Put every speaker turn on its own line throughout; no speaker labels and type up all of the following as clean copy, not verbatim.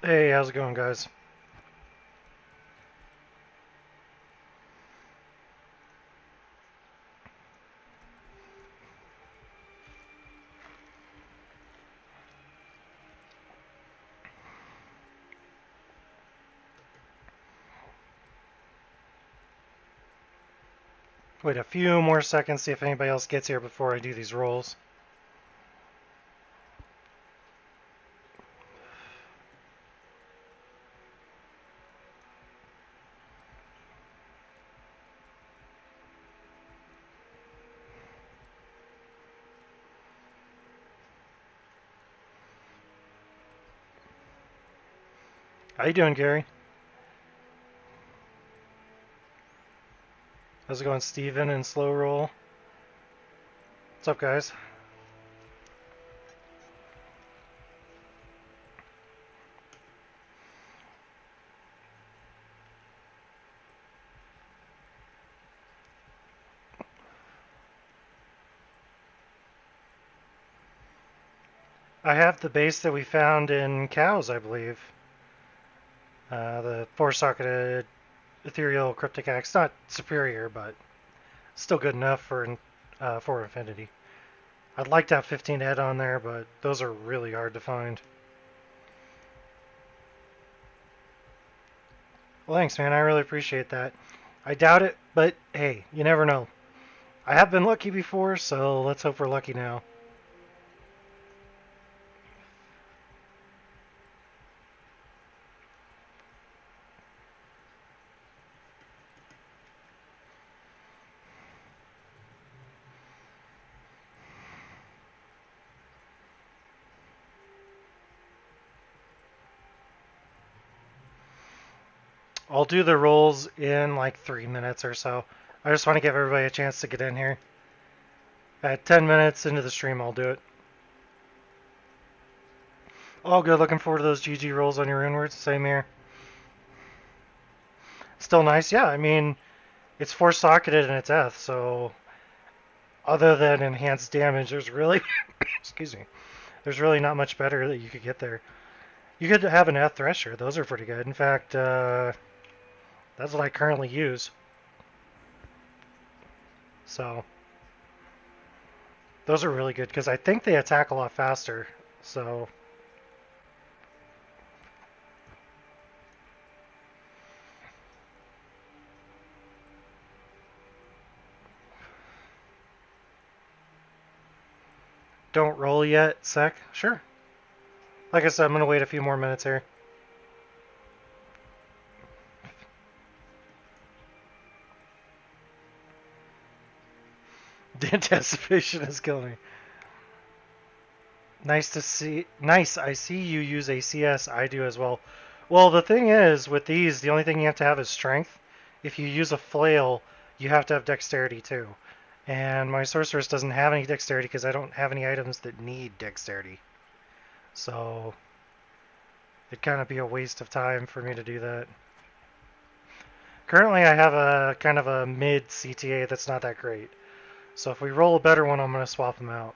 Hey, how's it going, guys? Wait a few more seconds, see if anybody else gets here before I do these rolls. How you doing, Gary? How's it going, Steven and Slow Roll? What's up, guys? I have the base that we found in Cows, I believe. The four-socketed ethereal cryptic axe. Not superior, but still good enough for Infinity. I'd like to have 15 head on there, but those are really hard to find. Well, thanks, man. I really appreciate that. I doubt it, but hey, you never know. I have been lucky before, so let's hope we're lucky now. I'll do the rolls in like 3 minutes or so. I just want to give everybody a chance to get in here. At 10 minutes into the stream, I'll do it. All good. Looking forward to those GG rolls on your inwards. Same here. Still nice. Yeah, I mean, it's four socketed and it's Eth, so other than enhanced damage, there's really, excuse me, there's really not much better that you could get there. You could have an Eth Thresher. Those are pretty good. In fact, that's what I currently use. So those are really good because I think they attack a lot faster. So don't roll yet, Sec? Sure. Like I said, I'm going to wait a few more minutes here. The anticipation is killing me. Nice to see. Nice. I see you use ACS. I do as well. Well, the thing is, with these, the only thing you have to have is strength. If you use a flail, you have to have dexterity too. And my sorceress doesn't have any dexterity because I don't have any items that need dexterity. So it'd kind of be a waste of time for me to do that. Currently, I have a kind of a mid CTA that's not that great. So if we roll a better one, I'm going to swap them out.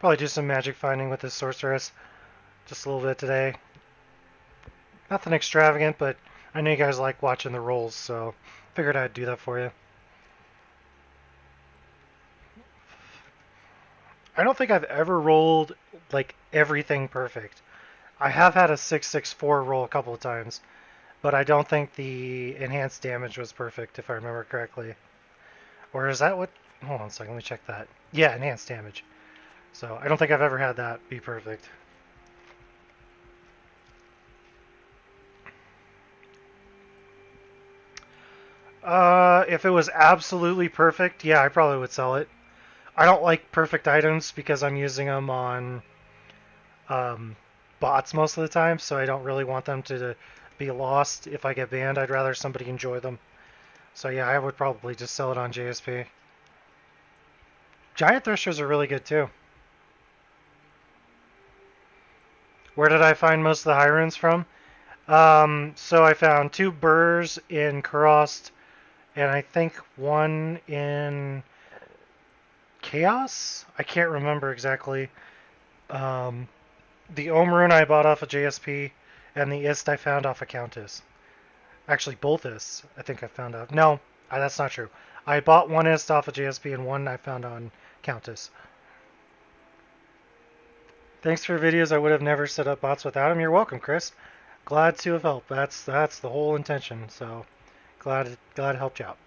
Probably do some magic finding with this sorceress. Just a little bit today. Nothing extravagant, but I know you guys like watching the rolls, so figured I'd do that for you. I don't think I've ever rolled like everything perfect. I have had a 664 roll a couple of times, but I don't think the enhanced damage was perfect if I remember correctly. Or is that what? Hold on a second, let me check that. Yeah, enhanced damage. So I don't think I've ever had that be perfect. If it was absolutely perfect, yeah, I probably would sell it. I don't like perfect items because I'm using them on um, bots most of the time, so I don't really want them to be lost if I get banned. I'd rather somebody enjoy them. So yeah, I would probably just sell it on JSP. Giant Threshers are really good too. Where did I find most of the high runes from? So I found 2 burrs in Kurost, and I think 1 in Chaos? I can't remember exactly. Um, the Ohm rune I bought off of JSP, and the Ist I found off of Countess. Actually, both Ists I think I found out. No, that's not true. I bought 1 Ist off of JSP and 1 I found on Countess. Thanks for videos. I would have never set up bots without him. You're welcome, Chris. Glad to have helped. That's the whole intention. So glad it helped you out.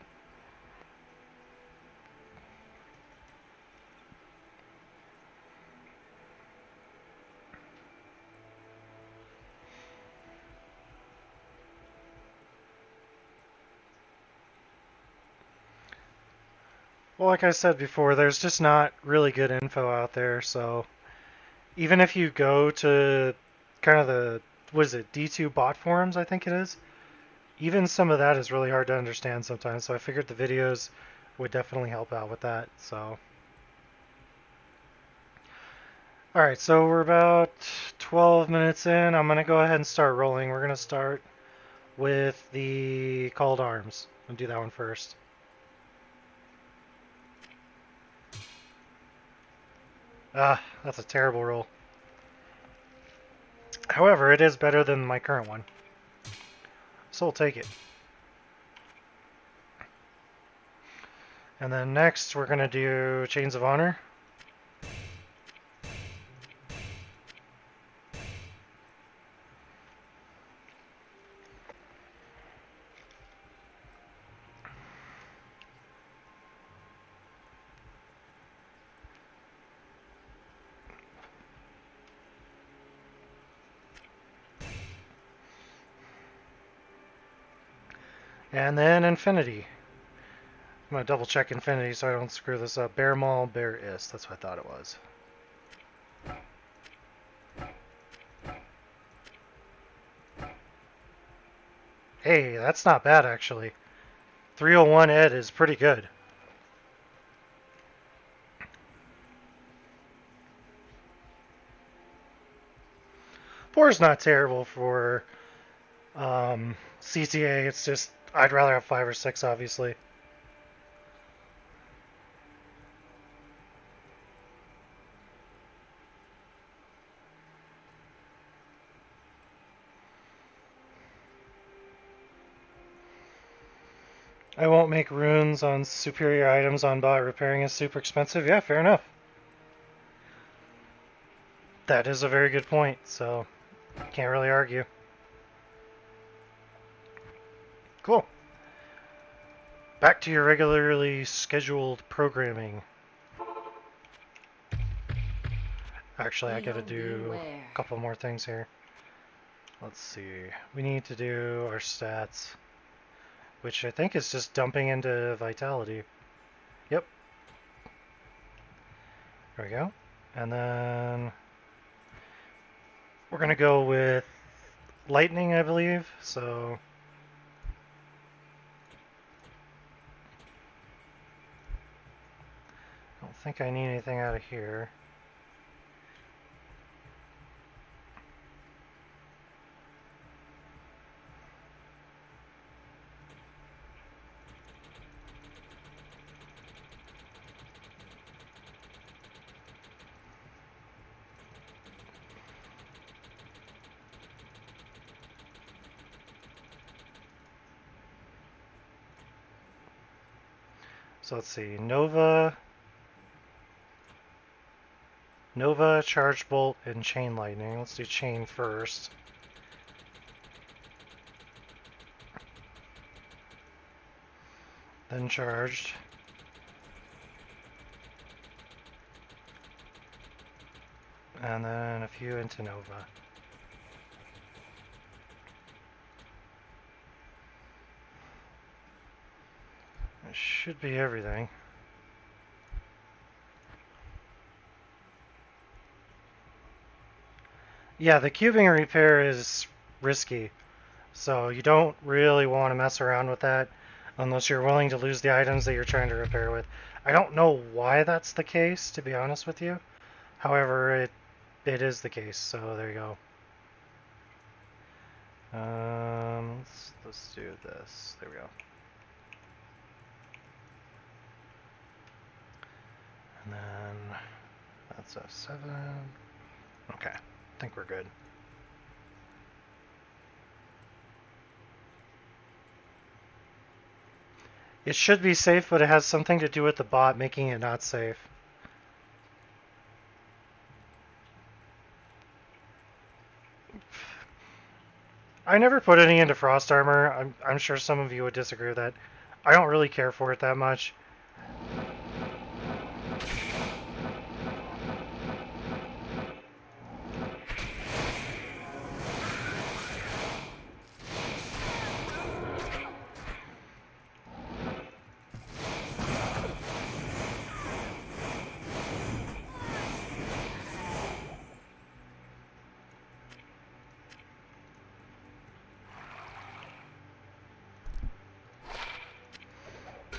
Well, like I said before, there's just not really good info out there. So even if you go to kind of the, what is it, D2 bot forums, I think it is, even some of that is really hard to understand sometimes. So I figured the videos would definitely help out with that. So. Alright, so we're about 12 minutes in. I'm going to go ahead and start rolling. We're going to start with the Called Arms. I'll do that one first. Ah, that's a terrible roll. However, it is better than my current one. So we'll take it. And then next, we're going to do Chains of Honor. And then Infinity. I'm going to double check Infinity so I don't screw this up. Bear Maul, Bear Ist. That's what I thought it was. Hey, that's not bad actually. 301 Ed is pretty good. 4 is not terrible for CTA. It's just I'd rather have 5 or 6, obviously. I won't make runes on superior items on bot. Repairing is super expensive. Yeah, fair enough. That is a very good point, so can't really argue. Cool. Back to your regularly scheduled programming. Actually, I gotta do a couple more things here. Let's see. We need to do our stats, which I think is just dumping into vitality. Yep. There we go. And then we're gonna go with lightning, I believe. So I don't think I need anything out of here. So let's see, Nova, Charge Bolt, and Chain Lightning. Let's do Chain first. Then Charged. And then a few into Nova. That should be everything. Yeah, the cubing repair is risky, so you don't really want to mess around with that unless you're willing to lose the items that you're trying to repair with. I don't know why that's the case, to be honest with you. However, it is the case, so there you go. Let's do this. There we go. And then that's a 7. Okay, I think we're good. It should be safe, but it has something to do with the bot making it not safe. I never put any into Frost Armor. I'm sure some of you would disagree with that. I don't really care for it that much.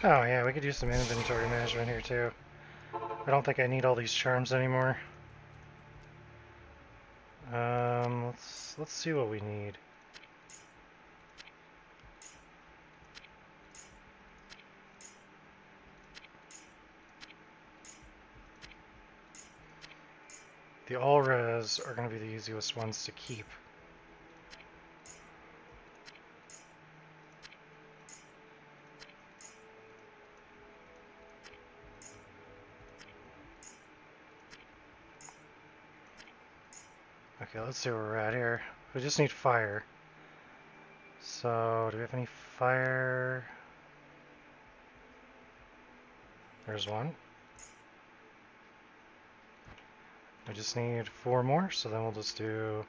Oh yeah, we could do some inventory management here too. I don't think I need all these charms anymore. Let's see what we need. The all-res are going to be the easiest ones to keep. Okay, let's see where we're at here. We just need fire. So, do we have any fire? There's one. We just need 4 more, so then we'll just do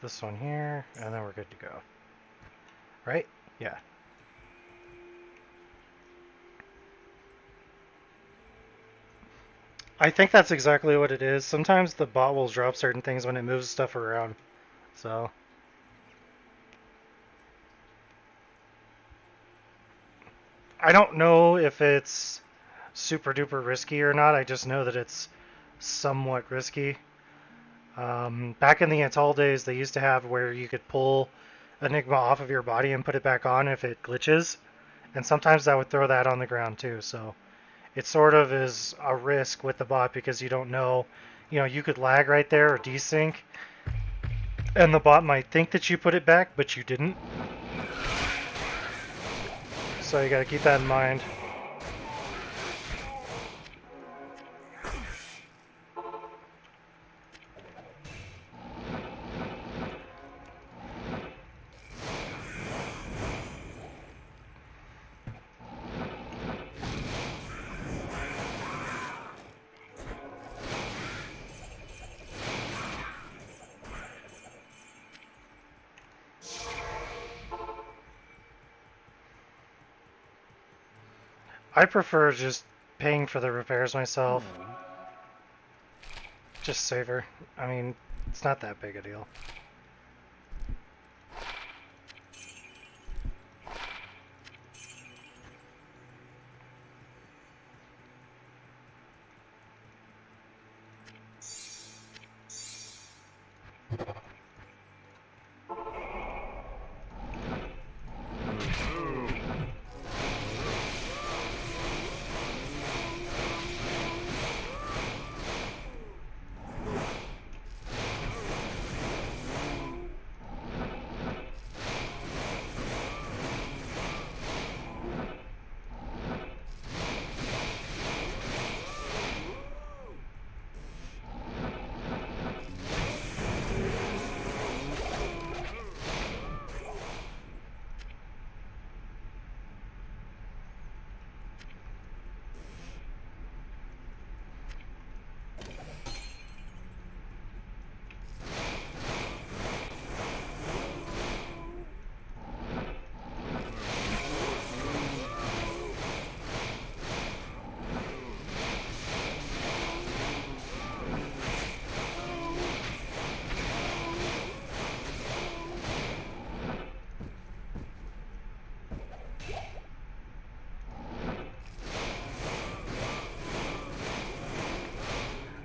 this one here, and then we're good to go. Right? Yeah. I think that's exactly what it is. Sometimes the bot will drop certain things when it moves stuff around. So, I don't know if it's super duper risky or not. I just know that it's somewhat risky. Back in the Atoll days, they used to have where you could pull Enigma off of your body and put it back on if it glitches. And sometimes that would throw that on the ground too. So it sort of is a risk with the bot because you don't know. You know, you could lag right there or desync. And the bot might think that you put it back, but you didn't. So you gotta keep that in mind. I prefer just paying for the repairs myself. Just safer. I mean, it's not that big a deal.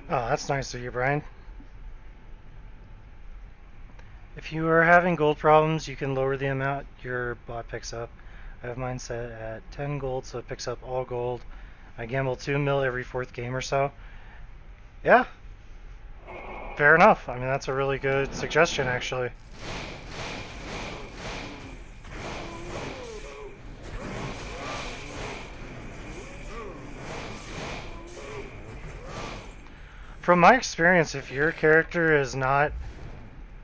Oh, that's nice of you, Brian. If you are having gold problems, you can lower the amount your bot picks up. I have mine set at 10 gold, so it picks up all gold. I gamble 2 mil every fourth game or so. Yeah, fair enough. I mean, that's a really good suggestion, actually. From my experience, if your character is not,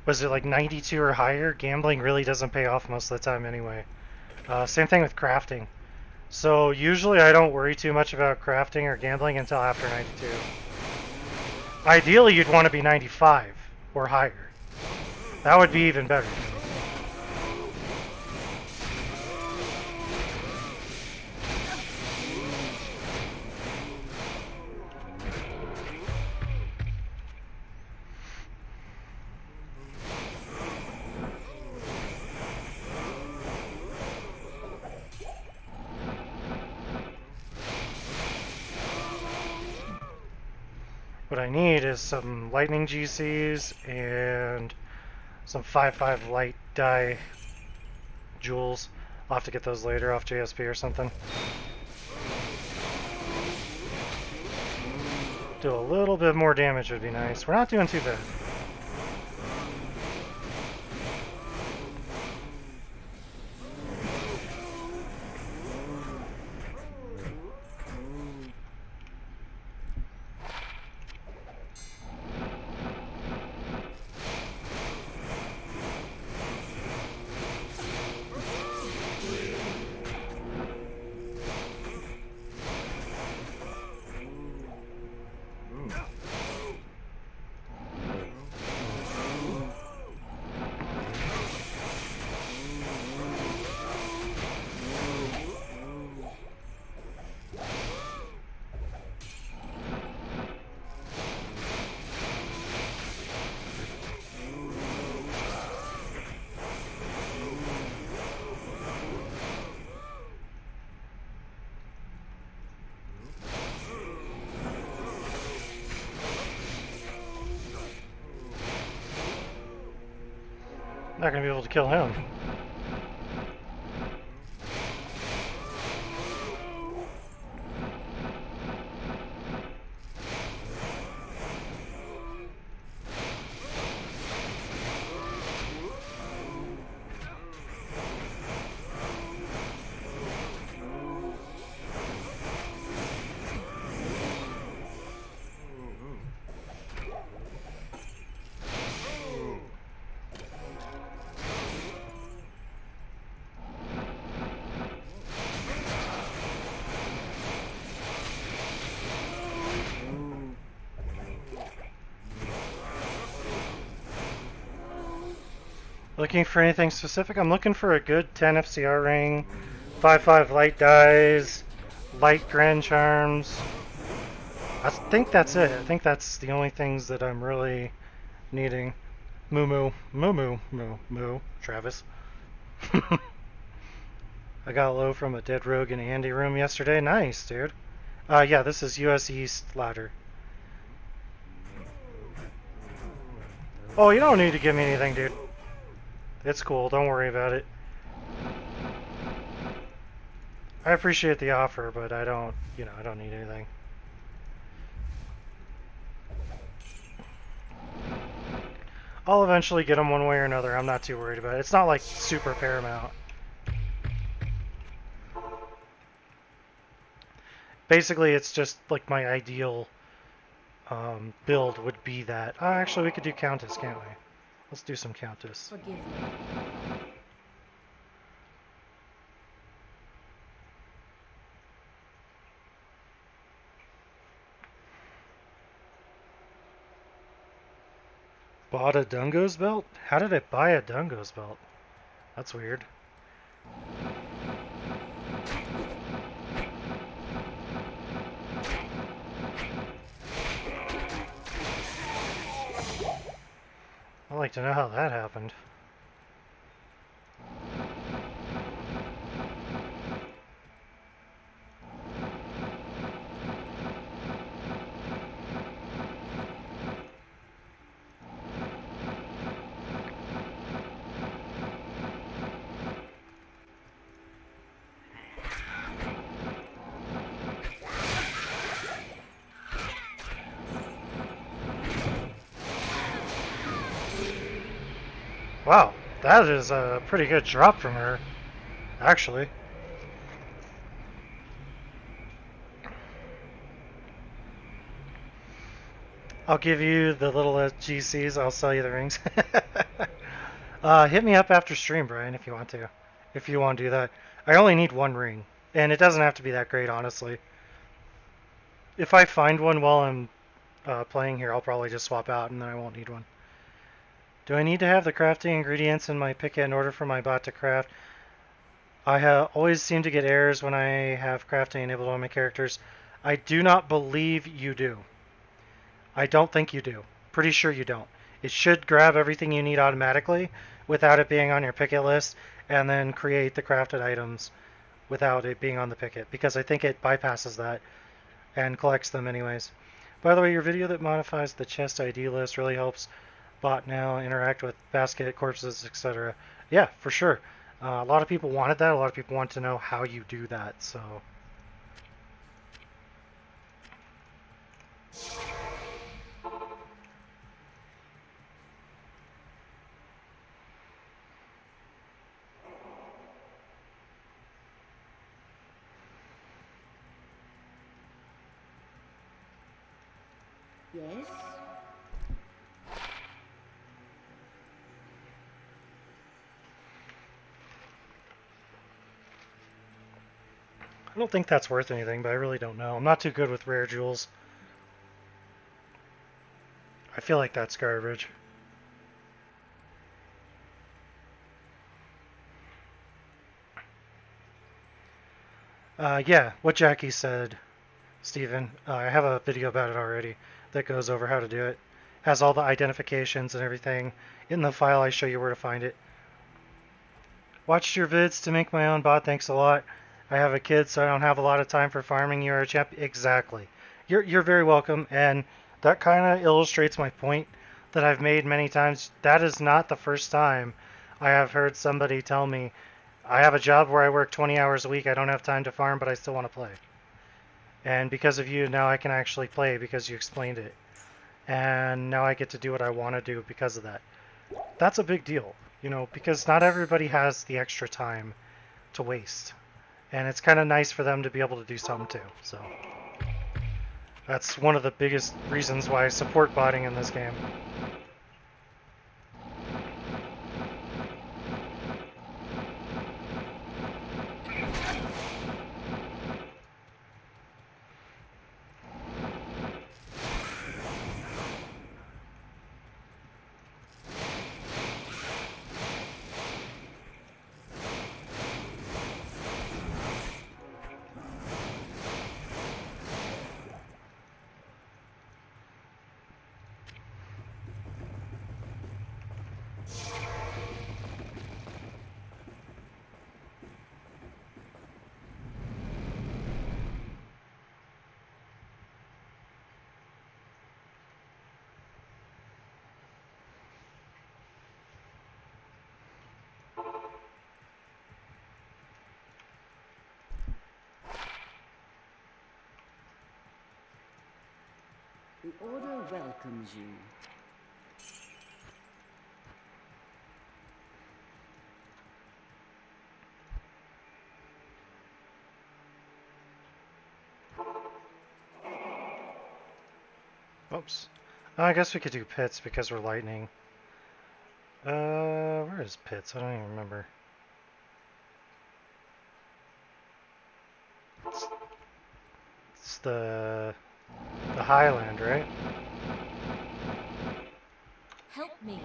was it like 92 or higher, gambling really doesn't pay off most of the time anyway. Same thing with crafting. So usually I don't worry too much about crafting or gambling until after 92. Ideally, you'd want to be 95 or higher. That would be even better. What I need is some lightning GCs and some 5/5 light die jewels. I'll have to get those later off JSP or something. Do a little bit more damage would be nice. We're not doing too bad. Not gonna be able to kill him. Looking for anything specific? I'm looking for a good 10 FCR ring, 5/5 light dies, light grand charms. I think that's it. I think that's the only things that I'm really needing. Moo moo, moo moo, moo moo, Travis. I got low from a dead rogue in Andy room yesterday. Nice, dude. Yeah, this is US East ladder. Oh, you don't need to give me anything, dude. It's cool, don't worry about it. I appreciate the offer, but I don't, I don't need anything. I'll eventually get them one way or another. I'm not too worried about it. It's not like super paramount. Basically, it's just like my ideal build would be that. Oh, actually, we could do Countess, can't we? Let's do some Countess.
Forgive me.
Bought a Dungo's belt? How did I buy a Dungo's belt? That's weird. I'd like to know how that happened. Wow, that is a pretty good drop from her, actually. I'll give you the little GCs. I'll sell you the rings. Hit me up after stream, Brian, if you want to. If you want to do that. I only need one ring. And it doesn't have to be that great, honestly. If I find one while I'm playing here, I'll probably just swap out and then I won't need one. Do I need to have the crafting ingredients in my picket in order for my bot to craft? I always seem to get errors when I have crafting enabled on my characters. I do not believe you do. I don't think you do. Pretty sure you don't. It should grab everything you need automatically without it being on your picket list and then create the crafted items without it being on the picket because I think it bypasses that and collects them anyways. By the way, your video that modifies the chest ID list really helps bot now interact with basket, corpses, etc. Yeah, for sure. A lot of people wanted that. A lot of people want to know how you do that. So.
Yes?
I don't think that's worth anything, but I really don't know. I'm not too good with rare jewels. I feel like that's garbage. Yeah, what Jackie said, Steven, I have a video about it already that goes over how to do it. Has all the identifications and everything. In the file, I show you where to find it. Watched your vids to make my own bot, thanks a lot. I have a kid, so I don't have a lot of time for farming. You're a champ. Exactly. You're very welcome, and that kind of illustrates my point that I've made many times. That is not the first time I have heard somebody tell me, I have a job where I work 20 hours a week. I don't have time to farm, but I still want to play. And because of you, now I can actually play because you explained it. And now I get to do what I want to do because of that. That's a big deal, you know, because not everybody has the extra time to waste. And it's kind of nice for them to be able to do something too. So that's one of the biggest reasons why I support botting in this game.
The Order welcomes you.
Oops. I guess we could do pits because we're lightning. Where is pits? I don't even remember. It's the Highland, right?
Help me.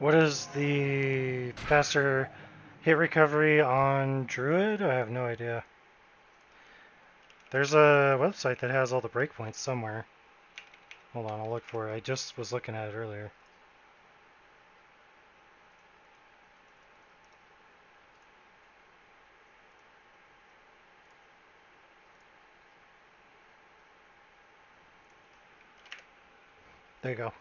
What is the faster hit recovery on Druid? I have no idea. There's a website that has all the breakpoints somewhere. Hold on, I'll look for it. I just was looking at it earlier. There you go.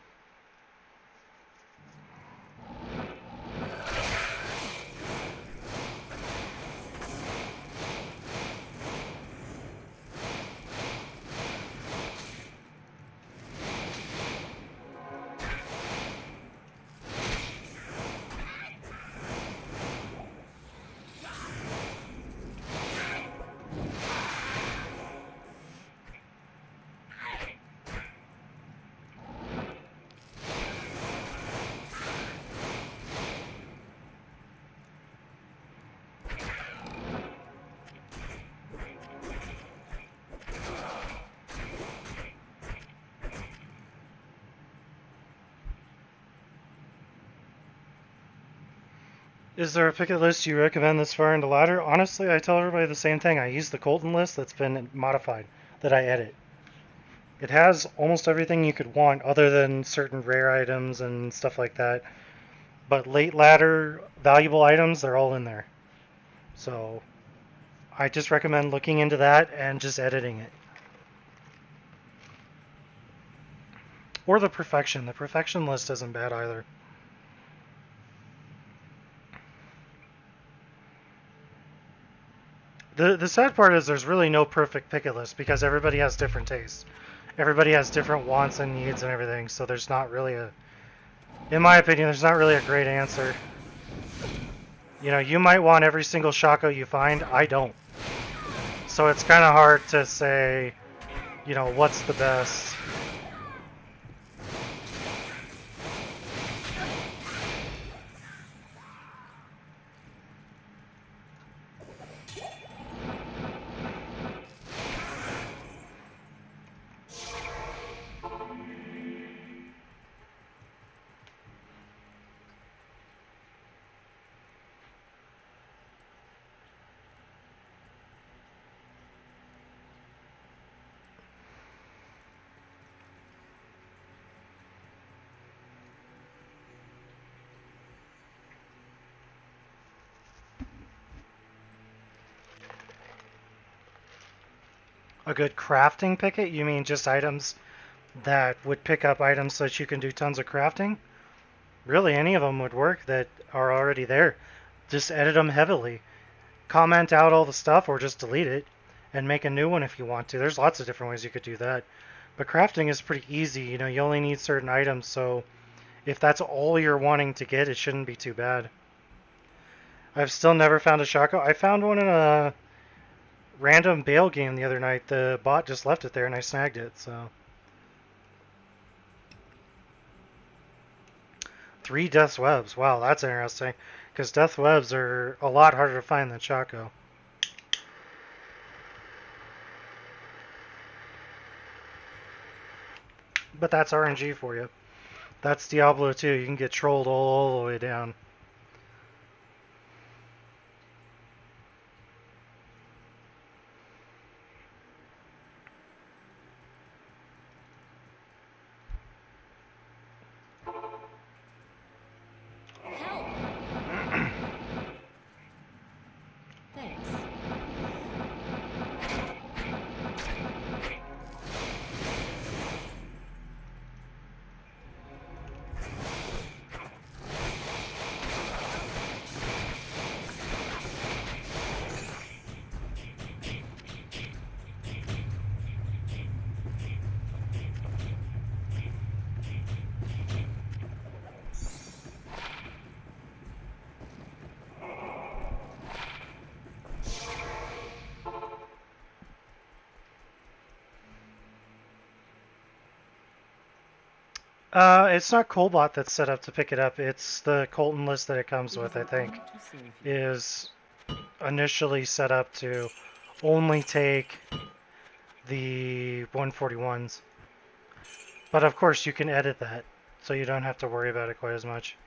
Is there a picket list you recommend this far into ladder? Honestly, I tell everybody the same thing. I use the Colton list that's been modified, that I edit. It has almost everything you could want other than certain rare items and stuff like that. But late ladder valuable items, they're all in there. So I just recommend looking into that and just editing it. Or the perfection. The perfection list isn't bad either. The sad part is there's really no perfect picket list because everybody has different tastes. Everybody has different wants and needs and everything, so there's not really a, in my opinion, there's not really a great answer. You know, you might want every single Shaco you find, I don't. So it's kind of hard to say, you know, what's the best. A good crafting picket? You mean just items that would pick up items so that you can do tons of crafting? Really, any of them would work that are already there. Just edit them heavily. Comment out all the stuff or just delete it and make a new one if you want to. There's lots of different ways you could do that. But crafting is pretty easy. You know, you only need certain items, so if that's all you're wanting to get, it shouldn't be too bad. I've still never found a Shaco. I found one in a random bail game the other night. The bot just left it there and I snagged it, so. 3 Death's Webs. Wow, that's interesting. Because Death Webs are a lot harder to find than Shaco. But that's RNG for you. That's Diablo 2. You can get trolled all the way down.
Help! Thanks.
It's not Colbot that's set up to pick it up. It's the Colton list that it comes
It
with,
is
I
an
think,
honor to serve you.
is initially set up to only take the 141s. But of course, you can edit that, so you don't have to worry about it quite as much.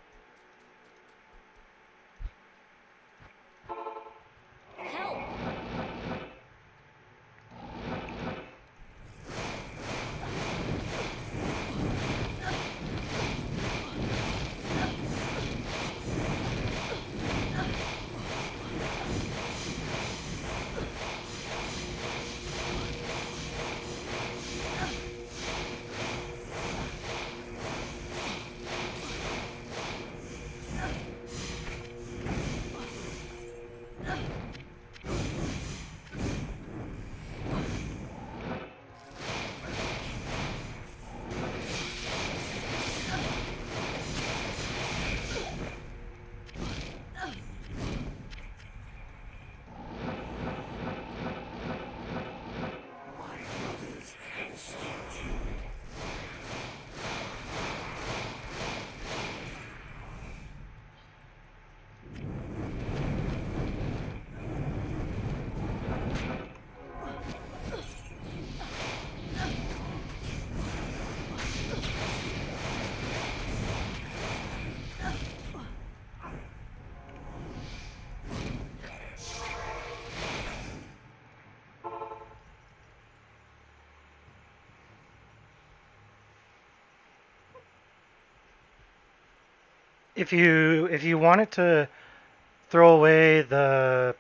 if you wanted to throw away the,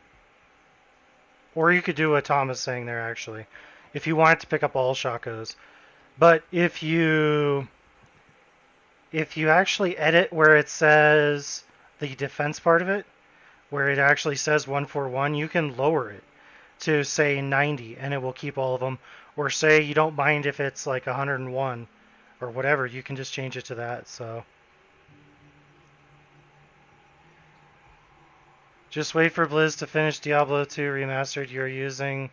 or you could do what Tom is saying there actually, if you wanted to pick up all shotguns. But if you actually edit where it says the defense part of it, where it actually says 141, you can lower it to say 90 and it will keep all of them. Or say you don't mind if it's like 101 or whatever, you can just change it to that. So just wait for Blizz to finish Diablo 2 Remastered. You're using...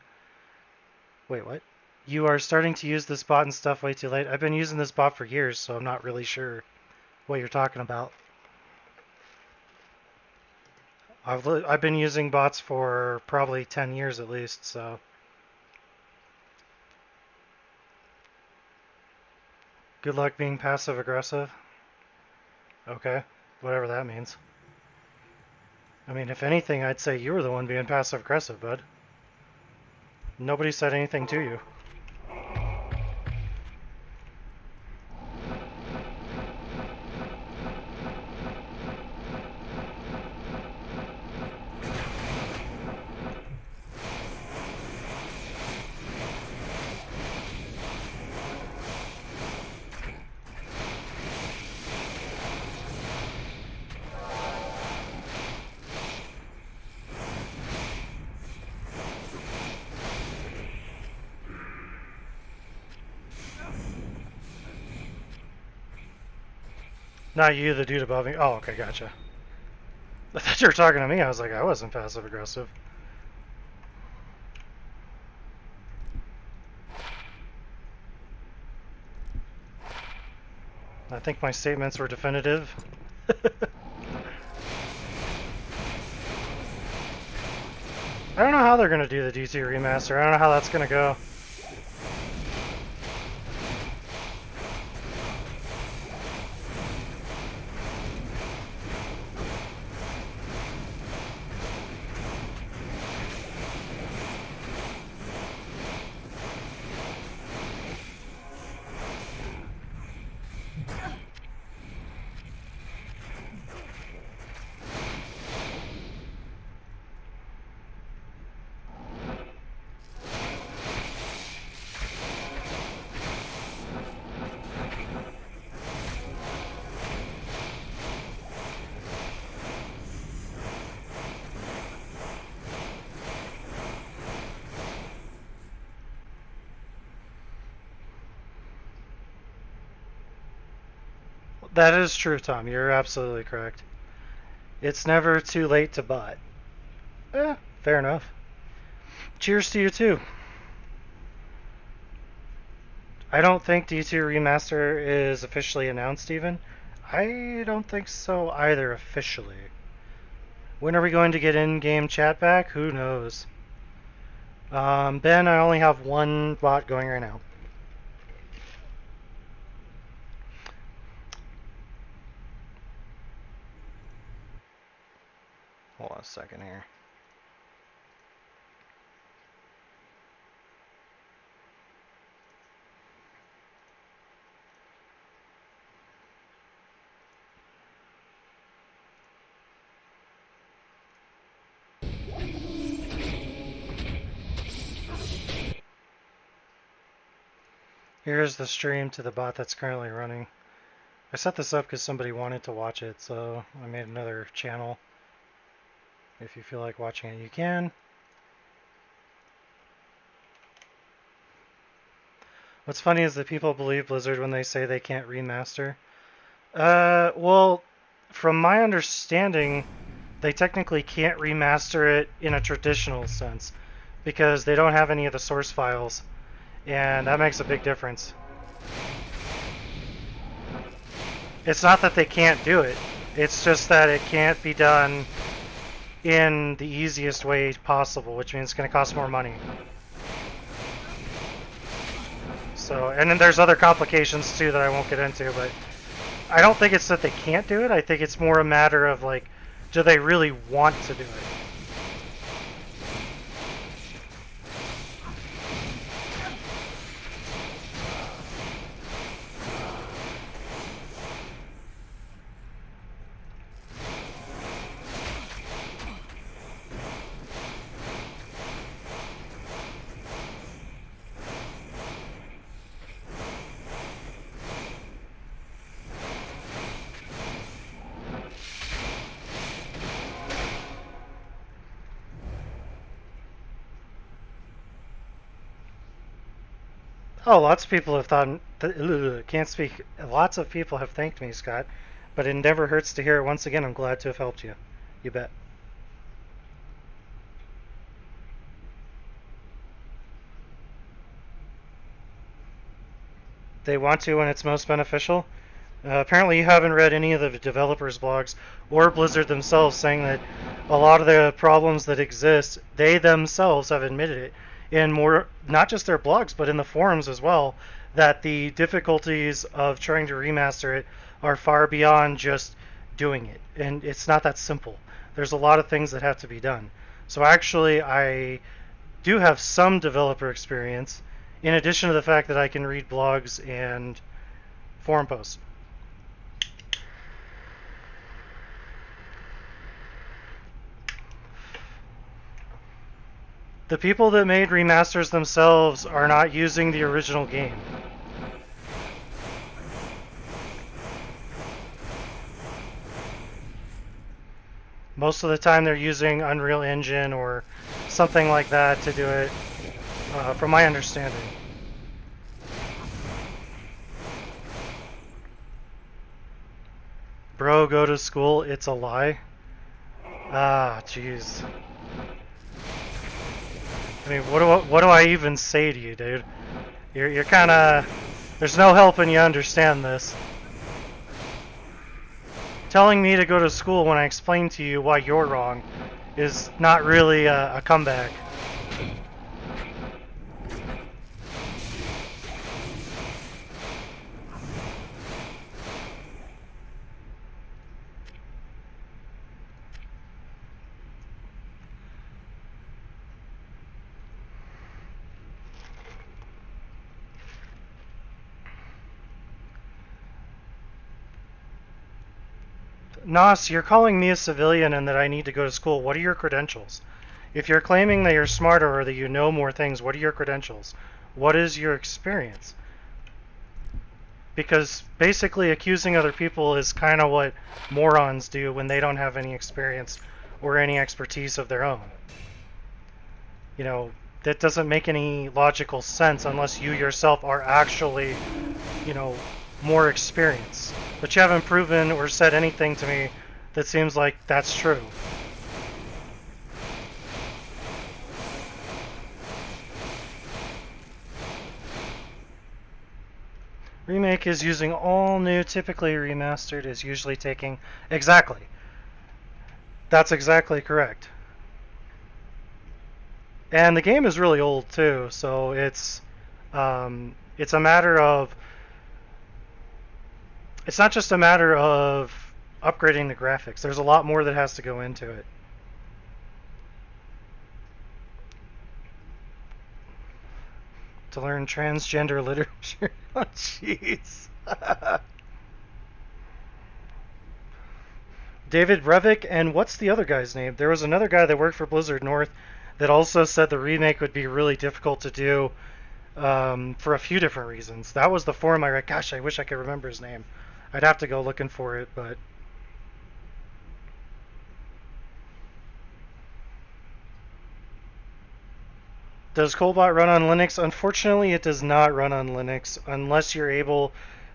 Wait, what? You are starting to use this bot and stuff way too late. I've been using this bot for years, so I'm not really sure what you're talking about. I've been using bots for probably 10 years at least, so... Good luck being passive-aggressive. Okay, whatever that means. I mean, if anything, I'd say you were the one being passive-aggressive, bud. Nobody said anything to you. Not you, the dude above me. Oh, okay, gotcha. I thought you were talking to me. I was like, I wasn't passive-aggressive. I think my statements were definitive. I don't know how they're going to do the D2 remaster. I don't know how that's going to go. That is true, Tom. You're absolutely correct. It's never too late to buy. Fair enough. Cheers to you, too. I don't think D2 Remaster is officially announced, even. I don't think so either, officially. When are we going to get in-game chat back? Who knows? Ben, I only have one bot going right now. Hold on a second here. Here's the stream to the bot that's currently running. I set this up because somebody wanted to watch it, so I made another channel. If you feel like watching it, you can. What's funny is that people believe Blizzard when they say they can't remaster. Well, from my understanding, they technically can't remaster it in a traditional sense because they don't have any of the source files, and that makes a big difference. It's not that they can't do it, it's just that it can't be done in the easiest way possible, which means it's going to cost more money. So, and then there's other complications too that I won't get into, but I don't think it's that they can't do it. I think it's more a matter of like, do they really want to do it? Oh, lots of people have thought. Can't speak. Lots of people have thanked me, Scott, but it never hurts to hear it once again. I'm glad to have helped you. You bet. They want to when it's most beneficial. Apparently, you haven't read any of the developers' blogs or Blizzard themselves saying that a lot of the problems that exist, they themselves have admitted it in more, not just their blogs, but in the forums as well, that the difficulties of trying to remaster it are far beyond just doing it. And it's not that simple. There's a lot of things that have to be done. So actually, I do have some developer experience, in addition to the fact that I can read blogs and forum posts. The people that made remasters themselves are not using the original game. Most of the time they're using Unreal Engine or something like that to do it, from my understanding. Bro, go to school, it's a lie. Ah, jeez. I mean, what do I even say to you, dude? You're kind of... There's no helping you understand this. Telling me to go to school when I explain to you why you're wrong is not really a comeback. Nos, you're calling me a civilian and that I need to go to school. What are your credentials? If you're claiming that you're smarter or that you know more things, what are your credentials? What is your experience? Because basically accusing other people is kind of what morons do when they don't have any experience or any expertise of their own. You know, that doesn't make any logical sense unless you yourself are actually, you know, more experienced. But you haven't proven or said anything to me that seems like that's true. Remake is using all new, typically remastered is usually taking... Exactly. That's exactly correct. And the game is really old too, so it's a matter of... It's not just a matter of upgrading the graphics. There's a lot more that has to go into it. To learn transgender literature. Oh, jeez. David Brevik, and what's the other guy's name? There was another guy that worked for Blizzard North that also said the remake would be really difficult to do for a few different reasons. That was the forum I read. Gosh, I wish I could remember his name. I'd have to go looking for it, but... Does Cobalt run on Linux? Unfortunately, it does not run on Linux unless you're able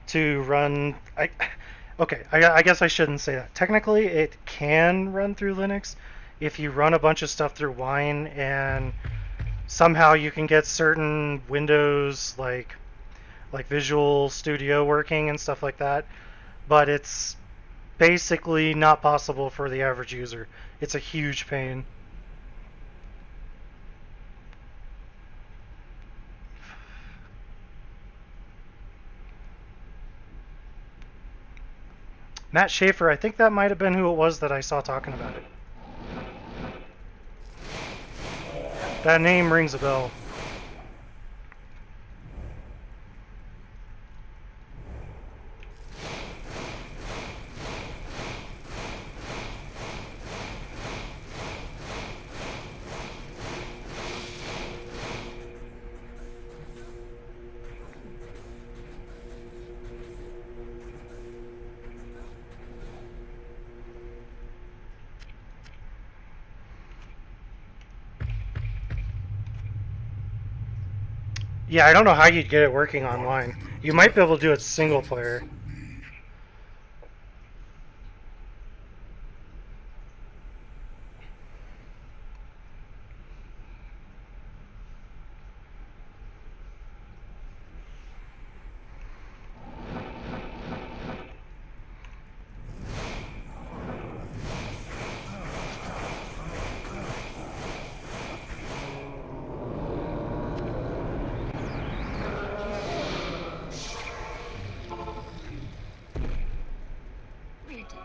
to run... I guess I shouldn't say that. Technically, it can run through Linux if you run a bunch of stuff through Wine and somehow you can get certain Windows like Visual Studio working and stuff like that. But it's basically not possible for the average user. It's a huge pain. Matt Schaefer, I think that might have been who it was that I saw talking about it. That name rings a bell. Yeah, I don't know how you'd get it working online. You might be able to do it single player.
Greetings.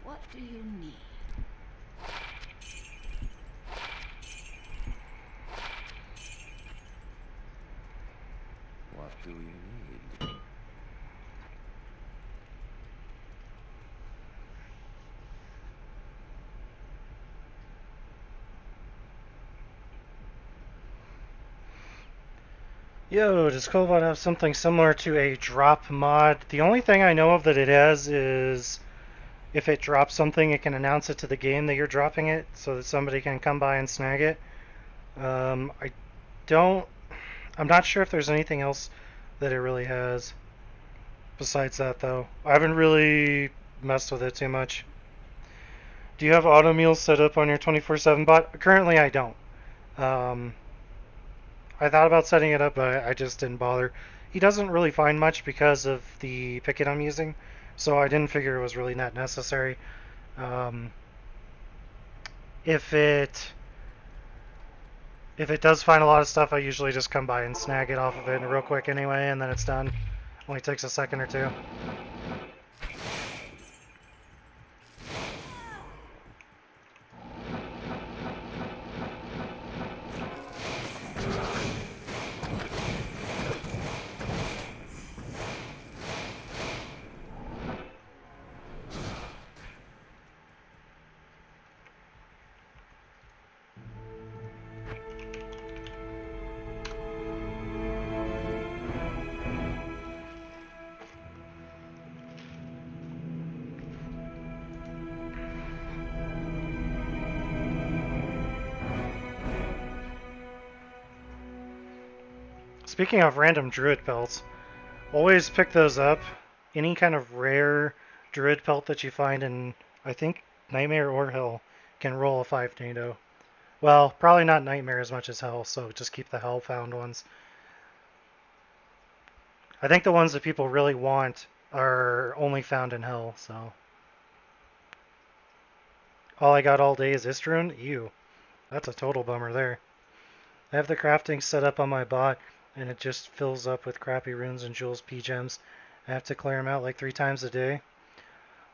What do you need?
What do you need?
Yo, does Cobot have something similar to a drop mod? The only thing I know of that it has is if it drops something, it can announce it to the game that you're dropping it so that somebody can come by and snag it. I don't. I'm not sure if there's anything else that it really has besides that, though. I haven't really messed with it too much. Do you have auto meals set up on your 24/7 bot? Currently, I don't. Um, I thought about setting it up, but I just didn't bother. He doesn't really find much because of the picket I'm using, so I didn't figure it was really not necessary. Um, if it if it does find a lot of stuff, I usually just come by and snag it off of it real quick anyway, and then it's done. Only takes a second or two. Speaking of random druid pelts, always pick those up. Any kind of rare druid pelt that you find in, I think, Nightmare or Hell can roll a 5 NATO. Well, probably not Nightmare as much as Hell, so just keep the Hell found ones. I think the ones that people really want are only found in Hell, so. All I got all day is Istrun? Ew. That's a total bummer there. I have the crafting set up on my bot, and it just fills up with crappy runes and jewels P gems. I have to clear them out like 3 times a day.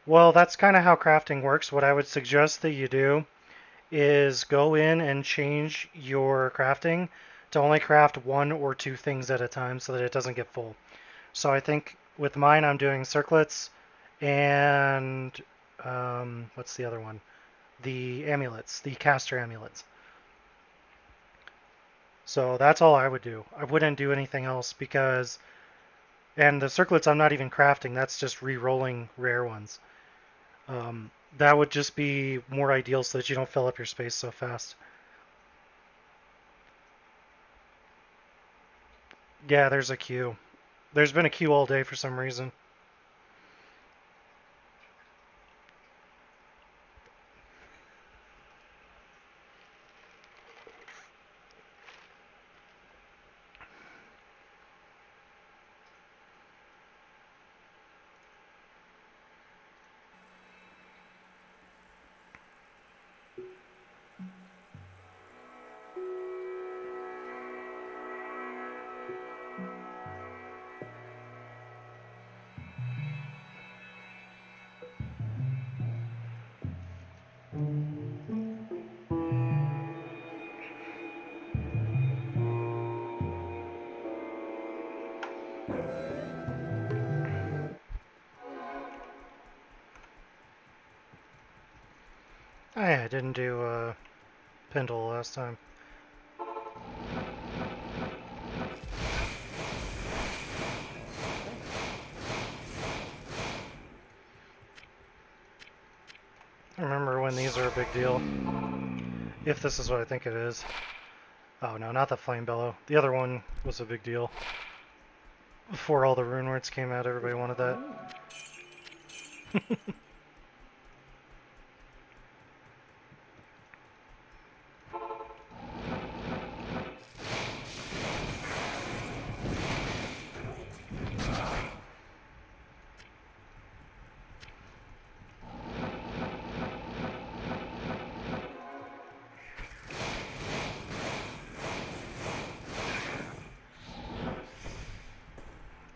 Well, that's kind of how crafting works. What I would suggest that you do is go in and change your crafting to only craft 1 or 2 things at a time so that it doesn't get full. So I think with mine, I'm doing circlets and what's the other one? The amulets, the caster amulets. So that's all I would do. I wouldn't do anything else because, and the circlets I'm not even crafting, that's just re-rolling rare ones. That would just be more ideal so that you don't fill up your space so fast. Yeah, there's a queue. There's been a queue all day for some reason. I didn't do Pendle last time. I remember when these were a big deal. If this is what I think it is. Oh no, not the Flame Bellow. The other one was a big deal. Before all the rune words came out, everybody wanted that.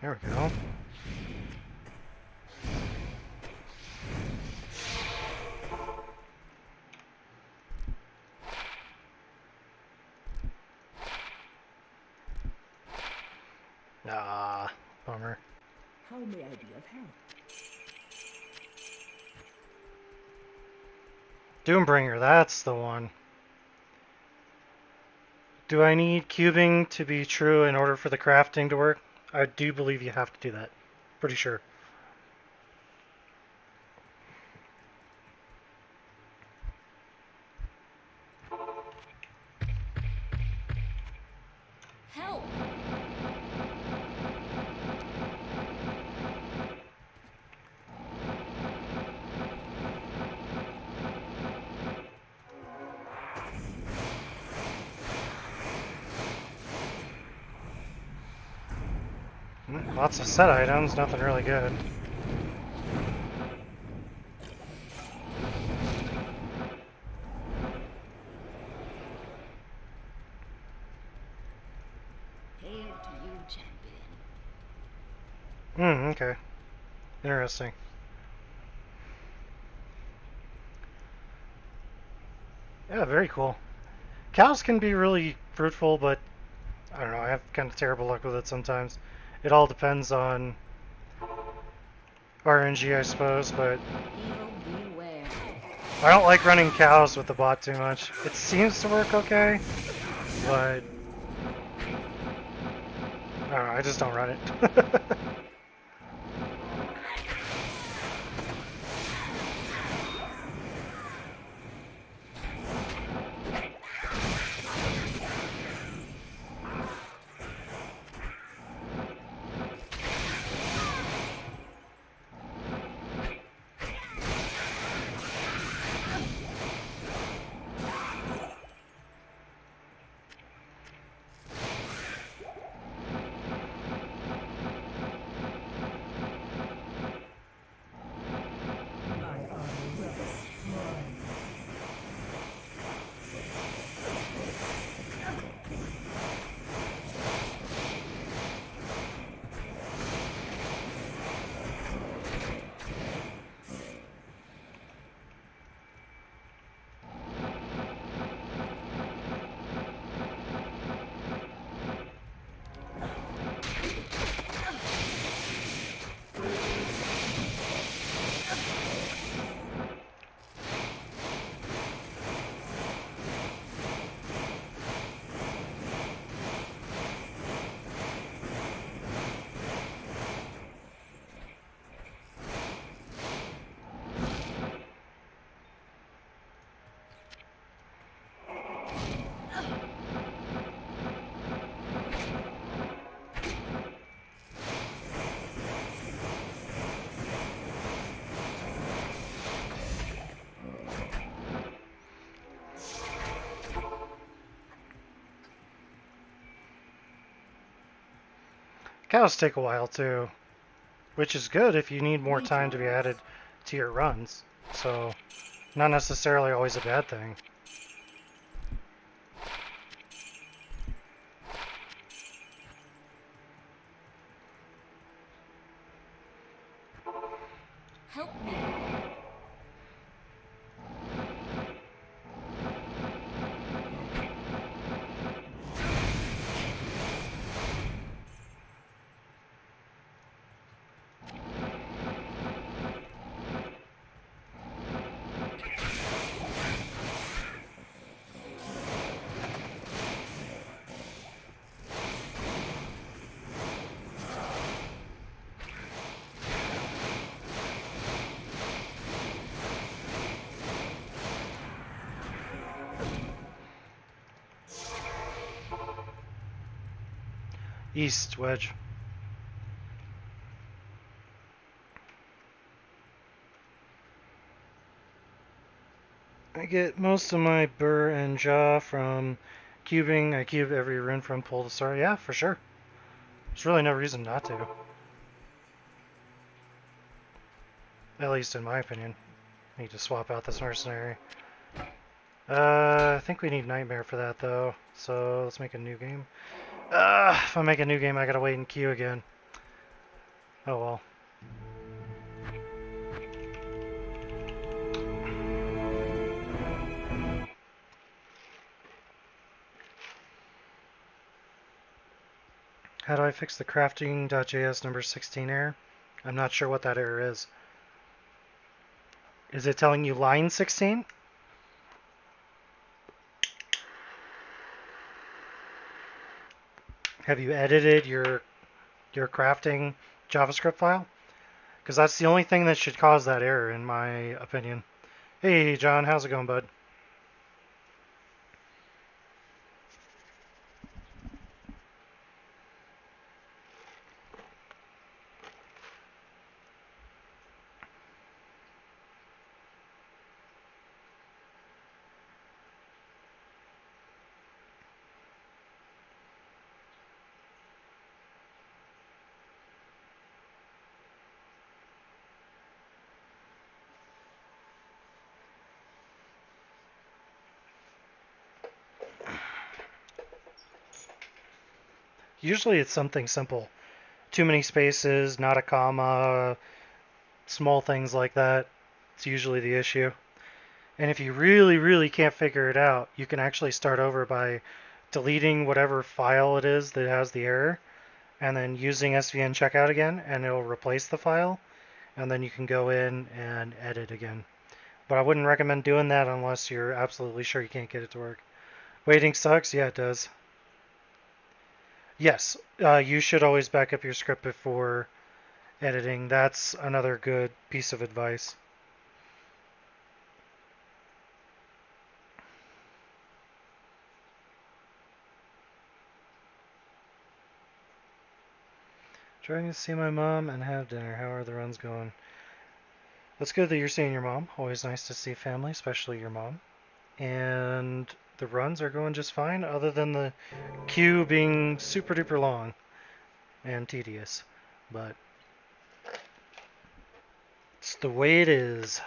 There we go. Ah, bummer.
How may I be of help?
Doombringer, that's the one. Do I need cubing to be true in order for the crafting to work? I do believe you have to do that. Pretty sure.
Help!
Lots of set items, nothing really good.
Hail to you, champion.
Okay. Interesting. Yeah, very cool. Cows can be really fruitful, but I don't know, I have kind of terrible luck with it sometimes. It all depends on RNG, I suppose, but
Evil beware.
I don't like running cows with the bot too much. It seems to work okay, but I don't know, I just don't run it. Cows take a while too, which is good if you need more time to be added to your runs. So, not necessarily always a bad thing.
Help me.
East, Wedge. I get most of my burr and jaw from cubing. I cube every rune from pull to start. Yeah, for sure. There's really no reason not to. At least in my opinion. Need to swap out this mercenary. I think we need Nightmare for that though. So let's make a new game. If I make a new game, I gotta wait in queue again. Oh well. How do I fix the crafting.js number 16 error? I'm not sure what that error is. Is it telling you line 16? Have you edited your crafting JavaScript file? Because that's the only thing that should cause that error, in my opinion. Hey, John, how's it going, bud? Usually it's something simple. Too many spaces, not a comma, small things like that. It's usually the issue. And if you really, really can't figure it out, you can actually start over by deleting whatever file it is that has the error, and then using SVN checkout again, and it'll replace the file, and then you can go in and edit again. But I wouldn't recommend doing that unless you're absolutely sure you can't get it to work. Waiting sucks? Yeah, it does. Yes, you should always back up your script before editing. That's another good piece of advice. Trying to see my mom and have dinner. How are the runs going? That's good that you're seeing your mom. Always nice to see family, especially your mom. And the runs are going just fine, other than the queue being super duper long and tedious. But it's the way it is.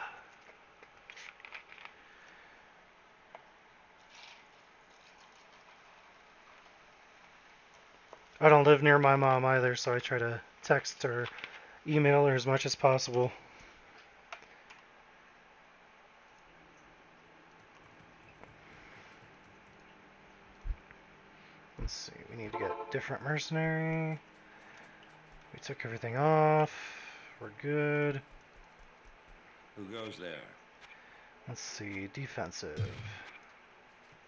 I don't live near my mom either, so I try to text or email her as much as possible. Let's see, we need to get a different mercenary. We took everything off. We're good.
Who goes there?
Let's see, defensive.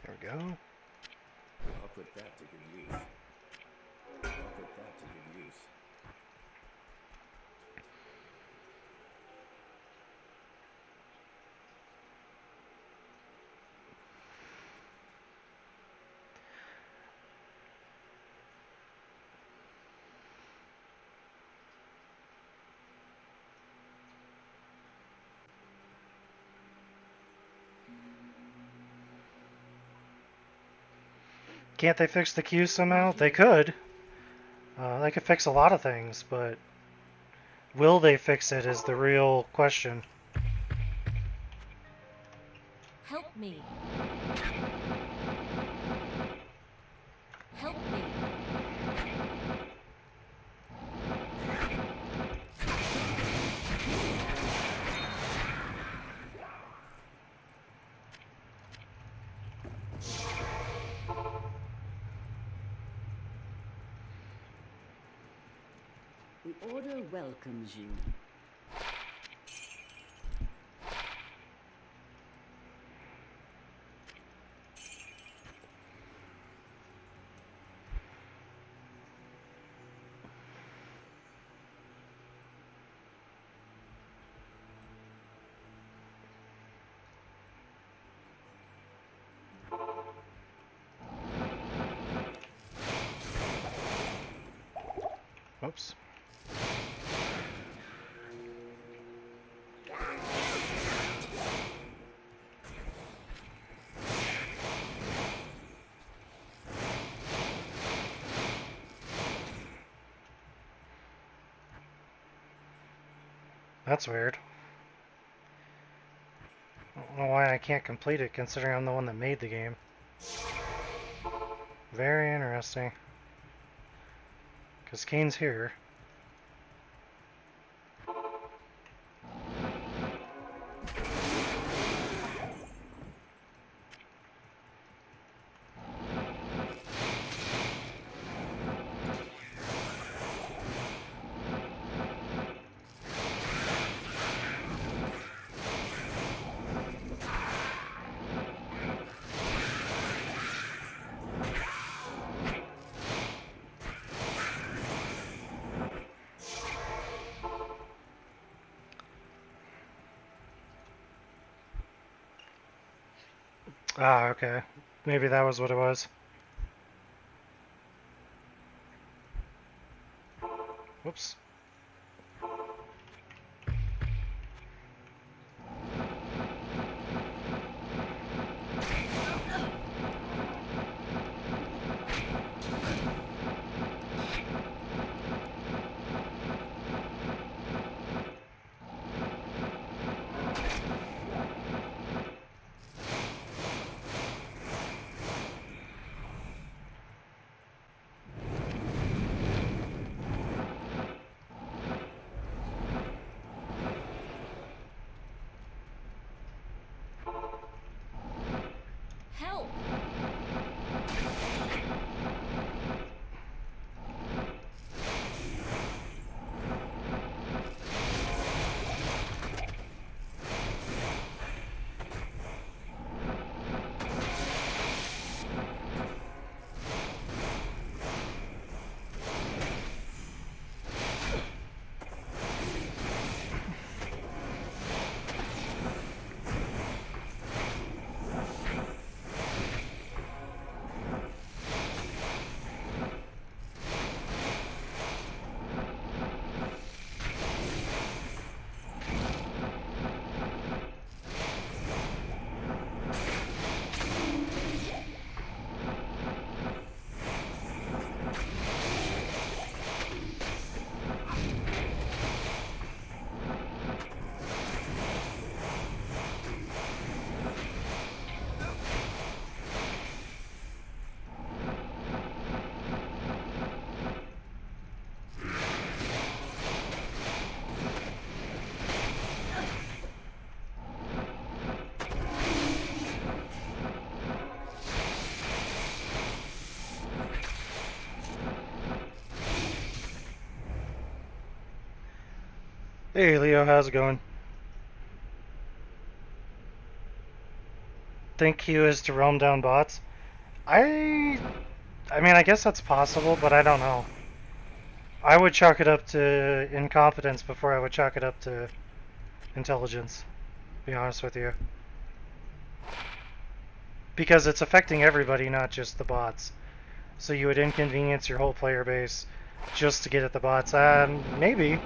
There we go.
I'll put that to good use. I'll put that to good use.
Can't they fix the queue somehow? They could. They could fix a lot of things, but will they fix it is the real question.
Help me. Help me.
The Order welcomes you.
Oops. That's weird. I don't know why I can't complete it, considering I'm the one that made the game. Very interesting. Because Kane's here. Ah, okay. Maybe that was what it was. Whoops.
Help!
Hey Leo, how's it going? Think he was to roam down bots? I mean, I guess that's possible, but I don't know. I would chalk it up to incompetence before I would chalk it up to intelligence, to be honest with you. Because it's affecting everybody, not just the bots. So you would inconvenience your whole player base just to get at the bots. Maybe.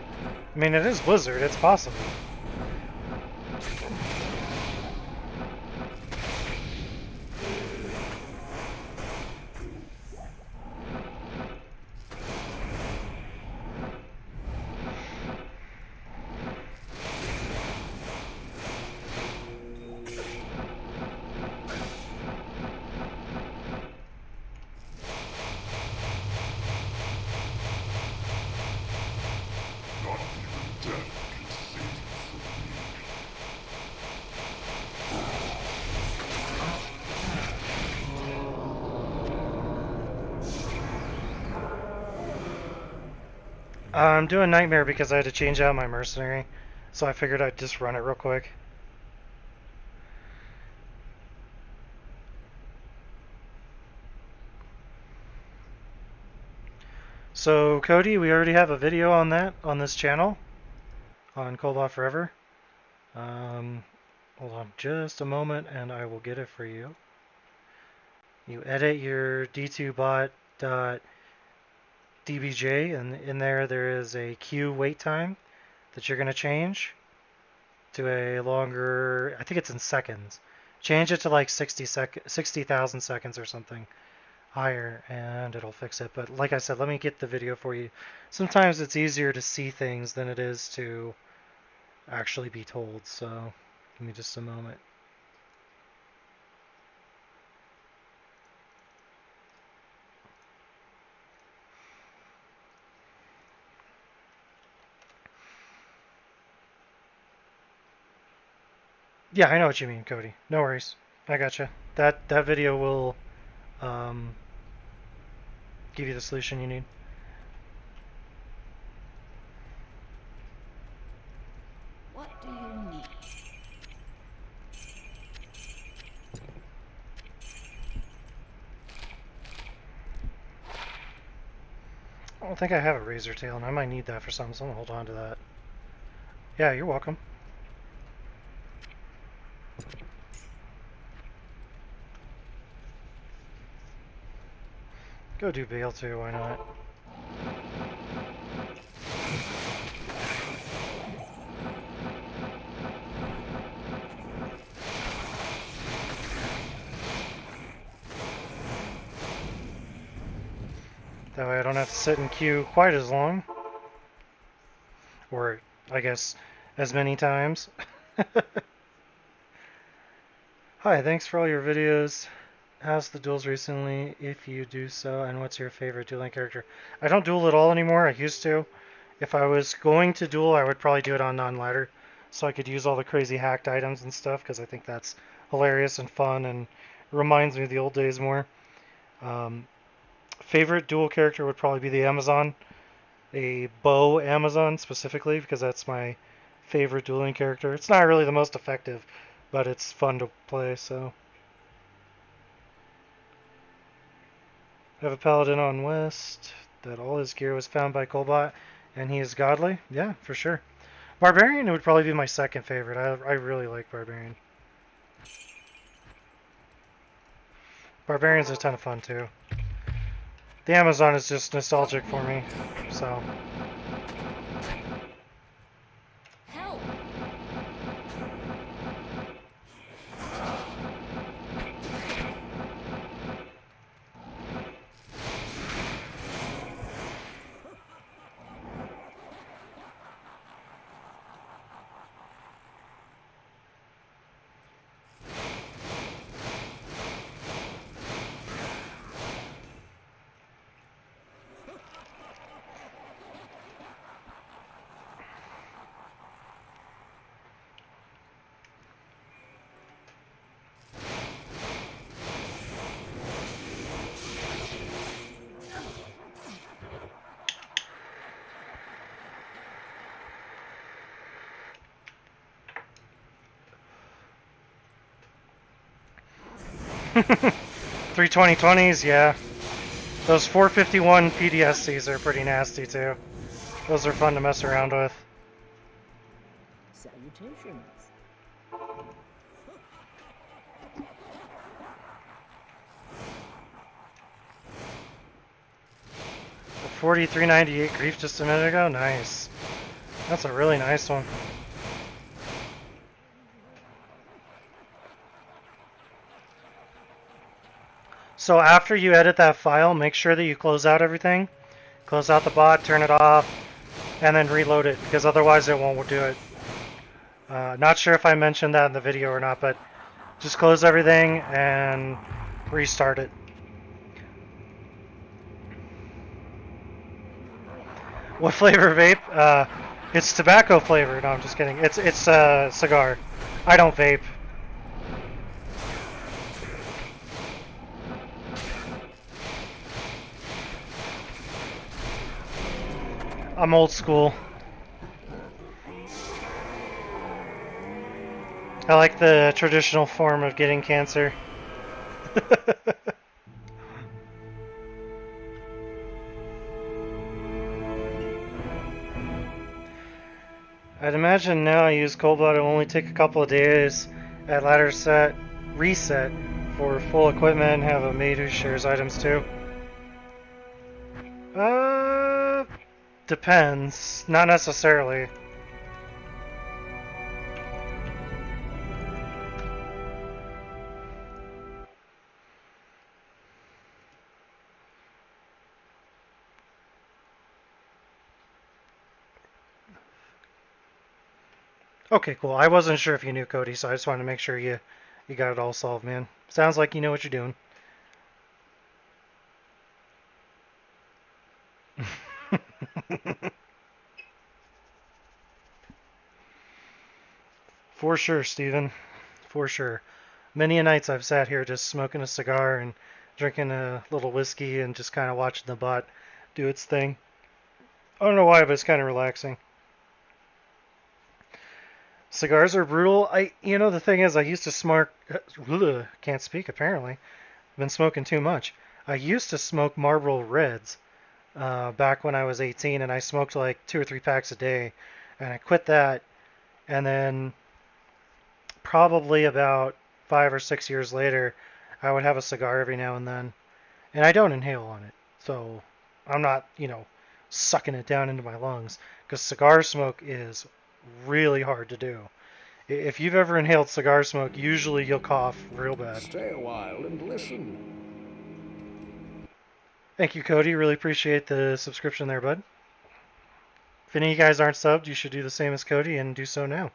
I mean, it is Blizzard, it's possible. I'm doing Nightmare because I had to change out my mercenary, so I figured I'd just run it real quick. So Cody, we already have a video on that on this channel on Cobalt Forever. Hold on just a moment and I will get it for you. You edit your D2 bot dot DBJ, and in there is a queue wait time that you're going to change to a longer, I think it's in seconds. Change it to like 60,000 seconds or something higher, and it'll fix it. But like I said, let me get the video for you. Sometimes it's easier to see things than it is to actually be told, so give me just a moment. Yeah, I know what you mean, Cody. No worries. I gotcha. That video will um, give you the solution you need.
What do you need?
I don't think I have a razor tail, and I might need that for something, so I'm gonna hold on to that. Yeah, you're welcome. Go do Bale too, why not? That way I don't have to sit in queue quite as long. Or, I guess, as many times. Hi, thanks for all your videos. How's the duels recently, if you do so, and what's your favorite dueling character? I don't duel at all anymore, I used to. If I was going to duel, I would probably do it on non-ladder, so I could use all the crazy hacked items and stuff, because I think that's hilarious and fun, and reminds me of the old days more. Favorite duel character would probably be the Amazon, a bow Amazon specifically, because that's my favorite dueling character. It's not really the most effective, but it's fun to play, so... I have a paladin on West that all his gear was found by Colbot, and he is godly. Yeah, for sure. Barbarian would probably be my second favorite. I really like Barbarian. Barbarian's a ton of fun too. The Amazon is just nostalgic for me, so.
Help!
Three 2020s, yeah. Those 451 PDSCs are pretty nasty too. Those are fun to mess around with.
Salutations.
4398 grief just a minute ago? Nice. That's a really nice one. So after you edit that file, make sure that you close out everything. Close out the bot, turn it off, and then reload it, because otherwise it won't do it. Not sure if I mentioned that in the video or not, but just close everything and restart it. What flavor vape? It's tobacco flavor. No, I'm just kidding. It's a cigar. I don't vape. I'm old school. I like the traditional form of getting cancer. I'd imagine now I use cold blood, it will only take a couple of days at ladder set reset for full equipment and have a mate who shares items too. Depends. Not necessarily. Okay, cool. I wasn't sure if you knew Cody, so I just wanted to make sure you got it all solved, man. Sounds like you know what you're doing. For sure, Steven. For sure. Many a nights I've sat here just smoking a cigar and drinking a little whiskey and just kind of watching the bot do its thing. I don't know why, but it's kind of relaxing. Cigars are brutal. The thing is, I used to smoke. Can't speak apparently. Been smoking too much. I used to smoke Marlboro Reds back when I was 18, and I smoked like 2 or 3 packs a day, and I quit that, and then probably about 5 or 6 years later, I would have a cigar every now and then, and I don't inhale on it, so I'm not, sucking it down into my lungs, because cigar smoke is really hard to do. If you've ever inhaled cigar smoke, usually you'll cough real bad.
Stay a while and listen.
Thank you, Cody. Really appreciate the subscription there, bud. If any of you guys aren't subbed, you should do the same as Cody and do so now.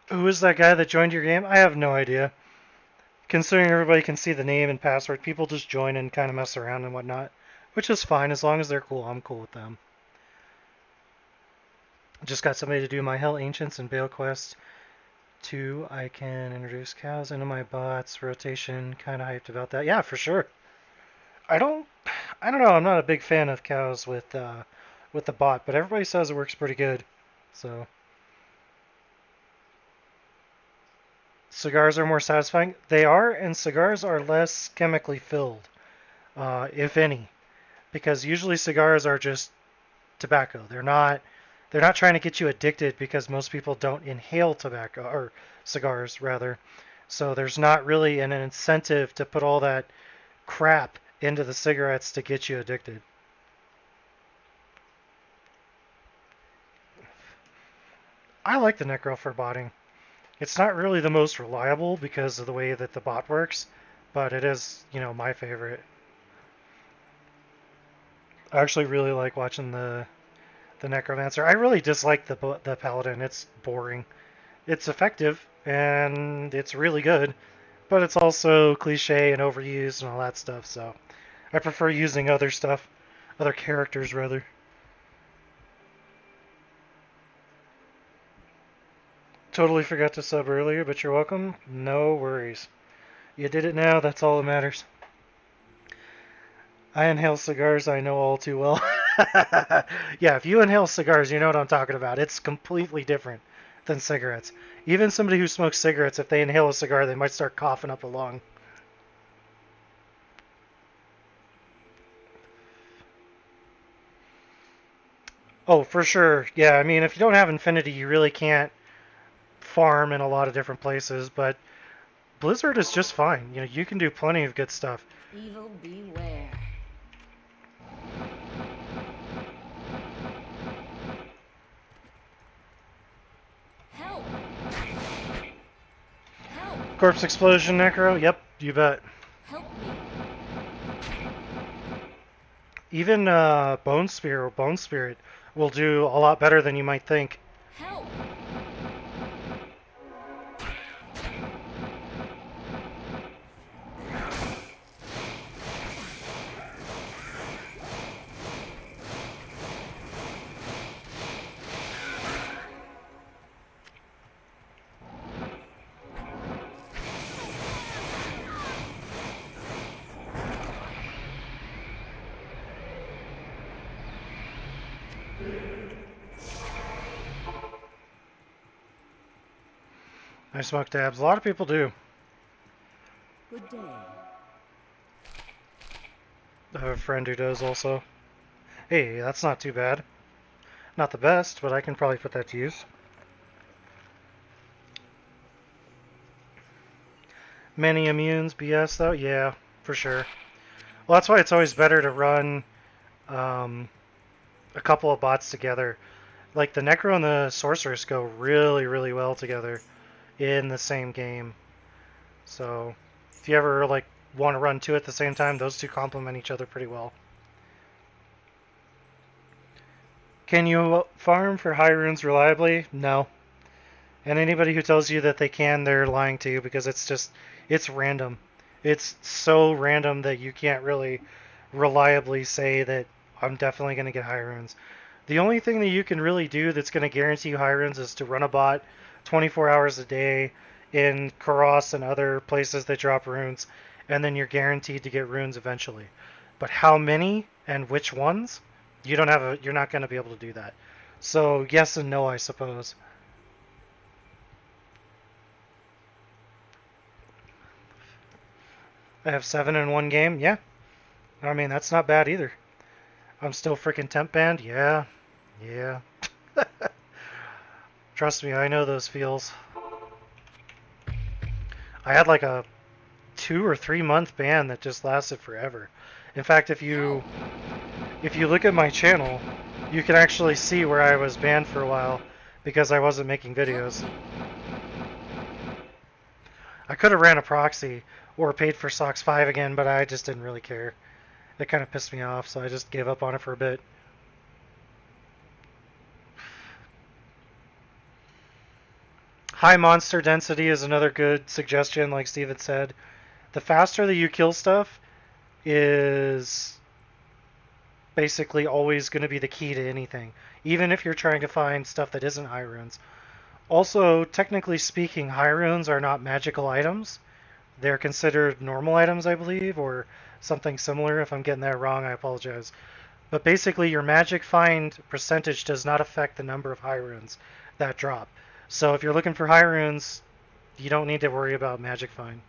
Who is that guy that joined your game? I have no idea. Considering everybody can see the name and password, people just join and kind of mess around and whatnot, which is fine as long as they're cool. I'm cool with them. Just got somebody to do my Hell Ancients and Bale Quest 2. I can introduce cows into my bots rotation. Kind of hyped about that. Yeah, for sure. I don't know. I'm not a big fan of cows with the bot, but everybody says it works pretty good. So cigars are more satisfying. They are, and cigars are less chemically filled, if any, because usually cigars are just tobacco. They're not trying to get you addicted because most people don't inhale tobacco or cigars rather. So there's not really an incentive to put all that crap into the cigarettes to get you addicted. I like the Necro for botting. It's not really the most reliable because of the way that the bot works, but it is, my favorite. I actually really like watching the Necromancer. I really dislike the Paladin. It's boring. It's effective and it's really good, but it's also cliche and overused and all that stuff. So I prefer using other stuff, other characters rather. Totally forgot to sub earlier, but you're welcome. No worries. You did it now. That's all that matters. I inhale cigars. I know all too well. Yeah, if you inhale cigars, you know what I'm talking about. It's completely different than cigarettes. Even somebody who smokes cigarettes, if they inhale a cigar, they might start coughing up a lung. Oh, for sure. Yeah, I mean, if you don't have Infinity, you really can't farm in a lot of different places, but Blizzard is just fine. You can do plenty of good stuff.
Evil beware.
Help! Help!
Corpse Explosion, Necro? Yep, you bet.
Help me!
Even Bone Spear or Bone Spirit will do a lot better than you might think.
Help!
I smoke dabs. A lot of people do.
Good day.
I have a friend who does also. Hey, that's not too bad. Not the best, but I can probably put that to use. Many immunes, BS though? Yeah, for sure. Well, that's why it's always better to run um, a couple of bots together. Like the Necro and the Sorceress go really, really well together in the same game. So if you ever like want to run two at the same time, those two complement each other pretty well. Can you farm for high runes reliably? No. And anybody who tells you that they can, they're lying to you because it's random. It's so random that you can't really reliably say that I'm definitely going to get high runes. The only thing that you can really do that's going to guarantee you high runes is to run a bot 24 hours a day in Karos and other places that drop runes, and then you're guaranteed to get runes eventually. But how many and which ones? You're not going to be able to do that. So yes and no, I suppose. I have 7 in one game. Yeah. I mean, that's not bad either. I'm still freaking temp banned. Yeah. Yeah. Trust me, I know those feels. I had like a 2 or 3 month ban that just lasted forever. In fact, if you look at my channel, you can actually see where I was banned for a while because I wasn't making videos. I could have ran a proxy or paid for Sox 5 again, but I just didn't really care. It kind of pissed me off, so I just gave up on it for a bit. High monster density is another good suggestion, like Steven said. The faster that you kill stuff is basically always going to be the key to anything, even if you're trying to find stuff that isn't high runes. Also, technically speaking, high runes are not magical items. They're considered normal items, I believe, or something similar. If I'm getting that wrong, I apologize. But basically, your magic find percentage does not affect the number of high runes that drop. So if you're looking for high runes, you don't need to worry about magic find.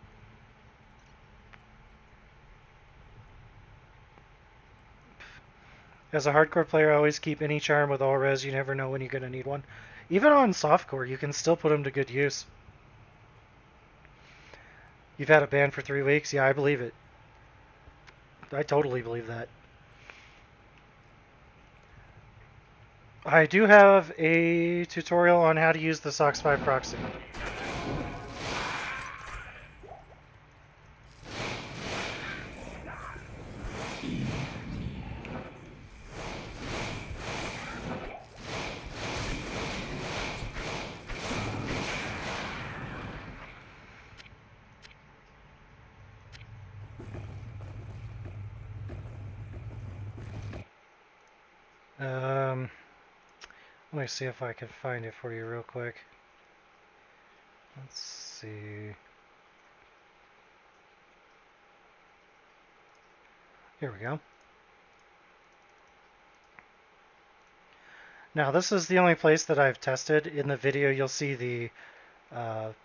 As a hardcore player, I always keep any charm with all res. You never know when you're going to need one. Even on softcore, you can still put them to good use. You've had a ban for 3 weeks? Yeah, I believe it. I totally believe that. I do have a tutorial on how to use the SOX 5 proxy. Let me see if I can find it for you real quick. Let's see. Here we go. Now this is the only place that I've tested. In the video you'll see the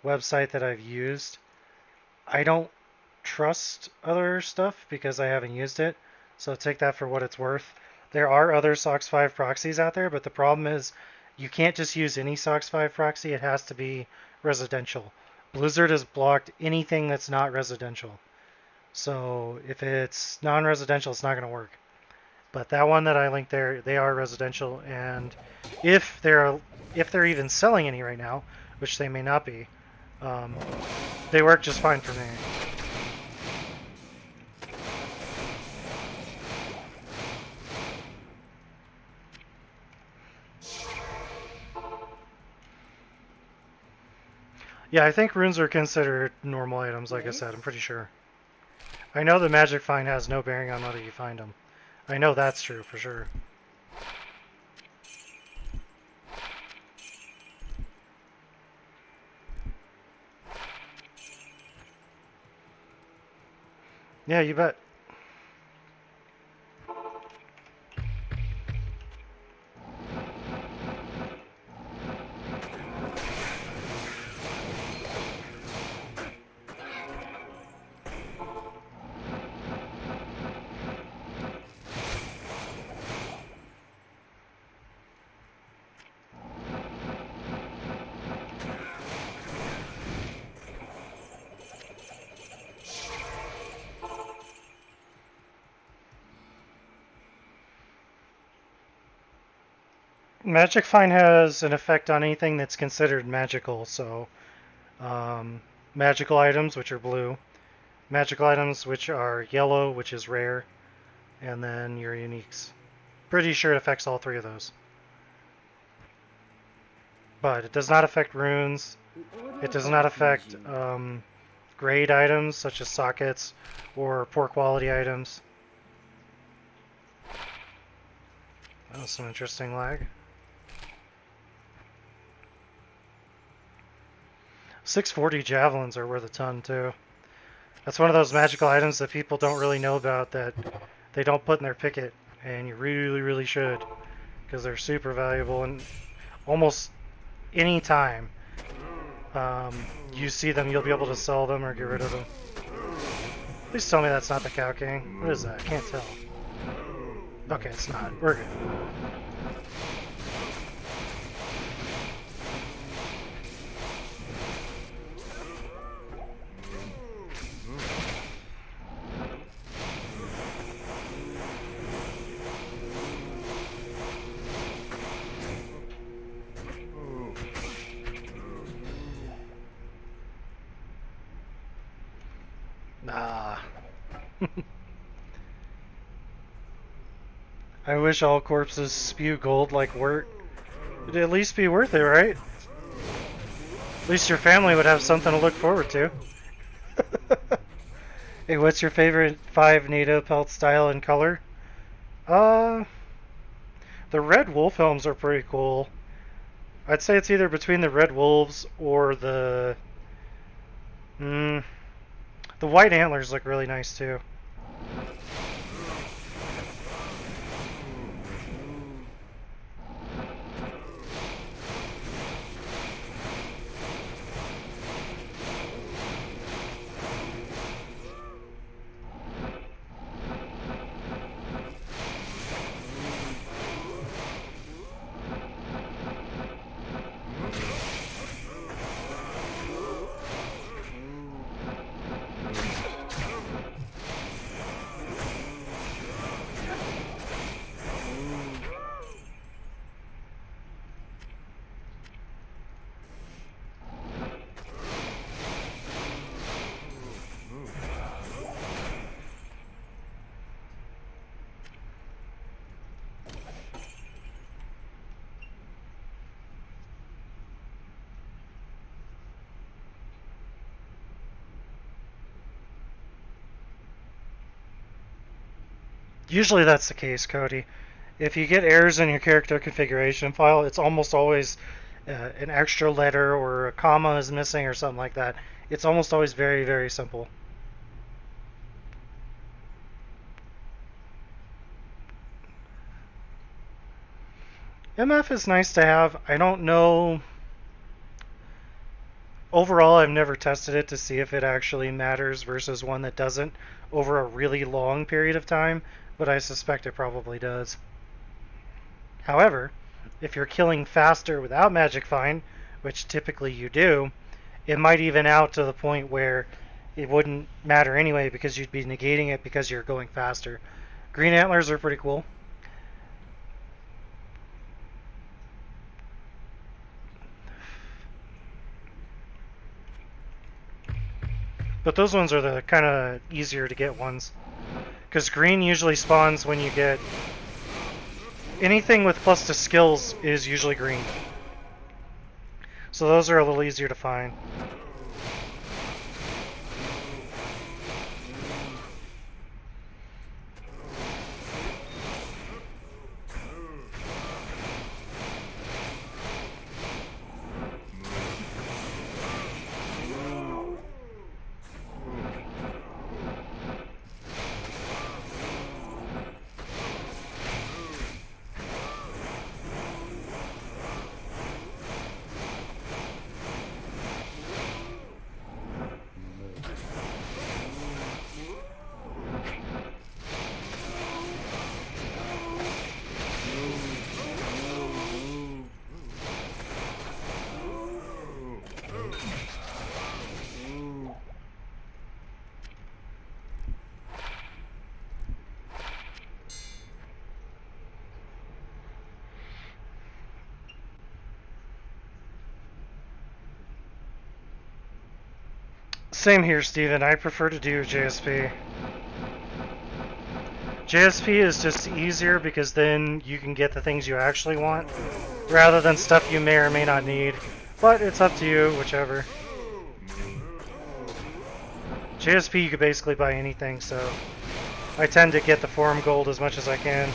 website that I've used. I don't trust other stuff because I haven't used it, so take that for what it's worth. There are other SOX 5 proxies out there, but the problem is you can't just use any SOX 5 proxy. It has to be residential. Blizzard has blocked anything that's not residential. So if it's non-residential, it's not going to work. But that one that I linked there, they are residential, and if they're even selling any right now, which they may not be, they work just fine for me. Yeah, I think runes are considered normal items, like I said, I'm pretty sure. I know the magic find has no bearing on whether you find them. I know that's true for sure. Yeah, you bet. Magic Find has an effect on anything that's considered magical. So, um, magical items, which are blue, magical items, which are yellow, which is rare, and then your uniques. Pretty sure it affects all three of those. But it does not affect runes.
The order
It does
of
not affect
RPG.
grade items such as sockets or poor quality items. That was some interesting lag. 640 javelins are worth a ton too. That's one of those magical items that people don't really know about that they don't put in their picket, and you really, really should, because they're super valuable and almost any time you see them, you'll be able to sell them or get rid of them. Please tell me that's not the Cow King. What is that? I can't tell. Okay, it's not. We're good. Nah. I wish all corpses spew gold like wort. It'd at least be worth it, right? At least your family would have something to look forward to. Hey, what's your favorite 5 NATO pelt style and color? Uh, the red wolf helms are pretty cool. I'd say it's either between the red wolves or the white antlers look really nice too. Usually that's the case, Cody. If you get errors in your character configuration file, it's almost always an extra letter or a comma is missing or something like that. It's almost always very, very simple. MF is nice to have. I don't know. Overall, I've never tested it to see if it actually matters versus one that doesn't over a really long period of time, but I suspect it probably does. However, if you're killing faster without Magic Find, which typically you do, it might even out to the point where it wouldn't matter anyway because you'd be negating it because you're going faster. Green antlers are pretty cool. But those ones are the kind of easier to get ones. Because green usually spawns when you get... Anything with plus to skills is usually green. So those are a little easier to find. Same here, Steven. I prefer to do JSP. JSP is just easier because then you can get the things you actually want rather than stuff you may or may not need. But it's up to you, whichever. JSP you could basically buy anything, so I tend to get the forum gold as much as I can.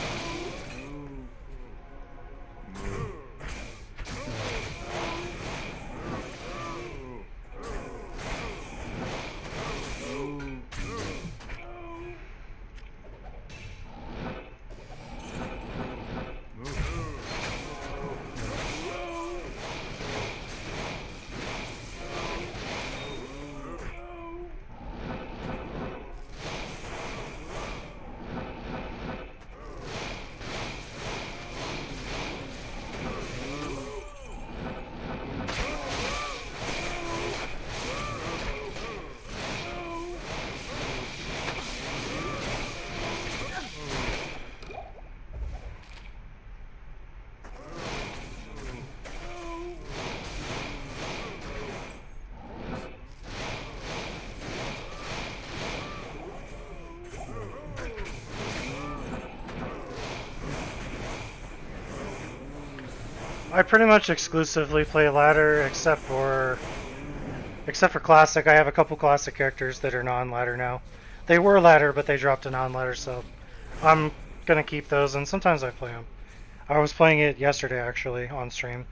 I pretty much exclusively play ladder except for classic. I have a couple classic characters that are non-ladder now. They were ladder, but they dropped to non-ladder, so I'm gonna keep those, and sometimes I play them. I was playing it yesterday actually on stream.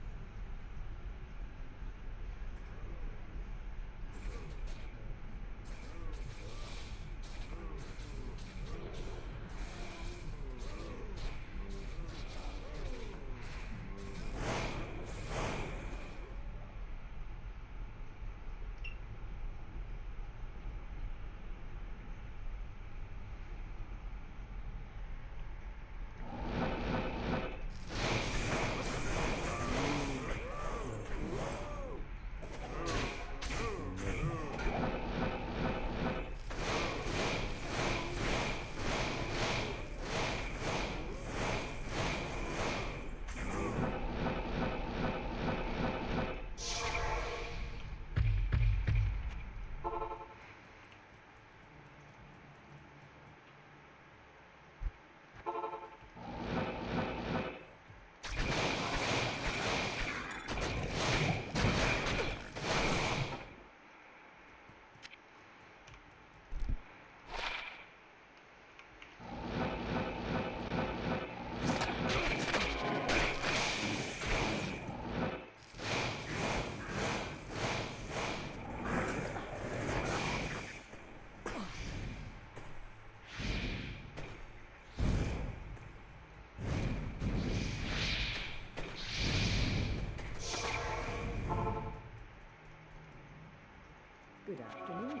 Good afternoon.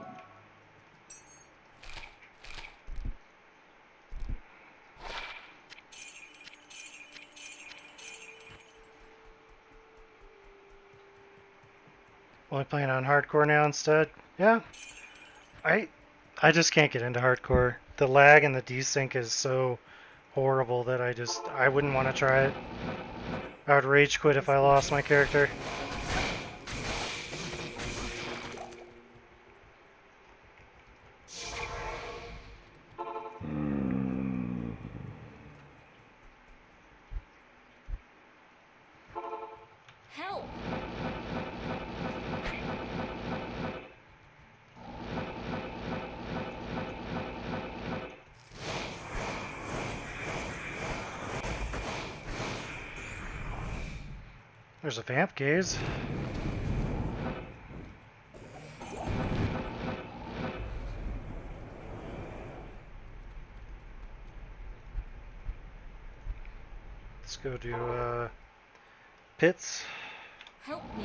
Only playing on hardcore now instead. Yeah, I I just can't get into hardcore. The lag and the desync is so horrible that I wouldn't want to try it. I would rage quit if I lost my character.
Help!
There's a vamp gaze. Let's go do pits.
Help me!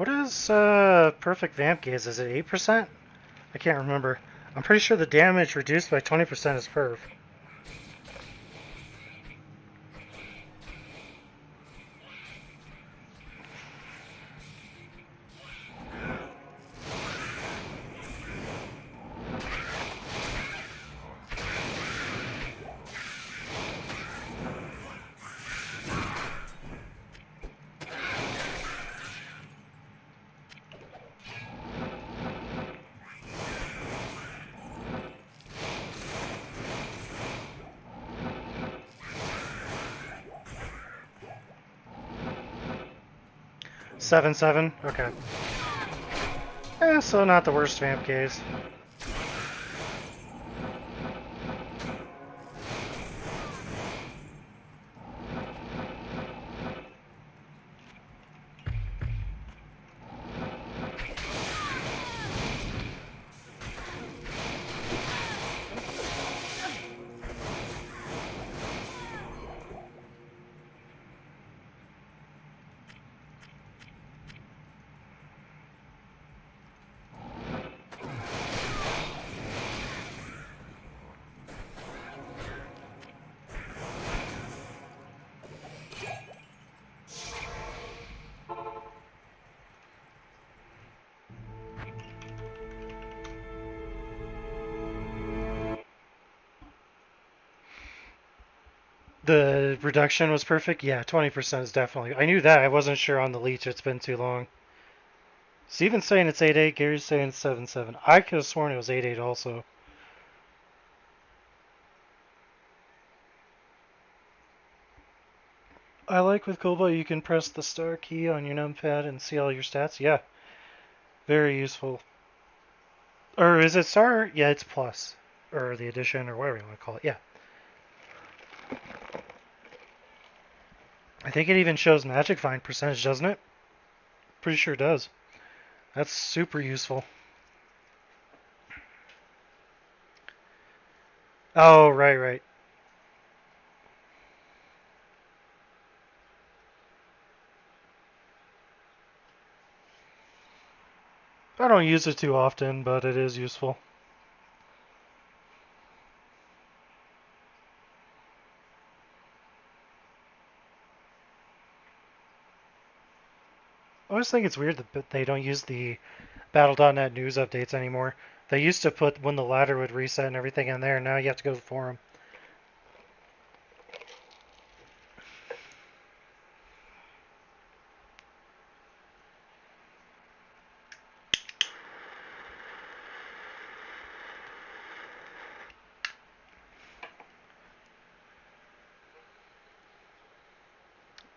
What is perfect vamp gaze? Is it 8%? I can't remember. I'm pretty sure the damage reduced by 20% is perf. Seven seven. Okay. So not the worst vamp gaze. The reduction was perfect? Yeah, 20% is definitely. I knew that. I wasn't sure on the leech. It's been too long. Steven's saying it's 8-8. Gary's saying it's 7-7. I could have sworn it was 8-8 also. I like with Koba you can press the star key on your numpad and see all your stats. Yeah, very useful. Or is it star? Yeah, it's plus. Or the addition, or whatever you want to call it. Yeah. I think it even shows magic find percentage, doesn't it? Pretty sure it does. That's super useful. Oh, right, right. I don't use it too often, but it is useful. I always think it's weird that they don't use the Battle.net news updates anymore. They used to put when the ladder would reset and everything in there, now you have to go to the forum.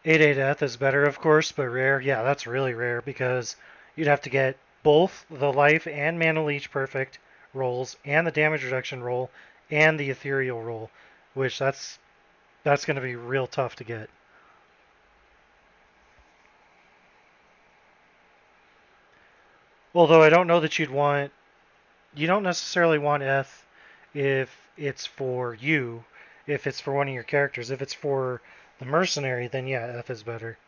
8-8 death is better, of course, but rare. Yeah, that's really rare because you'd have to get both the life and mana leech perfect rolls and the damage reduction roll and the ethereal roll, which that's going to be real tough to get. Although I don't know that you don't necessarily want Eth if it's for you, if it's for one of your characters. If it's for the mercenary, then yeah, Eth is better.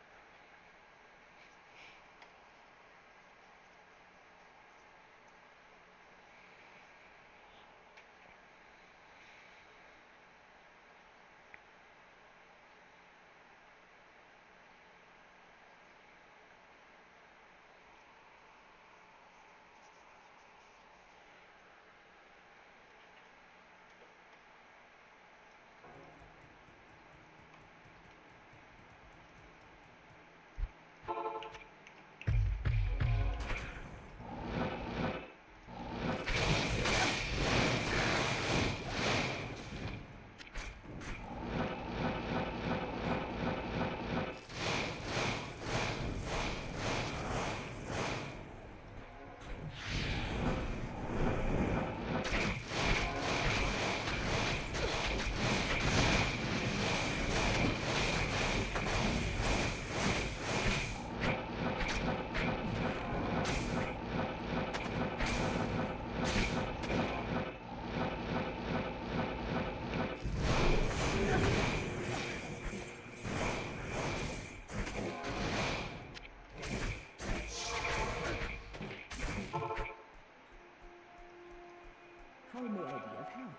How may I be of help?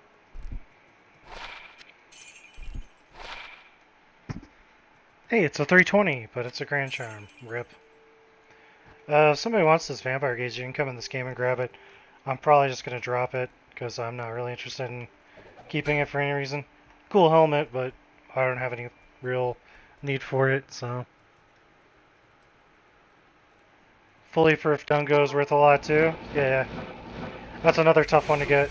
Hey, it's a 320, but it's a Grand Charm. Rip. If somebody wants this vampire gauge, you can come in this game and grab it. I'm probably just gonna drop it because I'm not really interested in keeping it for any reason. Cool helmet, but I don't have any real need for it, so. Fully proof Dungo is worth a lot too. Yeah, that's another tough one to get.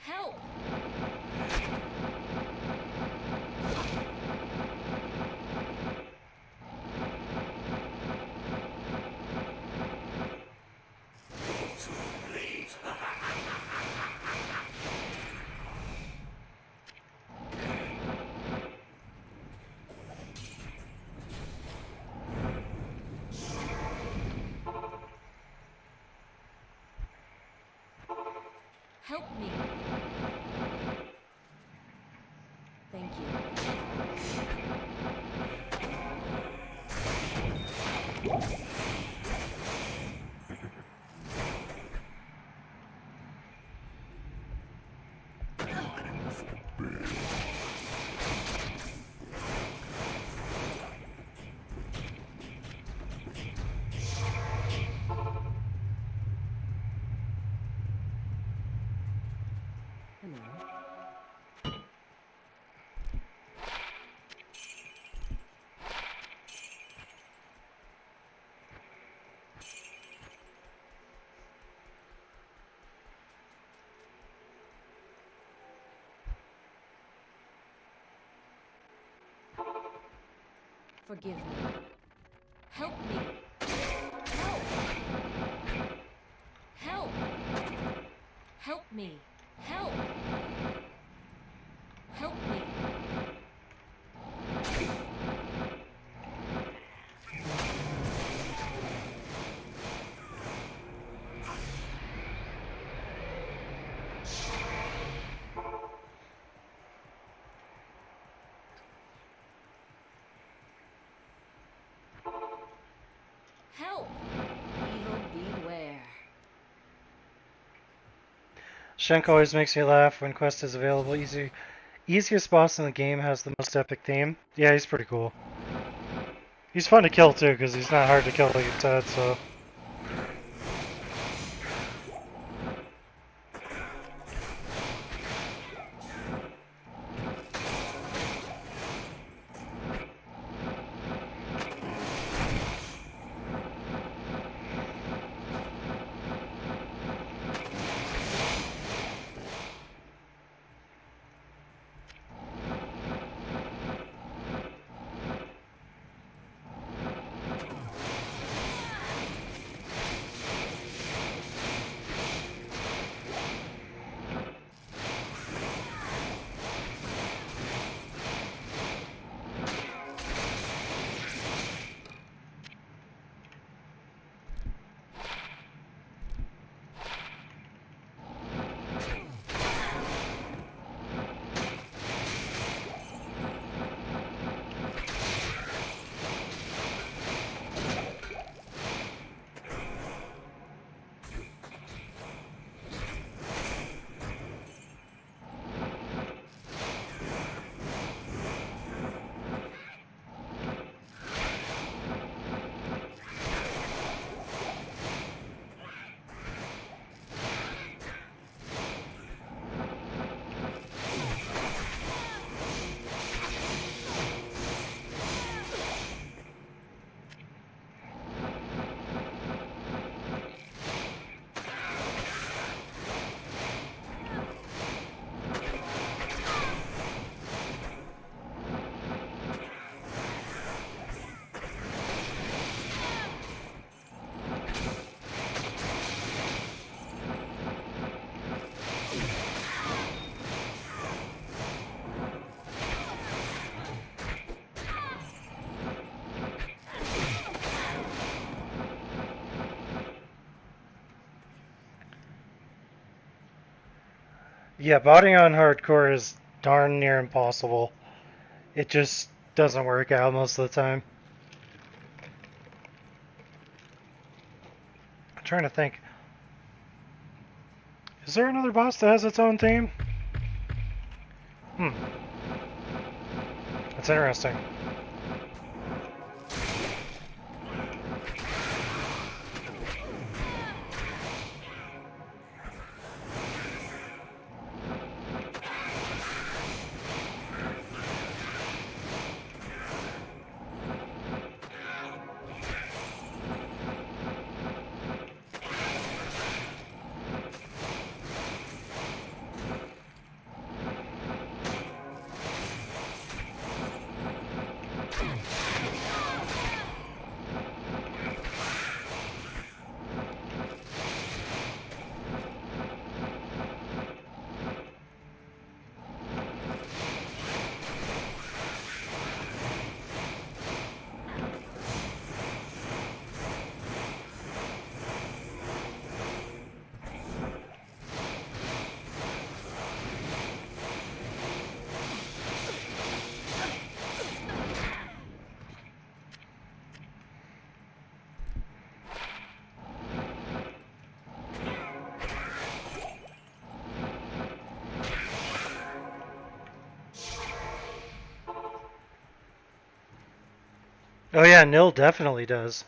Help! Help me!
Thank you. Hello. Forgive me.
Help me! Help! Help! Help me! Help! Help me! Help!
Evil beware.
Shenk always makes me laugh when quest is available. Easiest boss in the game has the most epic theme. Yeah, he's pretty cool. He's fun to kill too, because he's not hard to kill like you said, so. Yeah, botting on hardcore is darn near impossible. It just doesn't work out most of the time. I'm trying to think. Is there another boss that has its own theme? That's interesting. Oh yeah, Nil definitely does.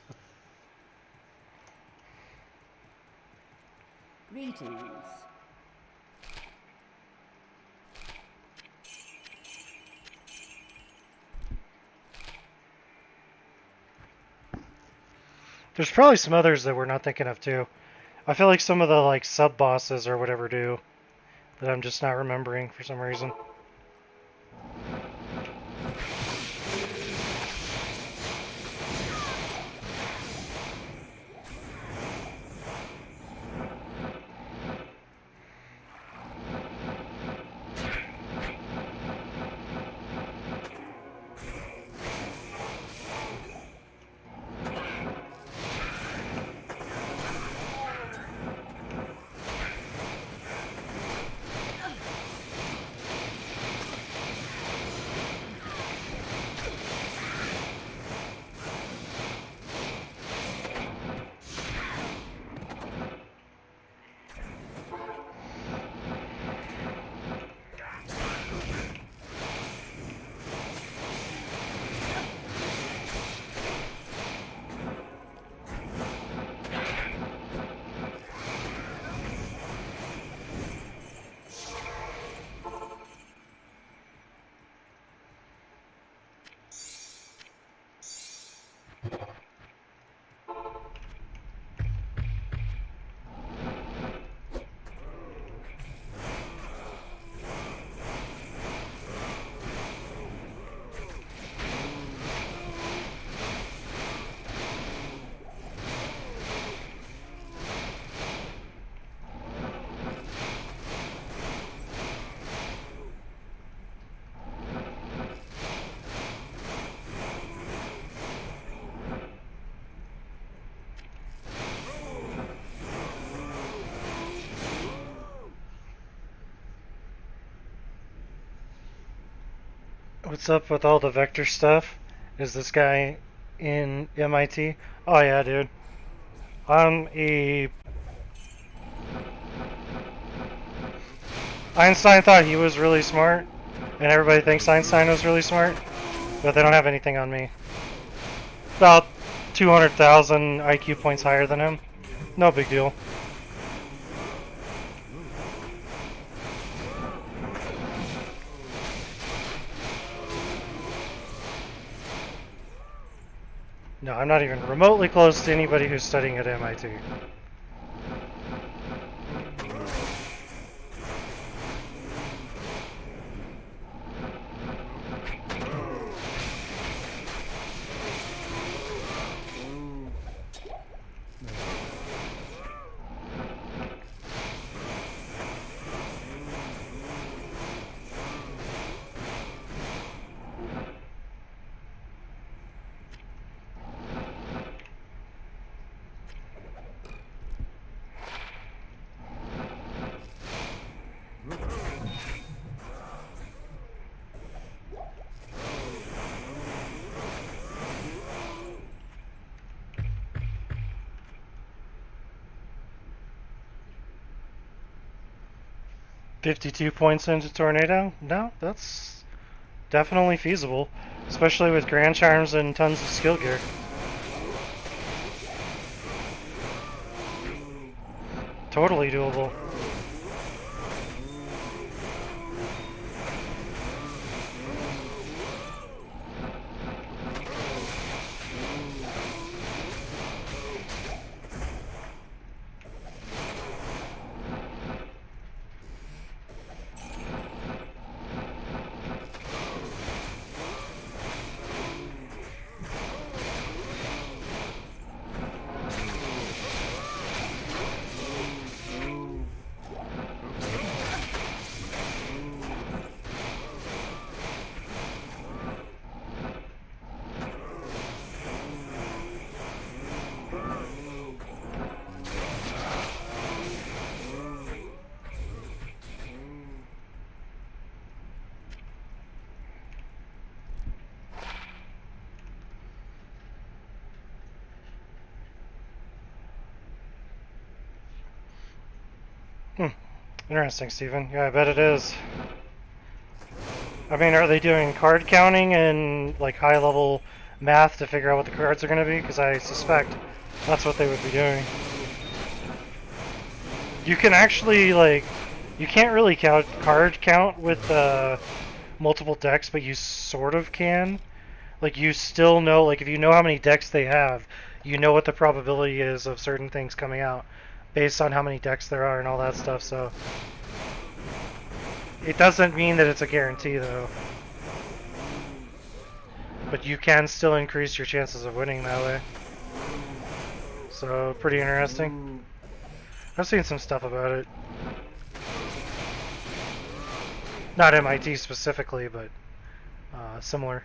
Greetings.
There's probably some others that we're not thinking of too. I feel like some of the like sub bosses or whatever do that I'm just not remembering for some reason. What's up with all the vector stuff? Is this guy in MIT? Oh yeah, dude. I'm a Einstein thought he was really smart, and everybody thinks Einstein was really smart, but they don't have anything on me. About 200,000 IQ points higher than him. No big deal. No, I'm not even remotely close to anybody who's studying at MIT. 52 points into Tornado? No, that's definitely feasible. Especially with Grand Charms and tons of skill gear. Totally doable. Hmm. Interesting, Steven. Yeah, I bet it is. I mean, are they doing card counting and like high level math to figure out what the cards are going to be? Because I suspect that's what they would be doing. You can actually like, you can't really card count with multiple decks, but you sort of can. Like you still know, like if you know how many decks they have, you know what the probability is of certain things coming out based on how many decks there are and all that stuff. So it doesn't mean that it's a guarantee though. But you can still increase your chances of winning that way. So pretty interesting. I've seen some stuff about it. Not MIT specifically, but similar.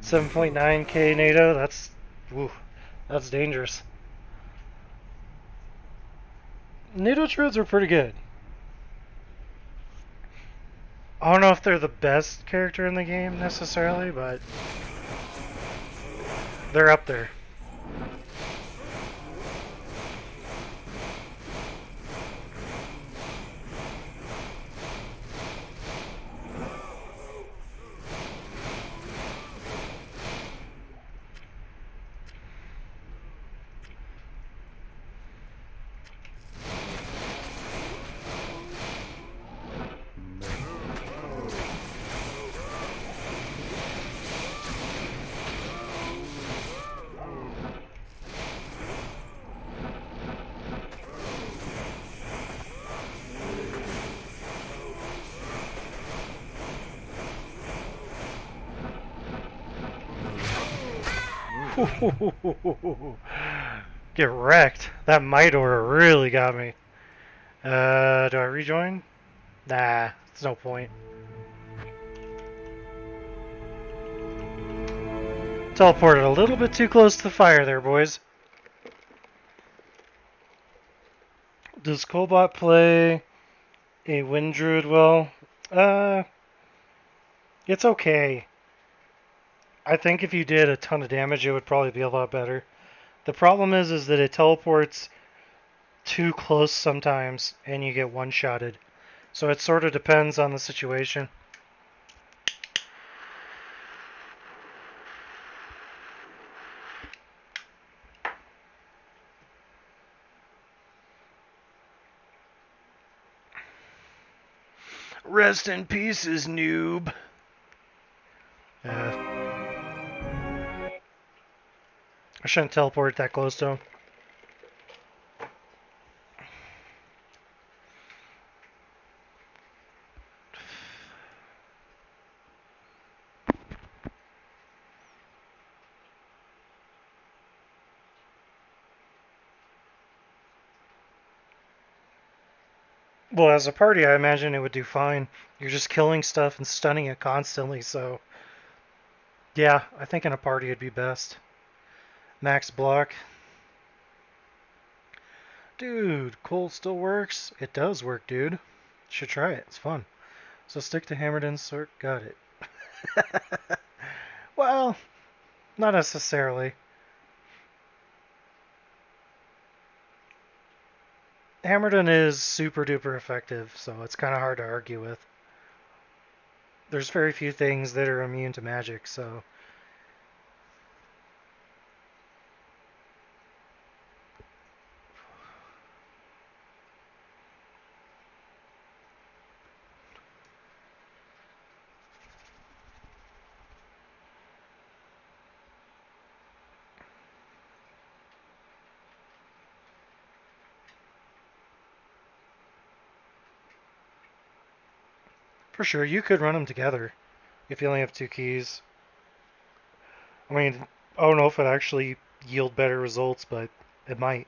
$7.9K NATO. That's dangerous. NATO trades are pretty good. I don't know if they're the best character in the game necessarily, but they're up there. Get wrecked. That Might Aura really got me. Do I rejoin? Nah, there's no point. Teleported a little bit too close to the fire there, boys. Does Cobot play a Wind Druid well? It's okay. I think if you did a ton of damage, it would probably be a lot better. The problem is that it teleports too close sometimes, and you get one-shotted. So it sort of depends on the situation. Rest in pieces, noob. I shouldn't teleport that close to him. Well, as a party, I imagine it would do fine. You're just killing stuff and stunning it constantly, so... Yeah, I think in a party it'd be best. Max block. Dude, coal still works? It does work, dude. Should try it. It's fun. So stick to hammered insert. Got it. Well, not necessarily. Hammerton is super duper effective, so it's kind of hard to argue with. There's very few things that are immune to magic, so. For sure, you could run them together if you only have two keys. I mean, I don't know if it actually yield better results, but it might.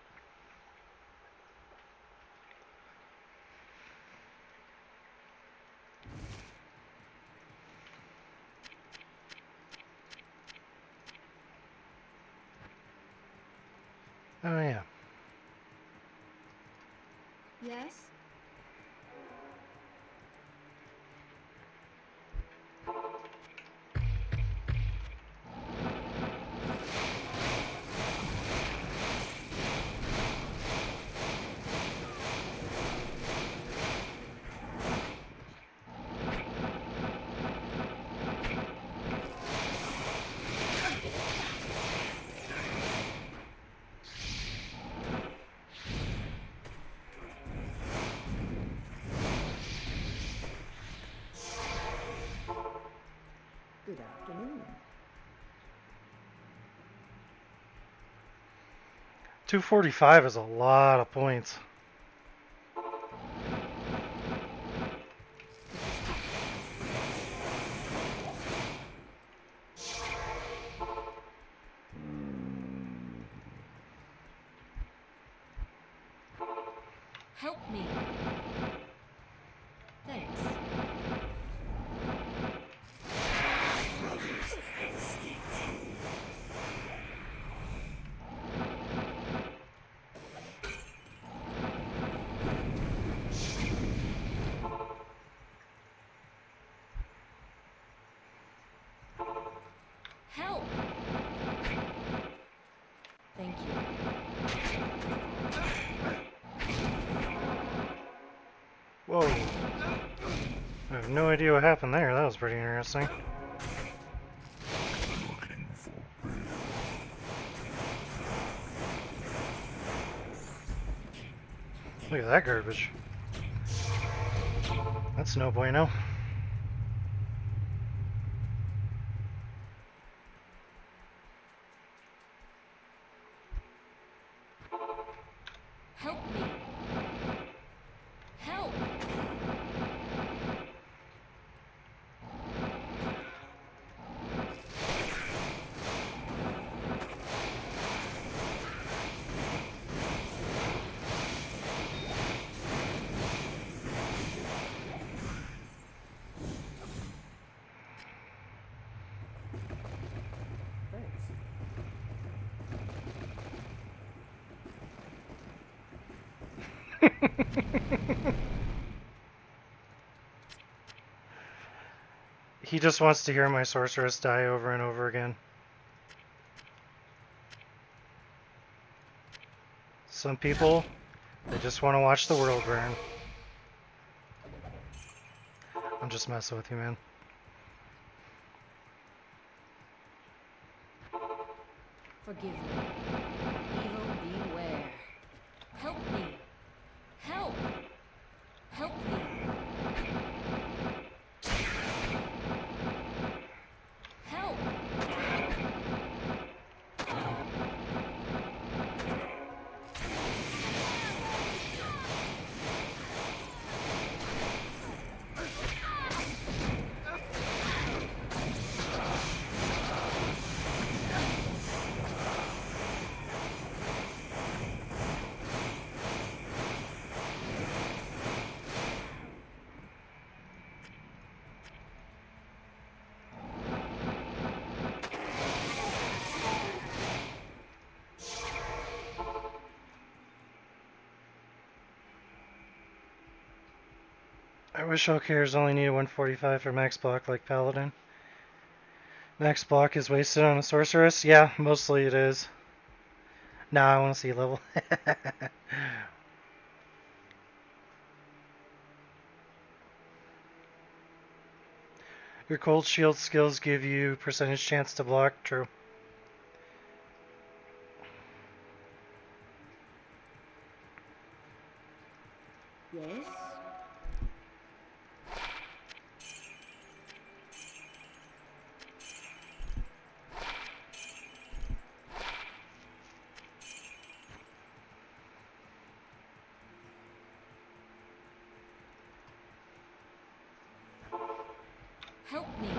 Oh yeah.
Yes? Good afternoon.
245 is a lot of points.
Help me. Thanks. Help.
Thank you.
Whoa. I have no idea what happened there. That was pretty interesting. Look at that garbage. That's no bueno.
Help me. Help.
Thanks.
He just wants to hear my sorceress die over and over again. Some people, they just want to watch the world burn. I'm just messing with you, man.
Forgive me. Evil beware.
Help me. Help. Help me. Help.
I wish OKers only needed 145 for max block like Paladin. Max block is wasted on a sorceress? Yeah, mostly it is. Now I want to see level. Your cold shield skills give you percentage chance to block. True.
Yes?
Help me.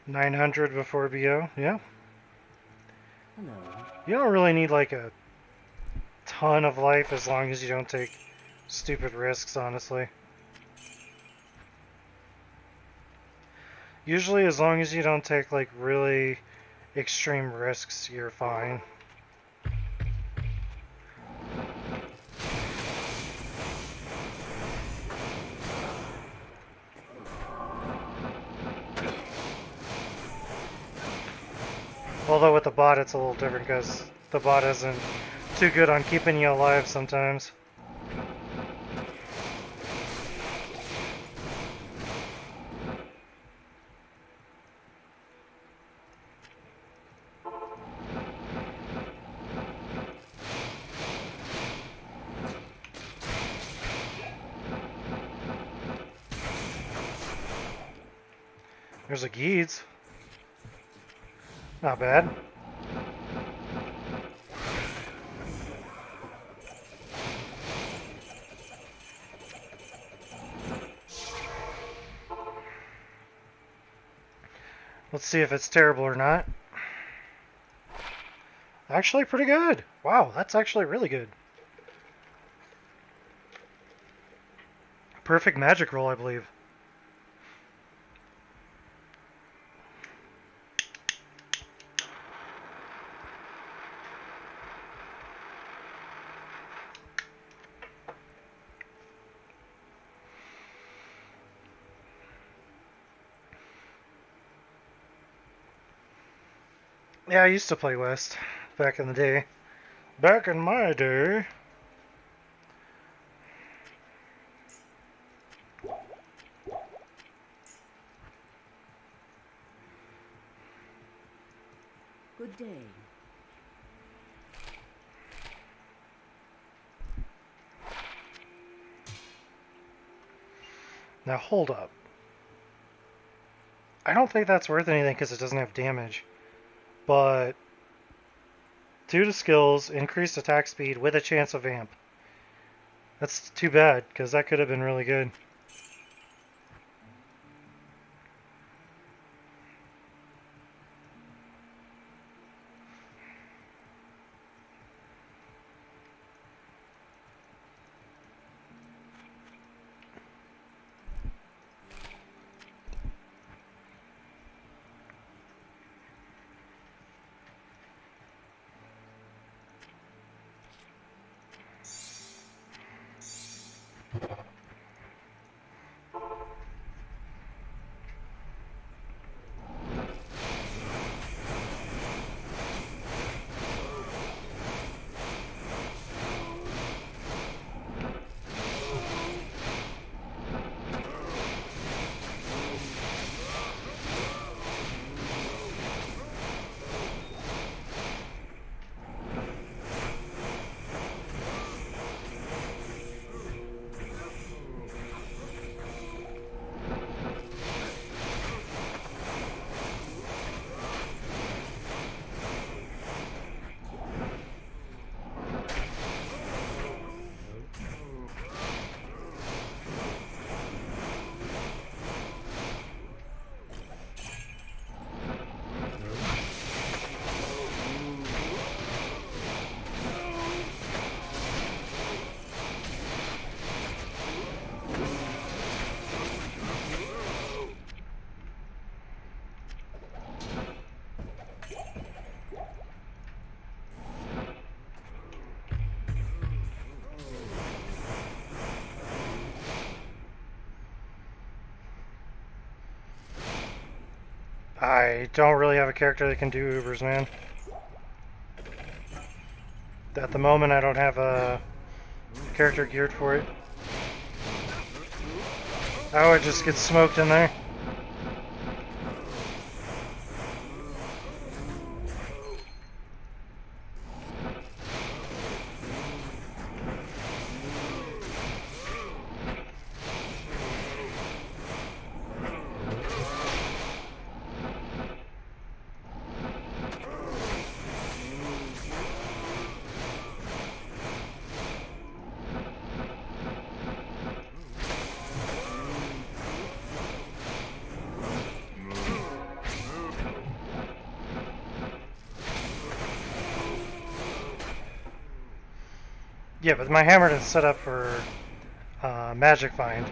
$900 before BO. Yeah.
Hello.
You don't really need like a ton of life as long as you don't take stupid risks, honestly. Usually, as long as you don't take like really extreme risks, you're fine. Although with the bot, it's a little different because the bot isn't too good on keeping you alive sometimes. There's a Geeds. Not bad. Let's see if it's terrible or not. Actually pretty good. Wow, that's actually really good. Perfect magic roll, I believe. Yeah, I used to play West back in the day. Back in my day.
Good day.
Now hold up. I don't think that's worth anything because it doesn't have damage. But due to skills, increased attack speed with a chance of amp. That's too bad because that could have been really good. I don't really have a character that can do Ubers, man. At the moment, I don't have a character geared for it. Oh, it just gets smoked in there. Yeah, but my hammer is set up for magic find.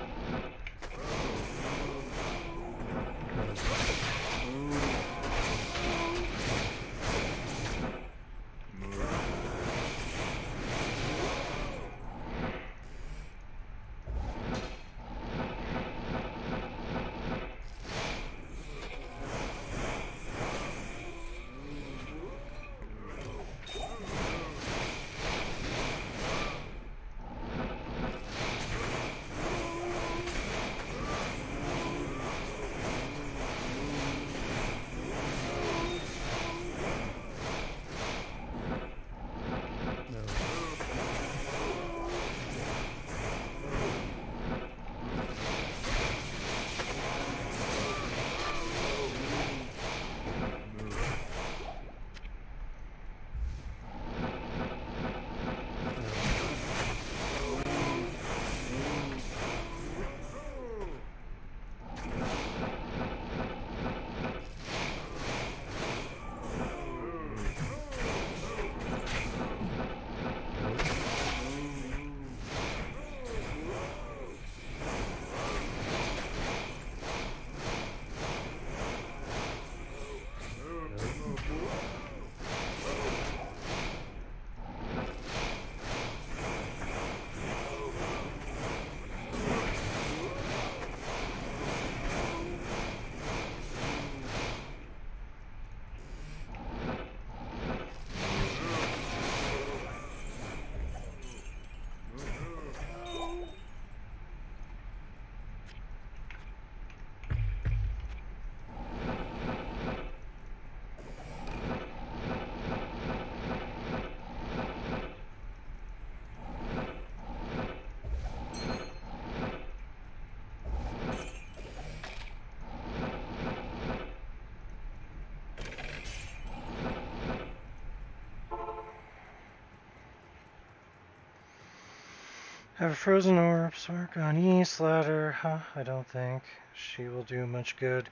Have a frozen orb, spark on east ladder. Huh, I don't think she will do much good.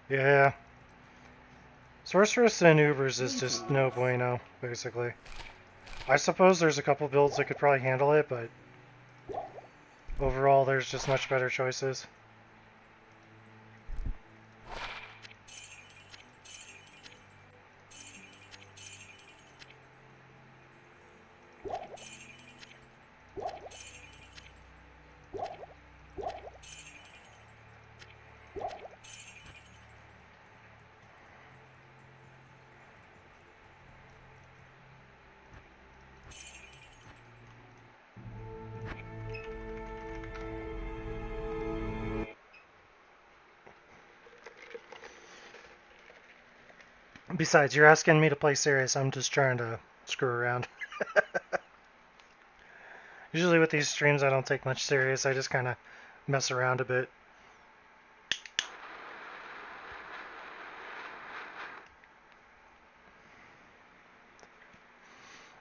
Yeah. Sorceress and Ubers is just no bueno, basically. I suppose there's a couple builds that could probably handle it, but overall there's just much better choices. Besides, you're asking me to play serious. I'm just trying to screw around. Usually with these streams, I don't take much serious. I just kind of mess around a bit.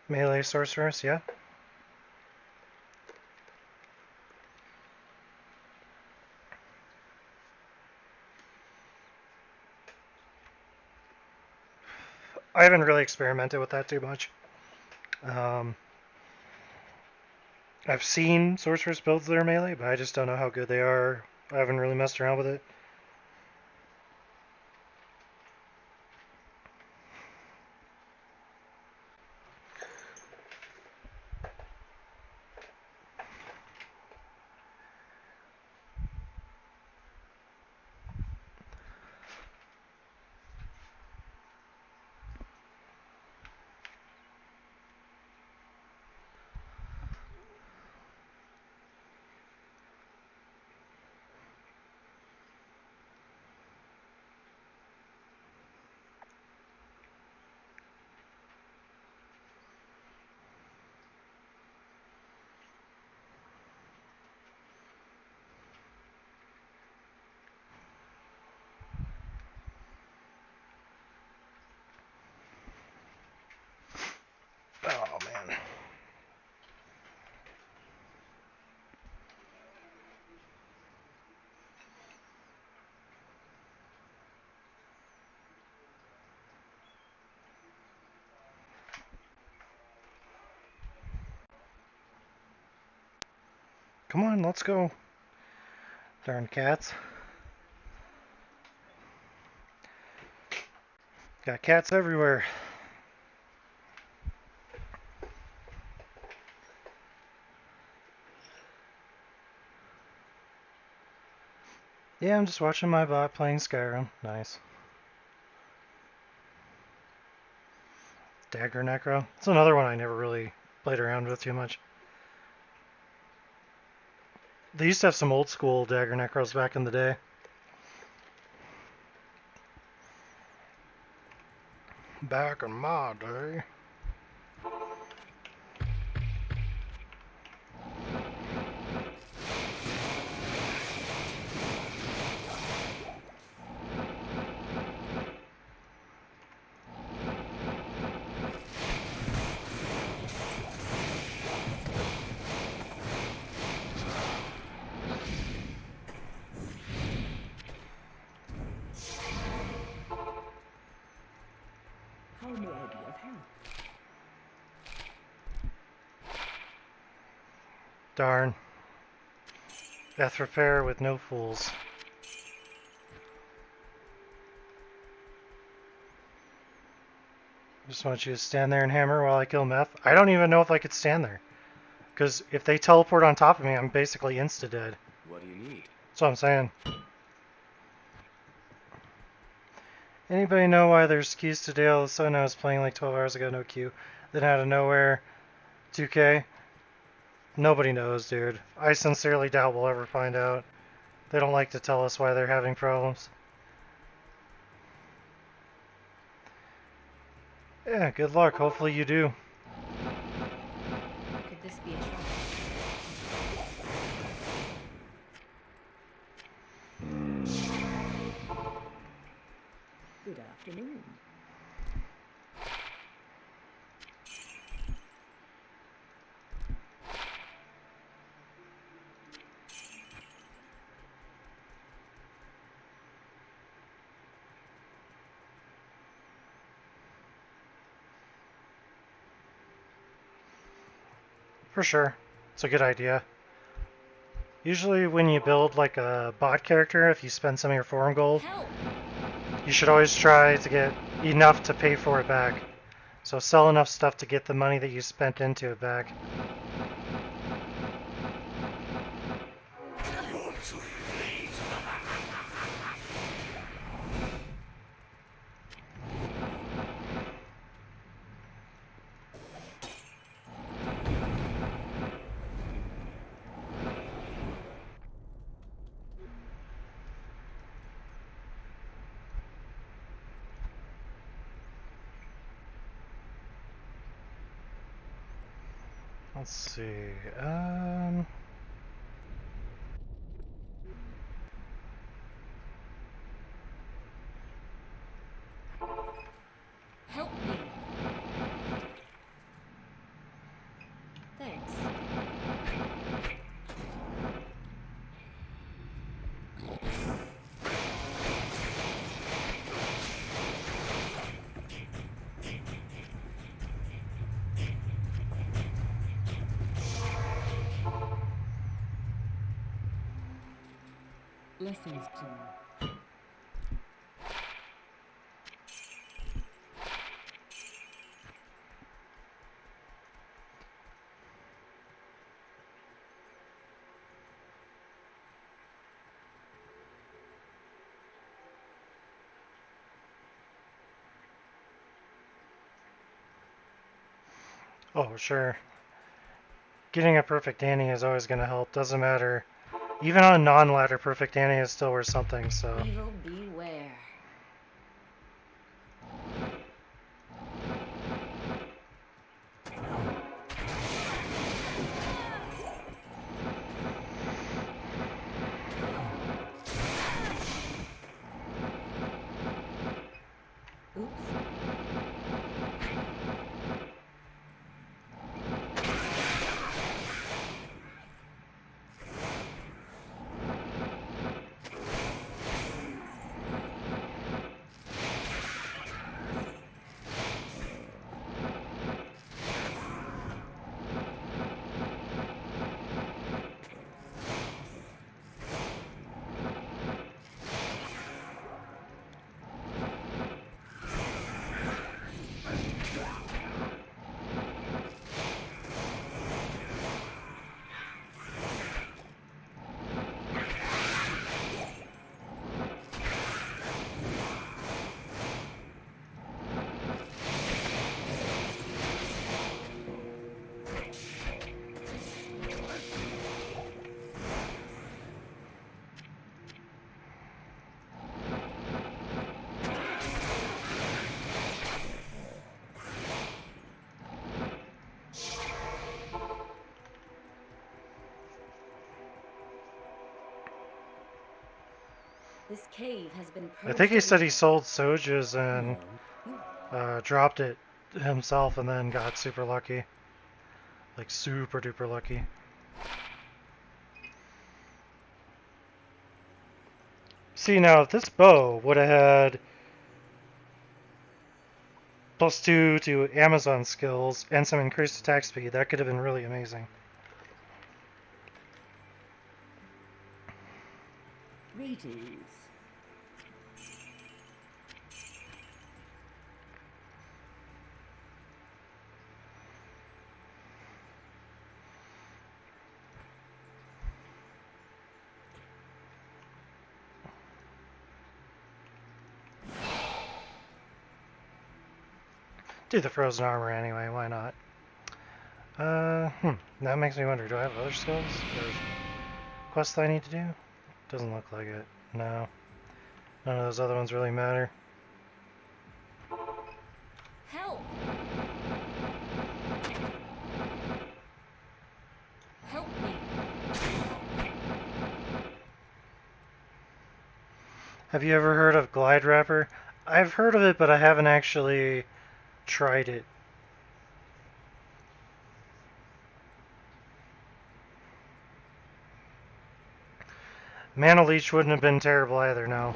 Melee sorceress, yeah. I haven't really experimented with that too much. Um, I've seen sorceress builds that are melee, but I just don't know how good they are. I haven't really messed around with it. Oh, man. Come on, let's go. Darn cats. Got cats everywhere. Yeah, I'm just watching my bot playing Skyrim. Nice. Dagger Necro. It's another one I never really played around with too much. They used to have some old school Dagger Necros back in the day. Back in my day.
How may I be of help?
Darn. Death repair with no fools. Just want you to stand there and hammer while I kill meth. I don't even know if I could stand there. Because if they teleport on top of me, I'm basically insta-dead.
What do you need?
That's what I'm saying. Anybody know why there's queues today? All of a sudden I was playing like 12 hours ago, no queue. Then out of nowhere, 2K. Nobody knows, dude. I sincerely doubt we'll ever find out. They don't like to tell us why they're having problems. Yeah, good luck. Hopefully you do.
Could this be a trap?
Good afternoon.
For sure. It's a good idea. Usually when you build like a bot character, if you spend some of your forum gold,
Help!
you should always try to get enough to pay for it back. So sell enough stuff to get the money that you spent into it back. Let's see.
Help me! Thanks.
Lessons to
Oh, sure. Getting a perfect Annie is always going to help. Doesn't matter. Even on a non-ladder, perfect Annie is still worth something, so...
Evil beware.
oops.
This cave has been
I think he said he
purged.
sold Sojas and
No.
dropped it himself and then got super lucky. Like super duper lucky. See, now if this bow would have had +2 to Amazon skills and some increased attack speed, that could have been really amazing.
Greetings.
Do the frozen armor anyway, why not? That makes me wonder, do I have other skills? Or quests I need to do? Doesn't look like it. No. None of those other ones really matter.
Help! Help me!
Have you ever heard of Glide Wrapper? I've heard of it, but I haven't actually tried it. Mana Leech wouldn't have been terrible either, no.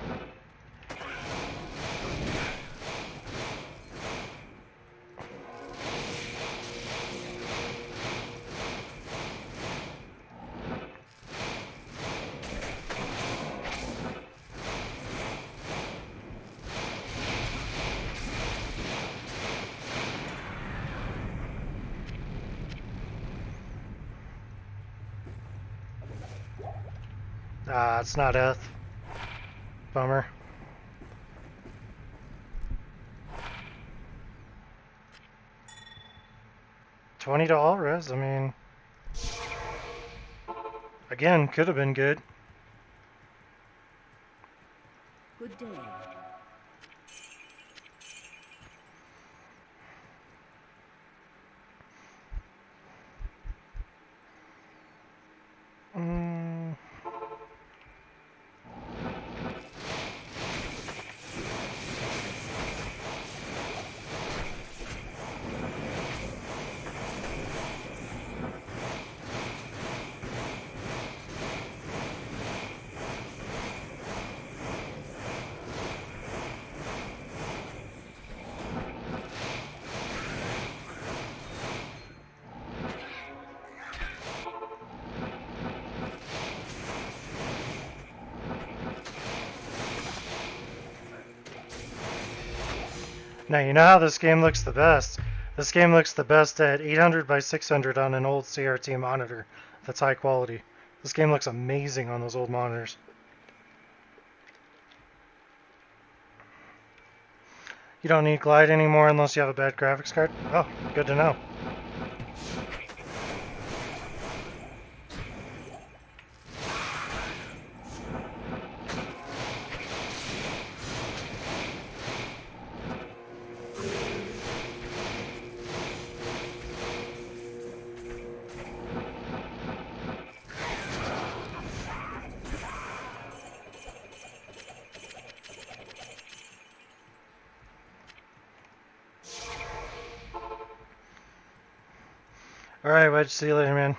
Ah, it's not Eth. Bummer. $20 to all res, I mean... Again, could have been good.
Good day.
Mm. Now, you know how this game looks the best? This game looks the best at 800 by 600 on an old CRT monitor that's high quality. This game looks amazing on those old monitors. You don't need glide anymore unless you have a bad graphics card? Oh, good to know. Alright, Wedge, see you later, man.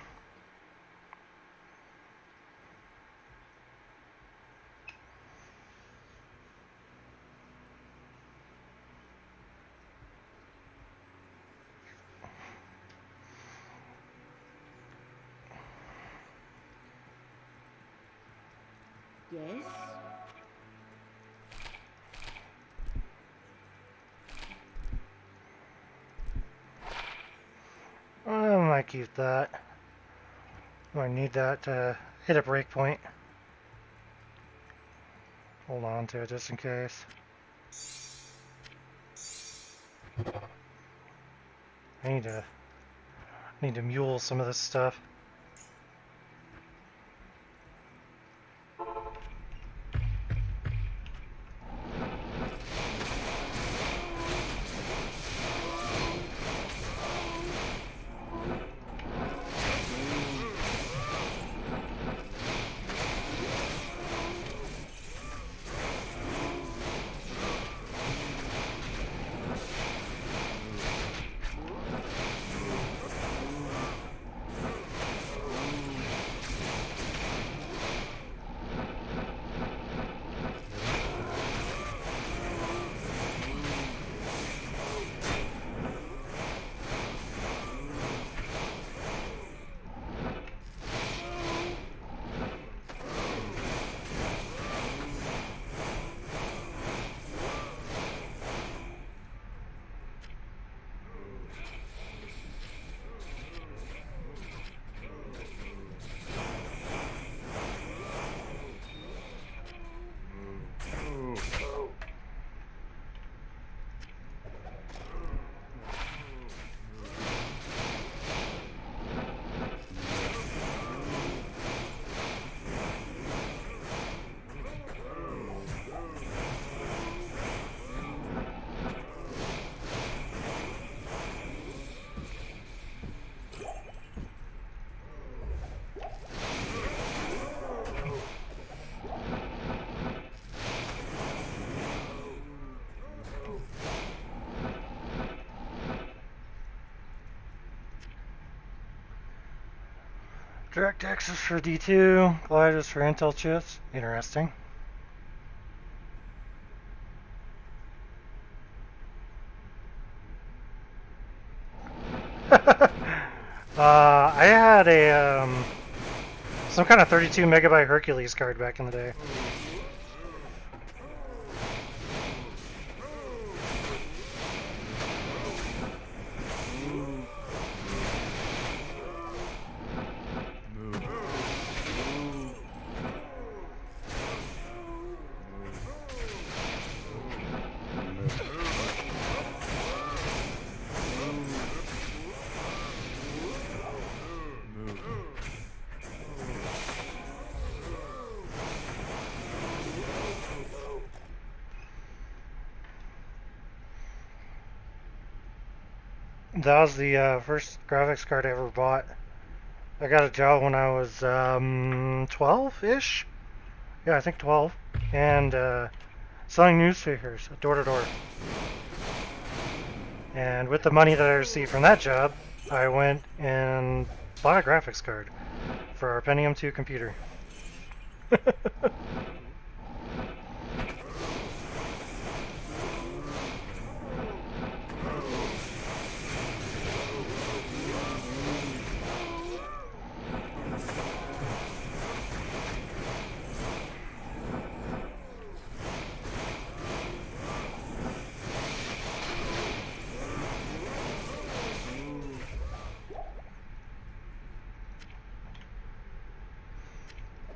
Yes?
I might keep that. Might need that to hit a breakpoint. Hold on to it just in case. I need to mule some of this stuff. Direct access for D2, gliders for Intel chips. Interesting. I had a some kind of 32 megabyte Hercules card back in the day. That was the first graphics card I ever bought. I got a job when I was 12-ish. Yeah, I think 12. And selling newspapers door to door. And with the money that I received from that job, I went and bought a graphics card for our Pentium 2 computer.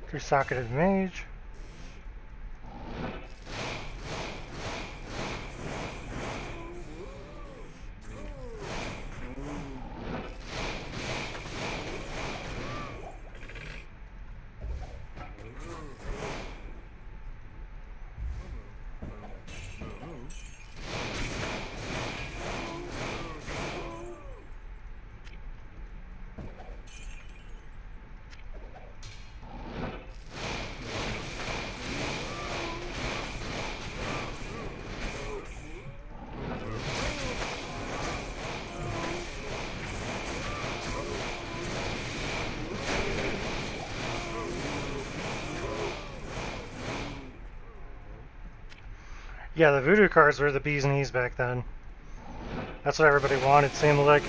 Three-socketed mage. Yeah, the voodoo cards were the bee's knees back then. That's what everybody wanted, seemed like.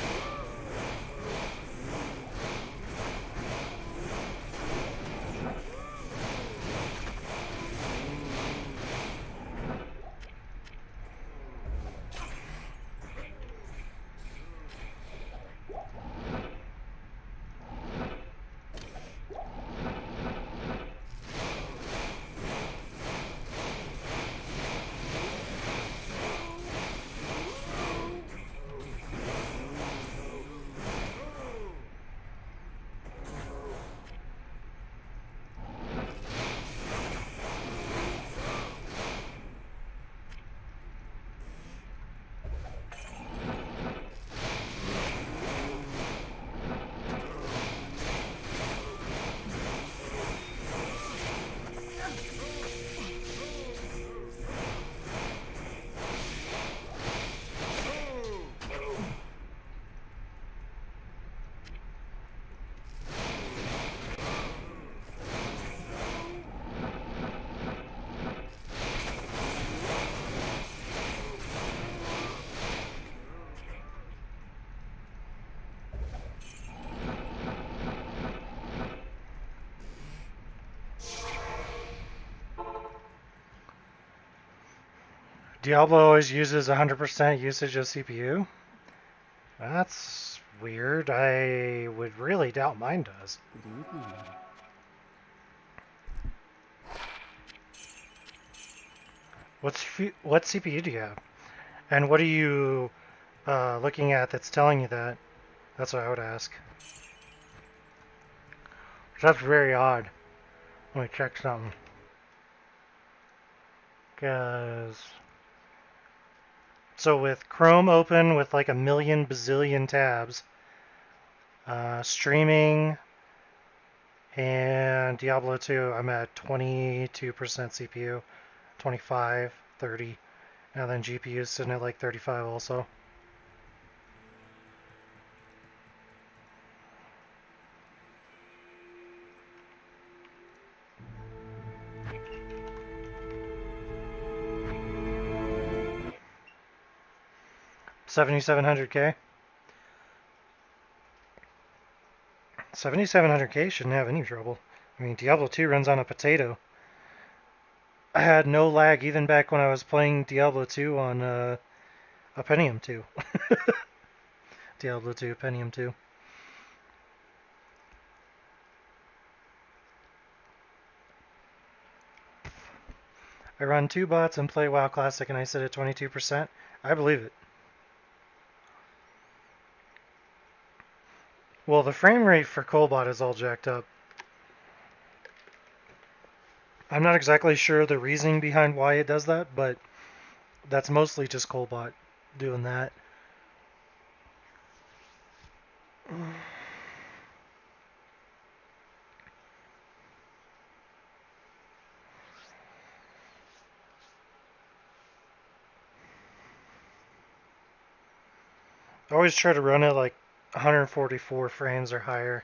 Diablo always uses 100% usage of CPU. That's weird. I would really doubt mine does.
Good evening.
What CPU do you have? And what are you looking at that's telling you that? That's what I would ask. That's very odd. Let me check something. So with Chrome open with like a million bazillion tabs, streaming and Diablo 2, I'm at 22% CPU, 25, 30, and then GPU is sitting at like 35 also. $7,700K? 7,700K shouldn't have any trouble. I mean, Diablo 2 runs on a potato. I had no lag even back when I was playing Diablo 2 on a Pentium 2. Diablo 2, Pentium 2. I run 2 bots and play WoW Classic and I sit at 22%. I believe it. Well, the frame rate for Colbot is all jacked up. I'm not exactly sure the reasoning behind why it does that, but that's mostly just Colbot doing that. I always try to run it like 144 frames or higher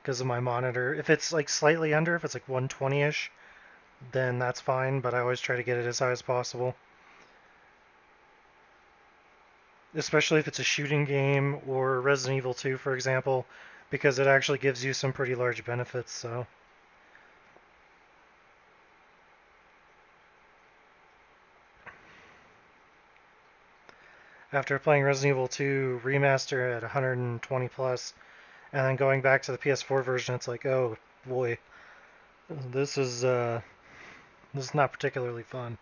because of my monitor. If it's like slightly under, if it's like 120-ish, then that's fine, but I always try to get it as high as possible. Especially if it's a shooting game or Resident Evil 2, for example, because it actually gives you some pretty large benefits, so. After playing Resident Evil 2 remaster at 120 plus, and then going back to the PS4 version, it's like, oh boy, this is this is not particularly fun.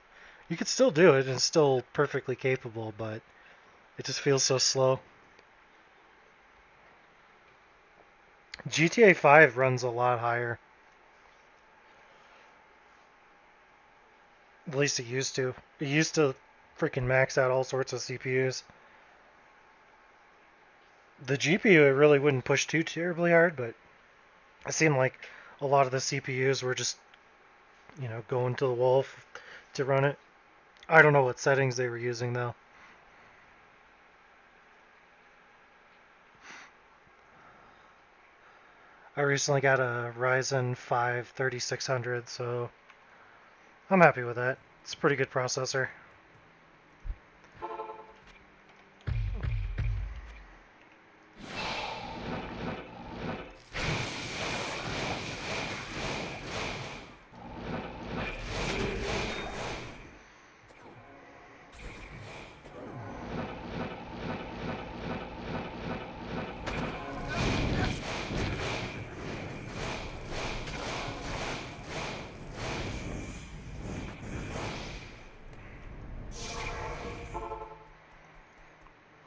You could still do it, and it's still perfectly capable, but it just feels so slow. GTA 5 runs a lot higher. At least it used to. It used to freaking max out all sorts of CPUs. The GPU it really wouldn't push too terribly hard, but it seemed like a lot of the CPUs were just, going to the wall to run it. I don't know what settings they were using though. I recently got a Ryzen 5 3600, so I'm happy with that. It's a pretty good processor.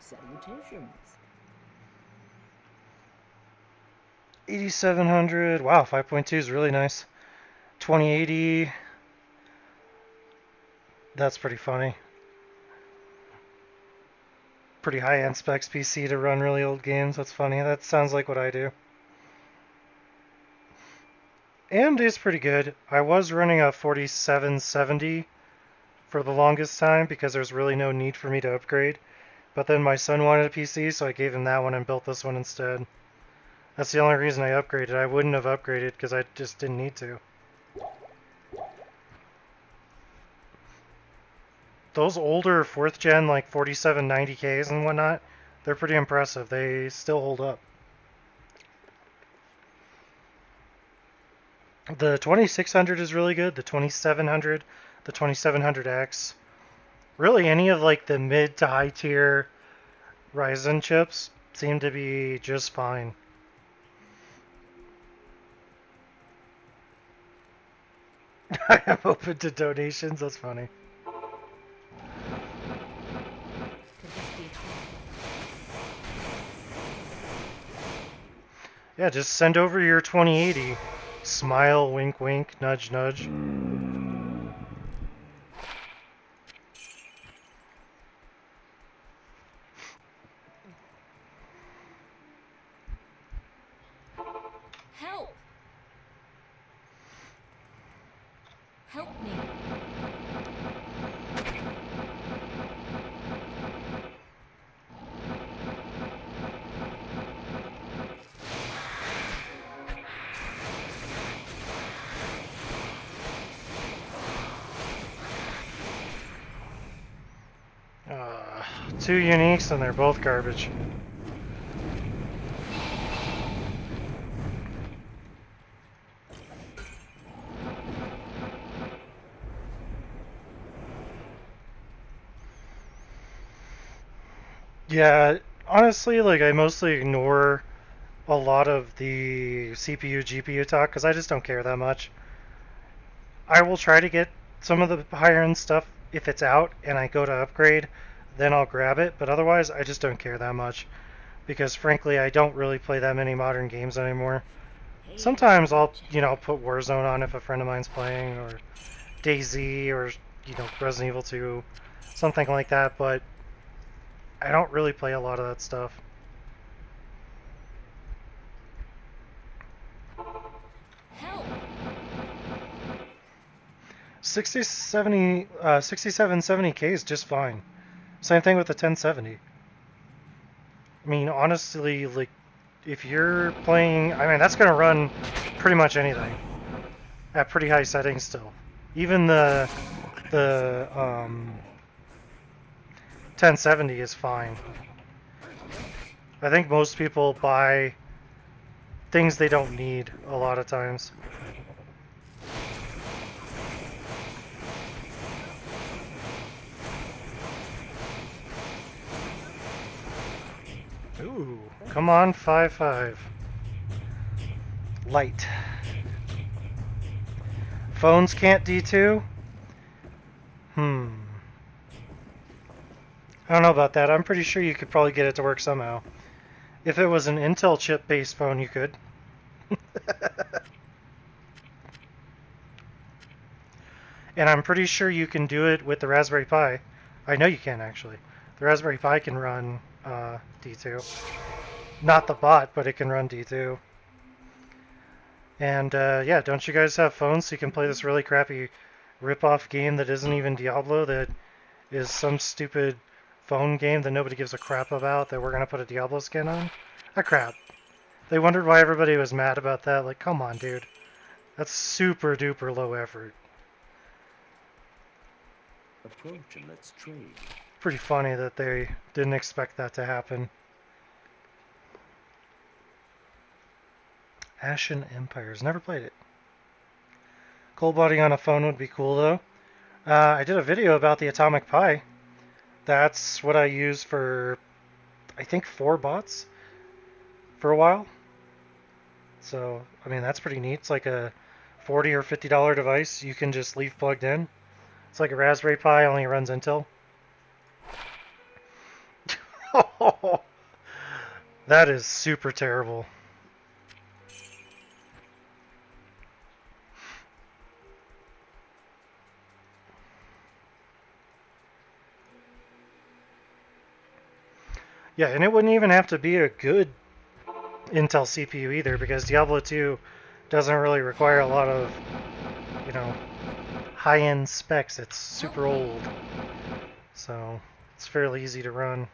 Salutations.
8700. Wow, 5.2 is really nice. 2080. That's pretty funny. Pretty high-end specs PC to run really old games. That's funny. That sounds like what I do. AMD is pretty good. I was running a 4770 for the longest time because there's really no need for me to upgrade. But then my son wanted a PC, so I gave him that one and built this one instead. That's the only reason I upgraded. I wouldn't have upgraded because I just didn't need to. Those older 4th gen, like 4790Ks and whatnot, they're pretty impressive. They still hold up. The 2600 is really good. The 2700, the 2700X. Really, any of like the mid to high tier Ryzen chips seem to be just fine. I am open to donations. That's funny. Yeah, just send over your 2080. Smile, wink, wink, nudge, nudge.
Help! Help me.
Two uniques and they're both garbage. Yeah, honestly, like I mostly ignore a lot of the CPU GPU talk because I just don't care that much. I will try to get some of the higher end stuff if it's out and I go to upgrade, then I'll grab it, but otherwise I just don't care that much because frankly I don't really play that many modern games anymore. Sometimes I'll, put Warzone on if a friend of mine's playing, or DayZ, or, Resident Evil 2, something like that, but I don't really play a lot of that stuff.
Help!
6770K is just fine. Same thing with the 1070. I mean, honestly, like, if you're playing, I mean, that's going to run pretty much anything at pretty high settings still. Even the 1070 is fine. I think most people buy things they don't need a lot of times. Ooh, come on, 5-5. Light. Phones can't D2? Hmm. I don't know about that. I'm pretty sure you could probably get it to work somehow. If it was an Intel chip-based phone, you could. And I'm pretty sure you can do it with the Raspberry Pi. I know you can, actually. The Raspberry Pi can run D2. Not the bot, but it can run D2. And yeah, don't you guys have phones so you can play this really crappy rip-off game that isn't even Diablo, that is some stupid phone game that nobody gives a crap about that we're going to put a Diablo skin on? Ah, crap. They wondered why everybody was mad about that. Like, come on, dude. That's super duper low effort.
Approach and let's trade.
Pretty funny that they didn't expect that to happen. Ashen Empires. Never played it. Cold body on a phone would be cool, though. I did a video about the Atomic Pi. That's what I used for, I think, 4 bots for a while. So, I mean, that's pretty neat. It's like a $40 or $50 device you can just leave plugged in. It's like a Raspberry Pi, only runs Intel. That is super terrible. Yeah, and it wouldn't even have to be a good Intel CPU either, because Diablo 2 doesn't really require a lot of, you know, high-end specs. It's super old, so it's fairly easy to run.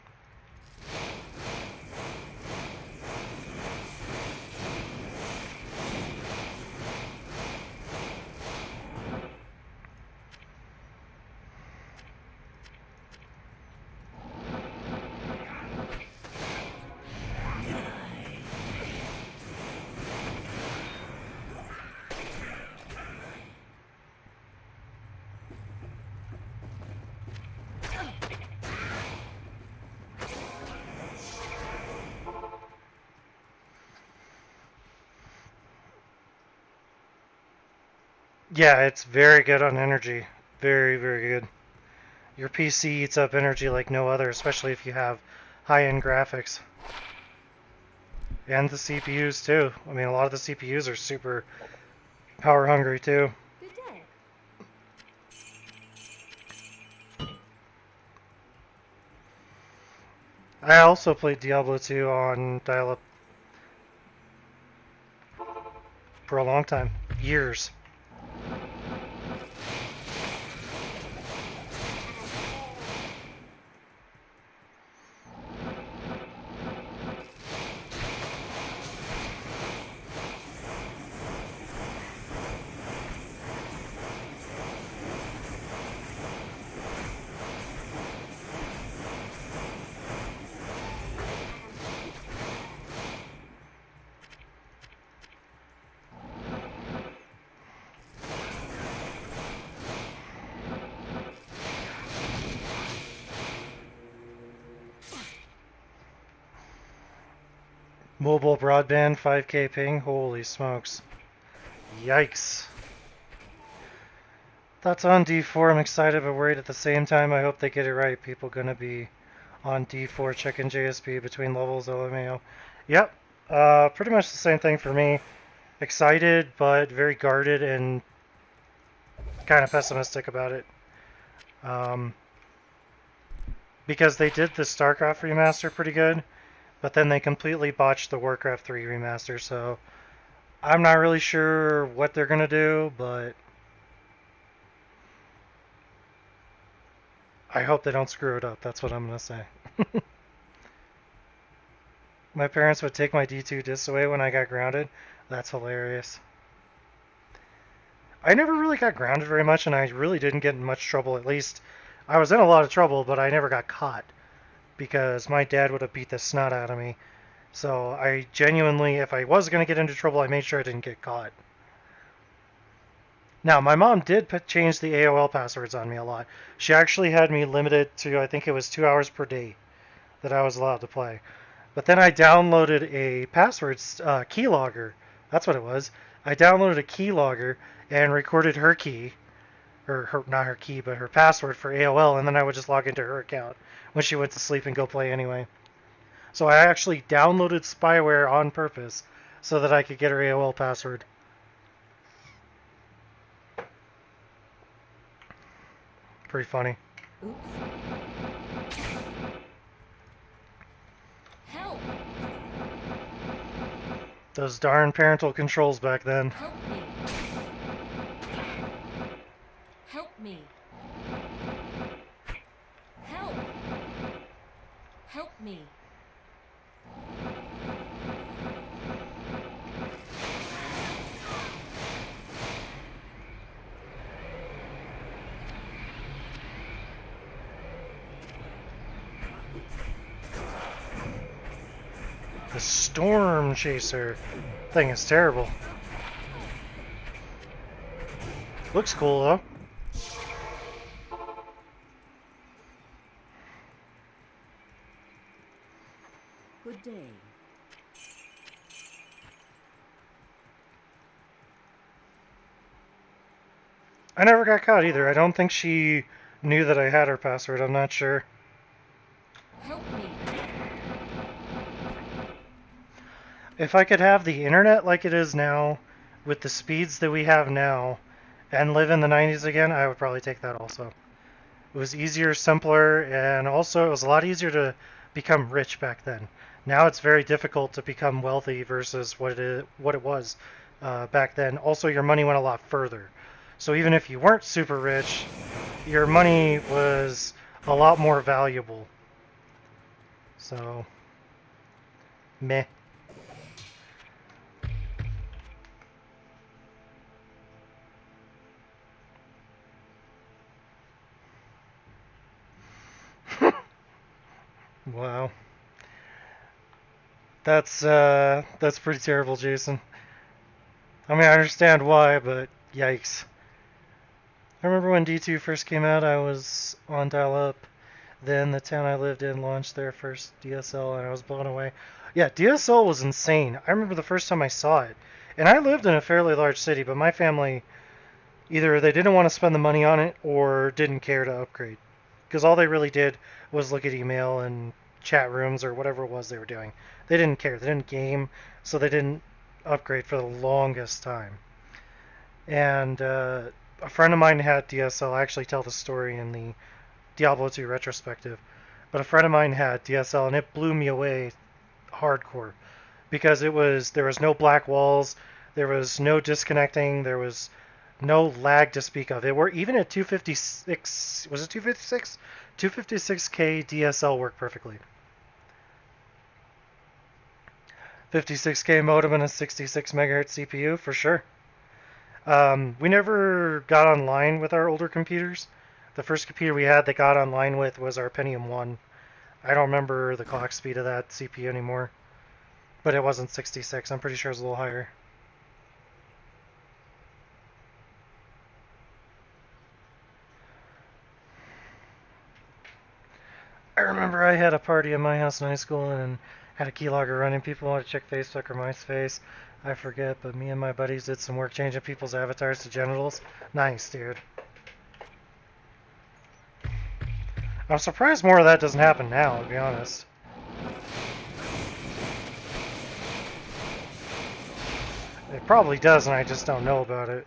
Yeah, it's very good on energy. Very, very good. Your PC eats up energy like no other, especially if you have high-end graphics. And the CPUs too. I mean, a lot of the CPUs are super power hungry too.
Good day.
I also played Diablo 2 on dial-up for a long time. Years. Mobile broadband, 5K ping, holy smokes. Yikes. Thoughts on D4, I'm excited but worried at the same time. I hope they get it right. People gonna be on D4 checking JSP between levels, LMAO. Yep, pretty much the same thing for me. Excited, but very guarded and kind of pessimistic about it. Because they did the StarCraft remaster pretty good, but then they completely botched the Warcraft 3 remaster, so I'm not really sure what they're gonna do, but I hope they don't screw it up. That's what I'm gonna say. My parents would take my D2 discs away when I got grounded. That's hilarious. I never really got grounded very much, and I really didn't get in much trouble. At least I was in a lot of trouble, but I never got caught because my dad would have beat the snot out of me. So I genuinely, if I was going to get into trouble, I made sure I didn't get caught. Now, my mom did change the AOL passwords on me a lot. She actually had me limited to, I think it was 2 hours per day that I was allowed to play. But then I downloaded a password keylogger. That's what it was. I downloaded a keylogger and recorded her key, or her, not her key, but her password for AOL, and then I would just log into her account when she went to sleep and go play anyway. So I actually downloaded spyware on purpose so that I could get her AOL password. Pretty funny.
Oops. Help!
Those darn parental controls back then.
Help me! Help me! Help! Help me!
The Storm Chaser thing is terrible. Looks cool though.
Good day.
I never got caught either. I don't think she knew that I had her password. I'm not sure.
Help me!
If I could have the internet like it is now, with the speeds that we have now, and live in the 90s again, I would probably take that also. It was easier, simpler, and also it was a lot easier to become rich back then. Now it's very difficult to become wealthy versus what it was back then. Also, your money went a lot further. So even if you weren't super rich, your money was a lot more valuable. So, meh. Wow. That's pretty terrible, Jason. I mean, I understand why, but yikes. I remember when D2 first came out, I was on dial-up. Then the town I lived in launched their first DSL, and I was blown away. Yeah, DSL was insane. I remember the first time I saw it. And I lived in a fairly large city, but my family, either they didn't want to spend the money on it or didn't care to upgrade. Because all they really did was look at email and chat rooms or whatever it was they were doing. They didn't care. They didn't game, so they didn't upgrade for the longest time. And a friend of mine had DSL. I actually tell the story in the Diablo II retrospective. But a friend of mine had DSL, and it blew me away hardcore. Because there was no black walls, there was no disconnecting, there was no lag to speak of. It worked even at 256. Was it 256? 256K DSL worked perfectly. 56K modem and a 66 megahertz CPU for sure. We never got online with our older computers. The first computer we had that got online with was our Pentium 1. I don't remember the clock speed of that CPU anymore, but it wasn't 66. I'm pretty sure it was a little higher. I remember I had a party at my house in high school and had a keylogger running. People wanted to check Facebook or MySpace. I forget, but me and my buddies did some work changing people's avatars to genitals. Nice, dude. I'm surprised more of that doesn't happen now, to be honest. It probably does, and I just don't know about it.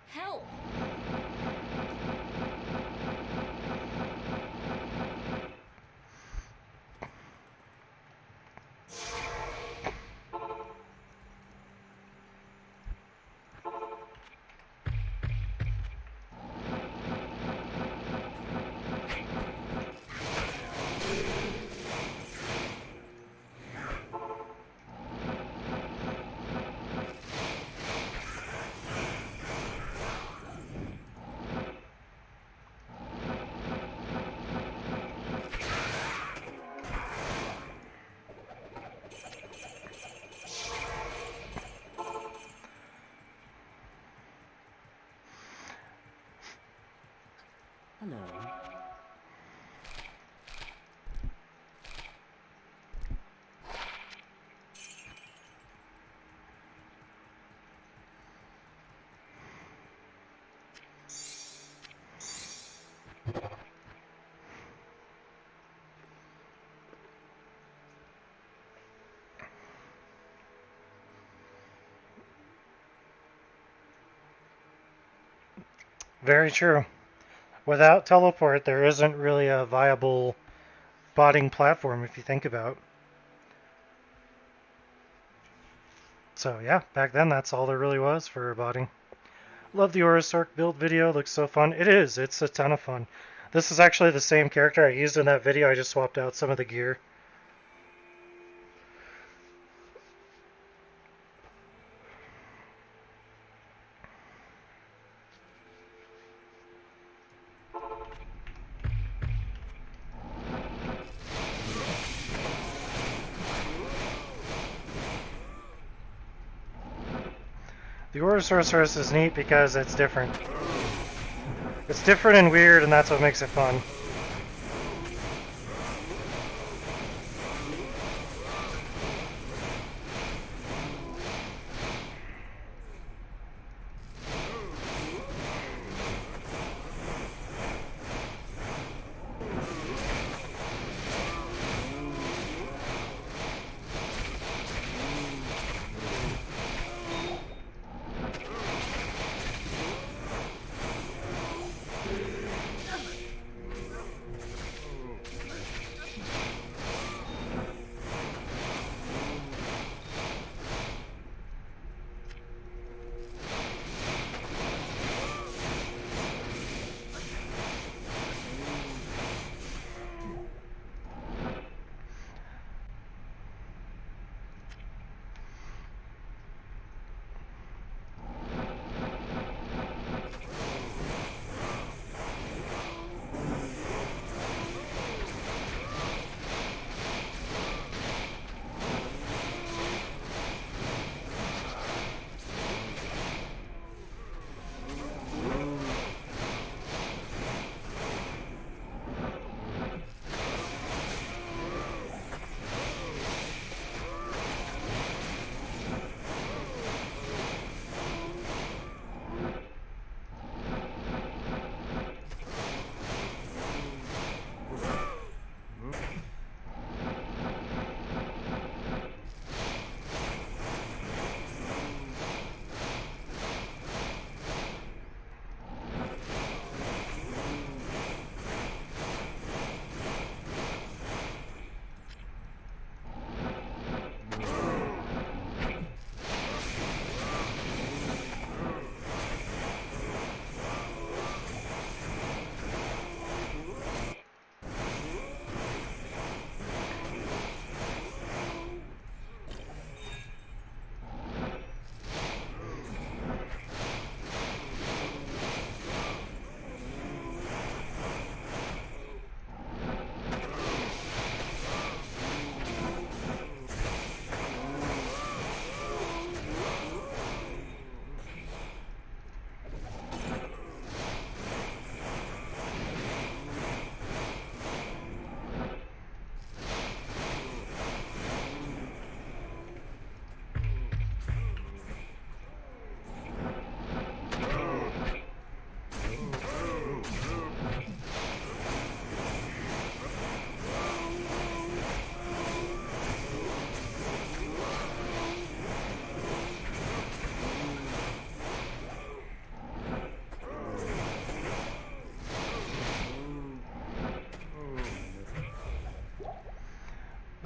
Help!
Very true. Without teleport, there isn't really a viable botting platform if you think about. So yeah, back then that's all there really was for botting. Love the Orosork build video, looks so fun. It is, it's a ton of fun. This is actually the same character I used in that video, I just swapped out some of the gear. The Orosorcerus is neat because it's different. It's different and weird, and that's what makes it fun.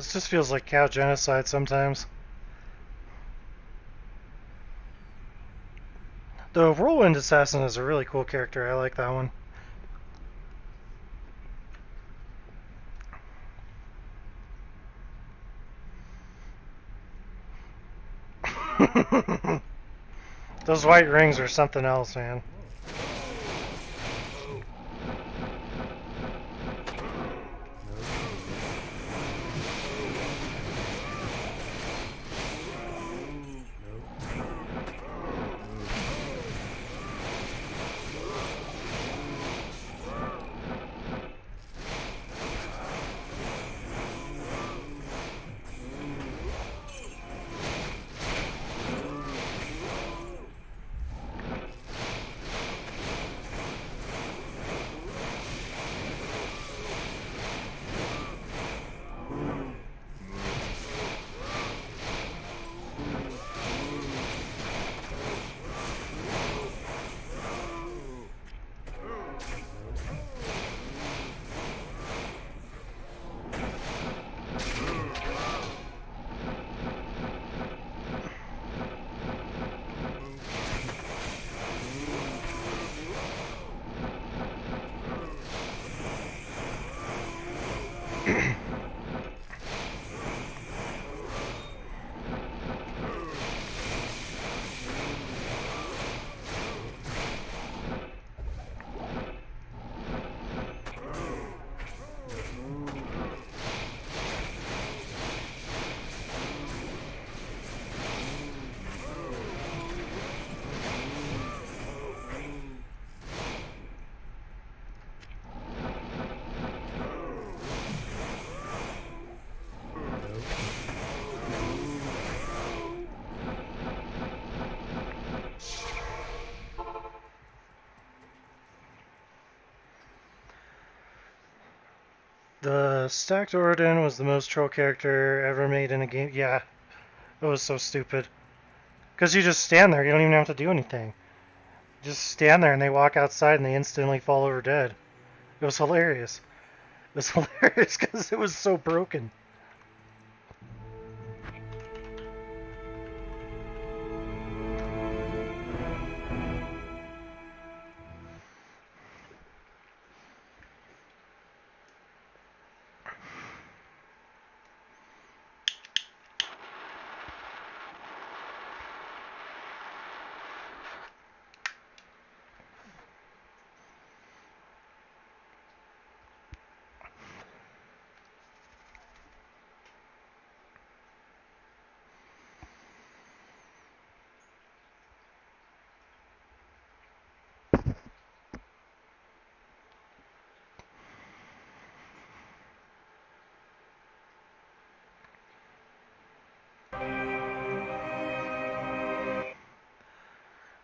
This just feels like cow genocide sometimes. The Whirlwind Assassin is a really cool character. I like that one. Those white rings are something else, man. Stacked Orden was the most troll character ever made in a game. Yeah, it was so stupid. Because you just stand there, you don't even have to do anything. You just stand there and they walk outside and they instantly fall over dead. It was hilarious. It was hilarious because it was so broken.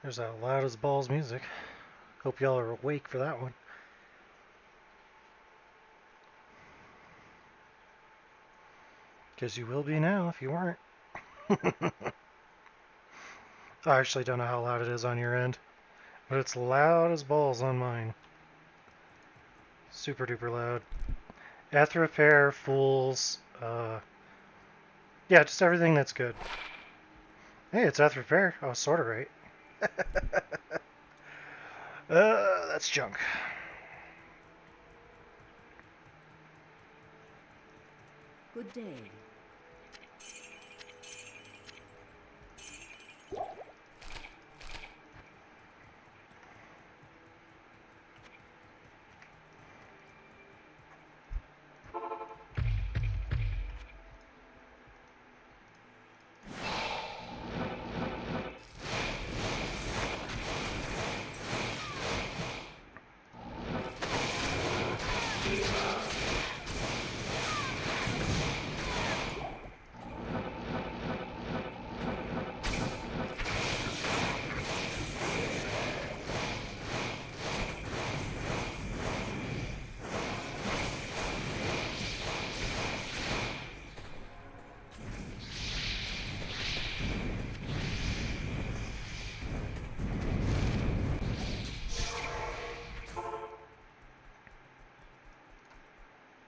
There's that loud as balls music. Hope y'all are awake for that one. Because you will be now if you weren't. I actually don't know how loud it is on your end, but it's loud as balls on mine. Super duper loud. Eth repair, fools, yeah, just everything that's good. Hey, it's Eth repair. I was sort of right. That's junk.
Good day.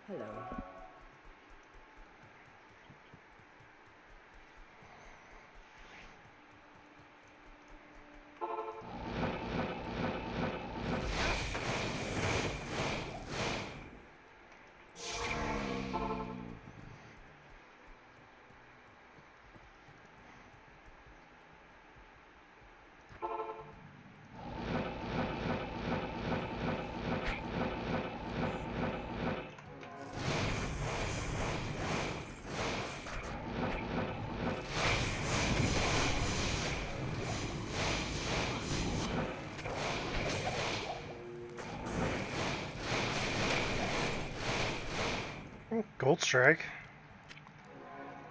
Hello.
Gold Strike.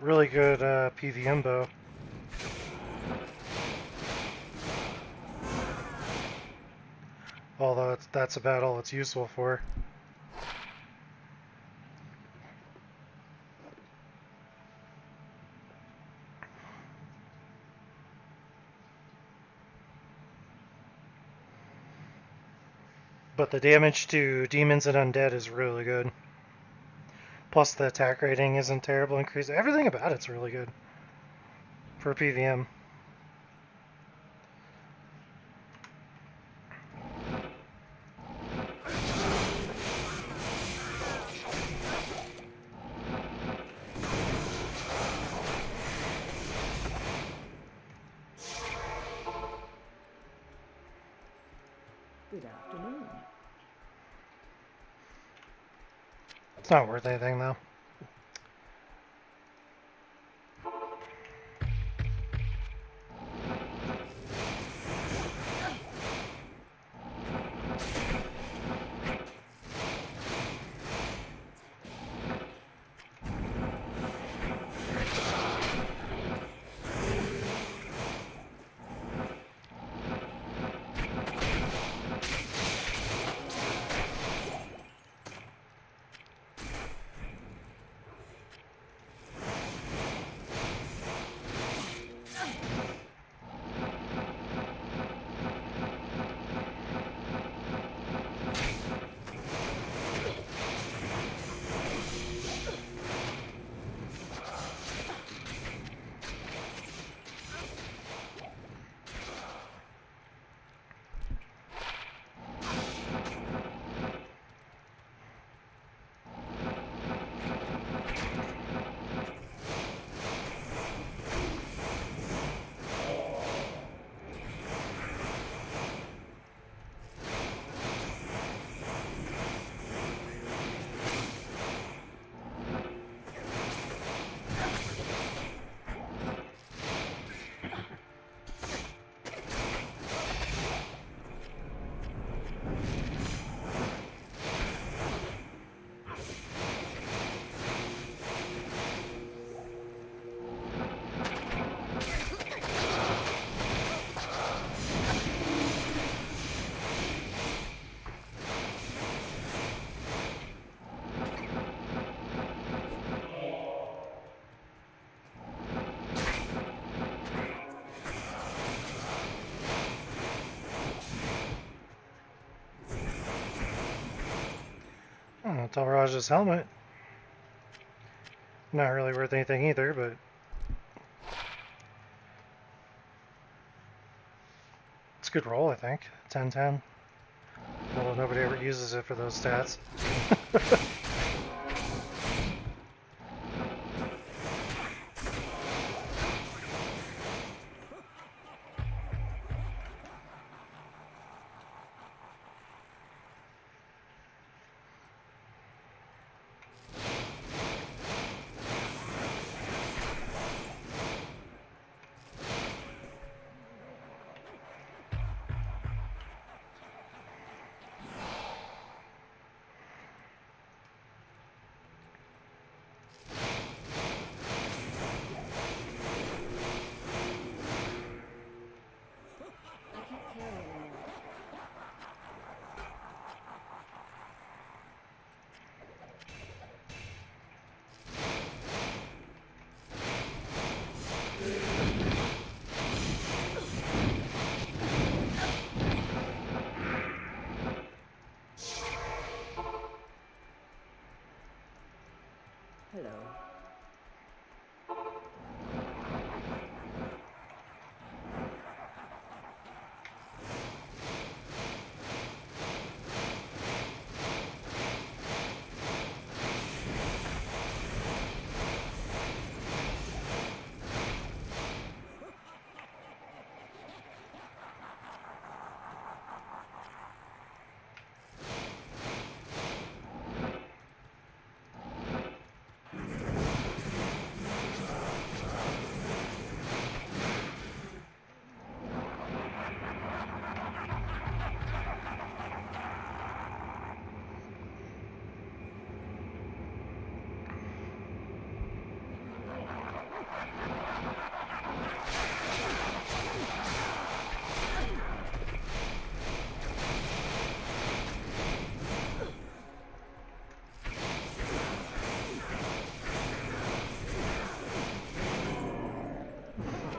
Really good PVM bow. Although that's about all it's useful for. But the damage to demons and undead is really good. Plus the attack rating isn't terrible increase. Everything about it's really good for PVM.
Good afternoon.
It's not worth anything though. Telraj's helmet. Not really worth anything either, but it's a good roll, I think. 10-10. Although nobody ever uses it for those stats.
I can't carry anymore. Hello.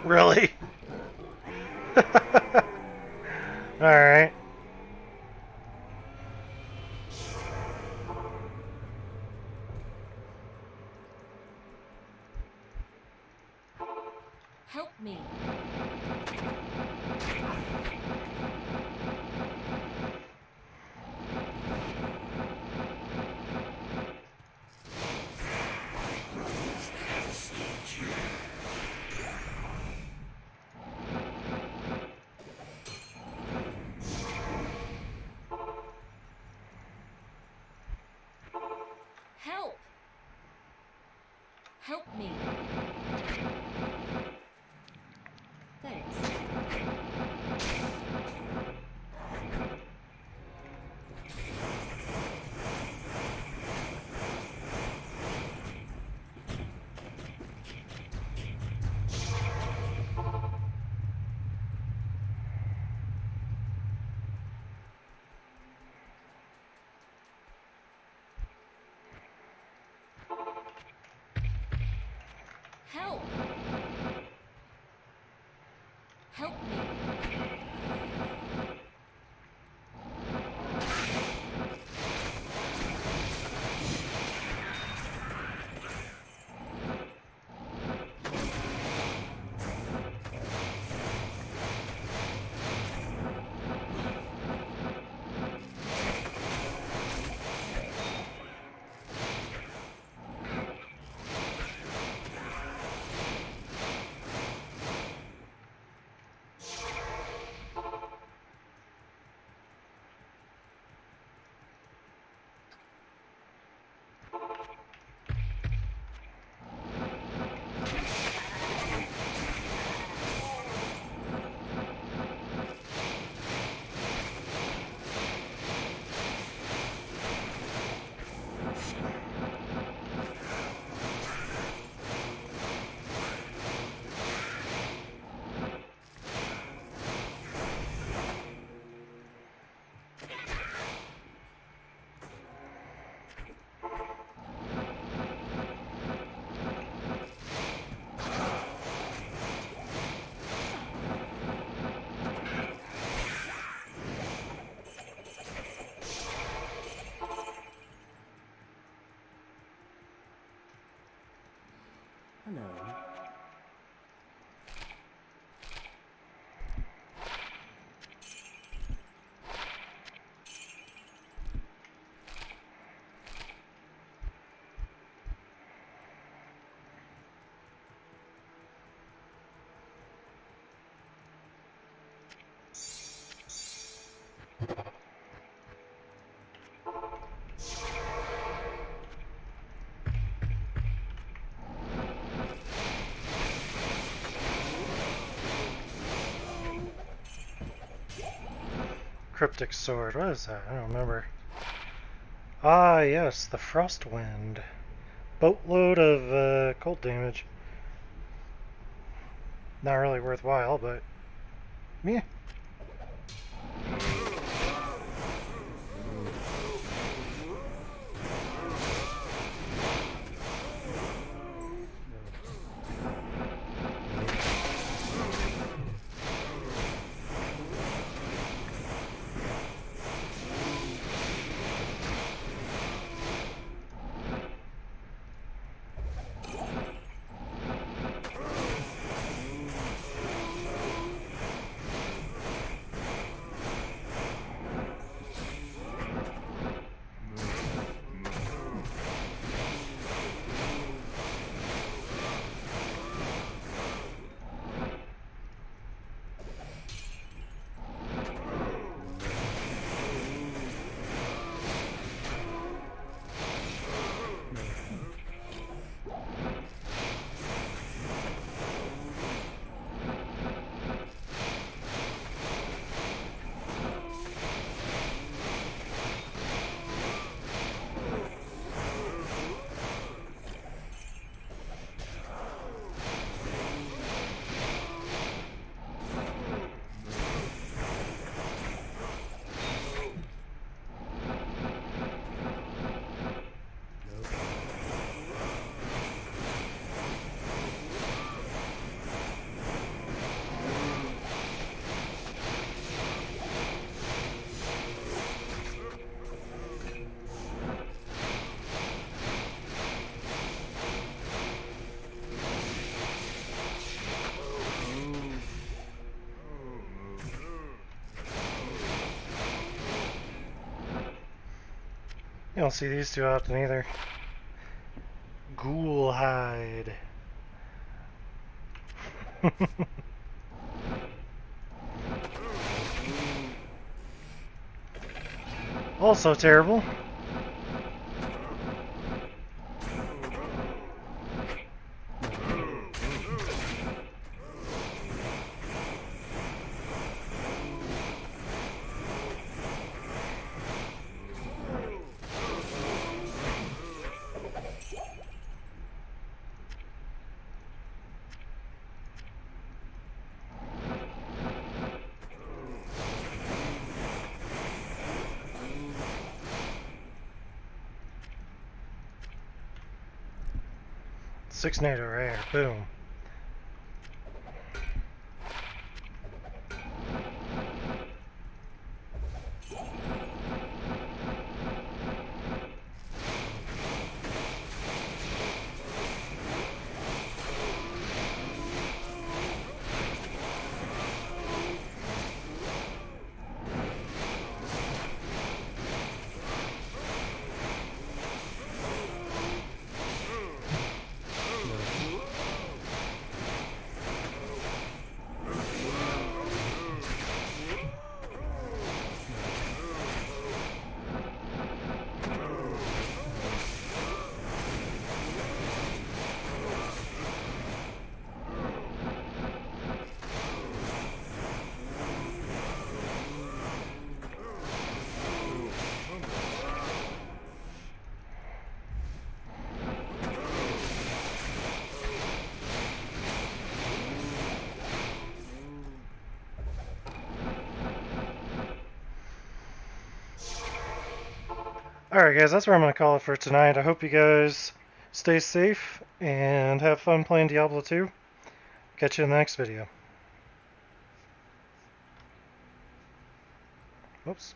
Really? Alright.
Help me. Help. Help me.
Thanks.
Help. Help me.
Hello.
Cryptic sword. What is that? I don't remember. Ah, yes, the frost wind. Boatload of cold damage. Not really worthwhile, but meh. You don't see these too often either. Ghoul hide. Also terrible. Six NATO rare. Boom. Alright guys, that's where I'm going to call it for tonight. I hope you guys stay safe and have fun playing Diablo 2. Catch you in the next video. Whoops.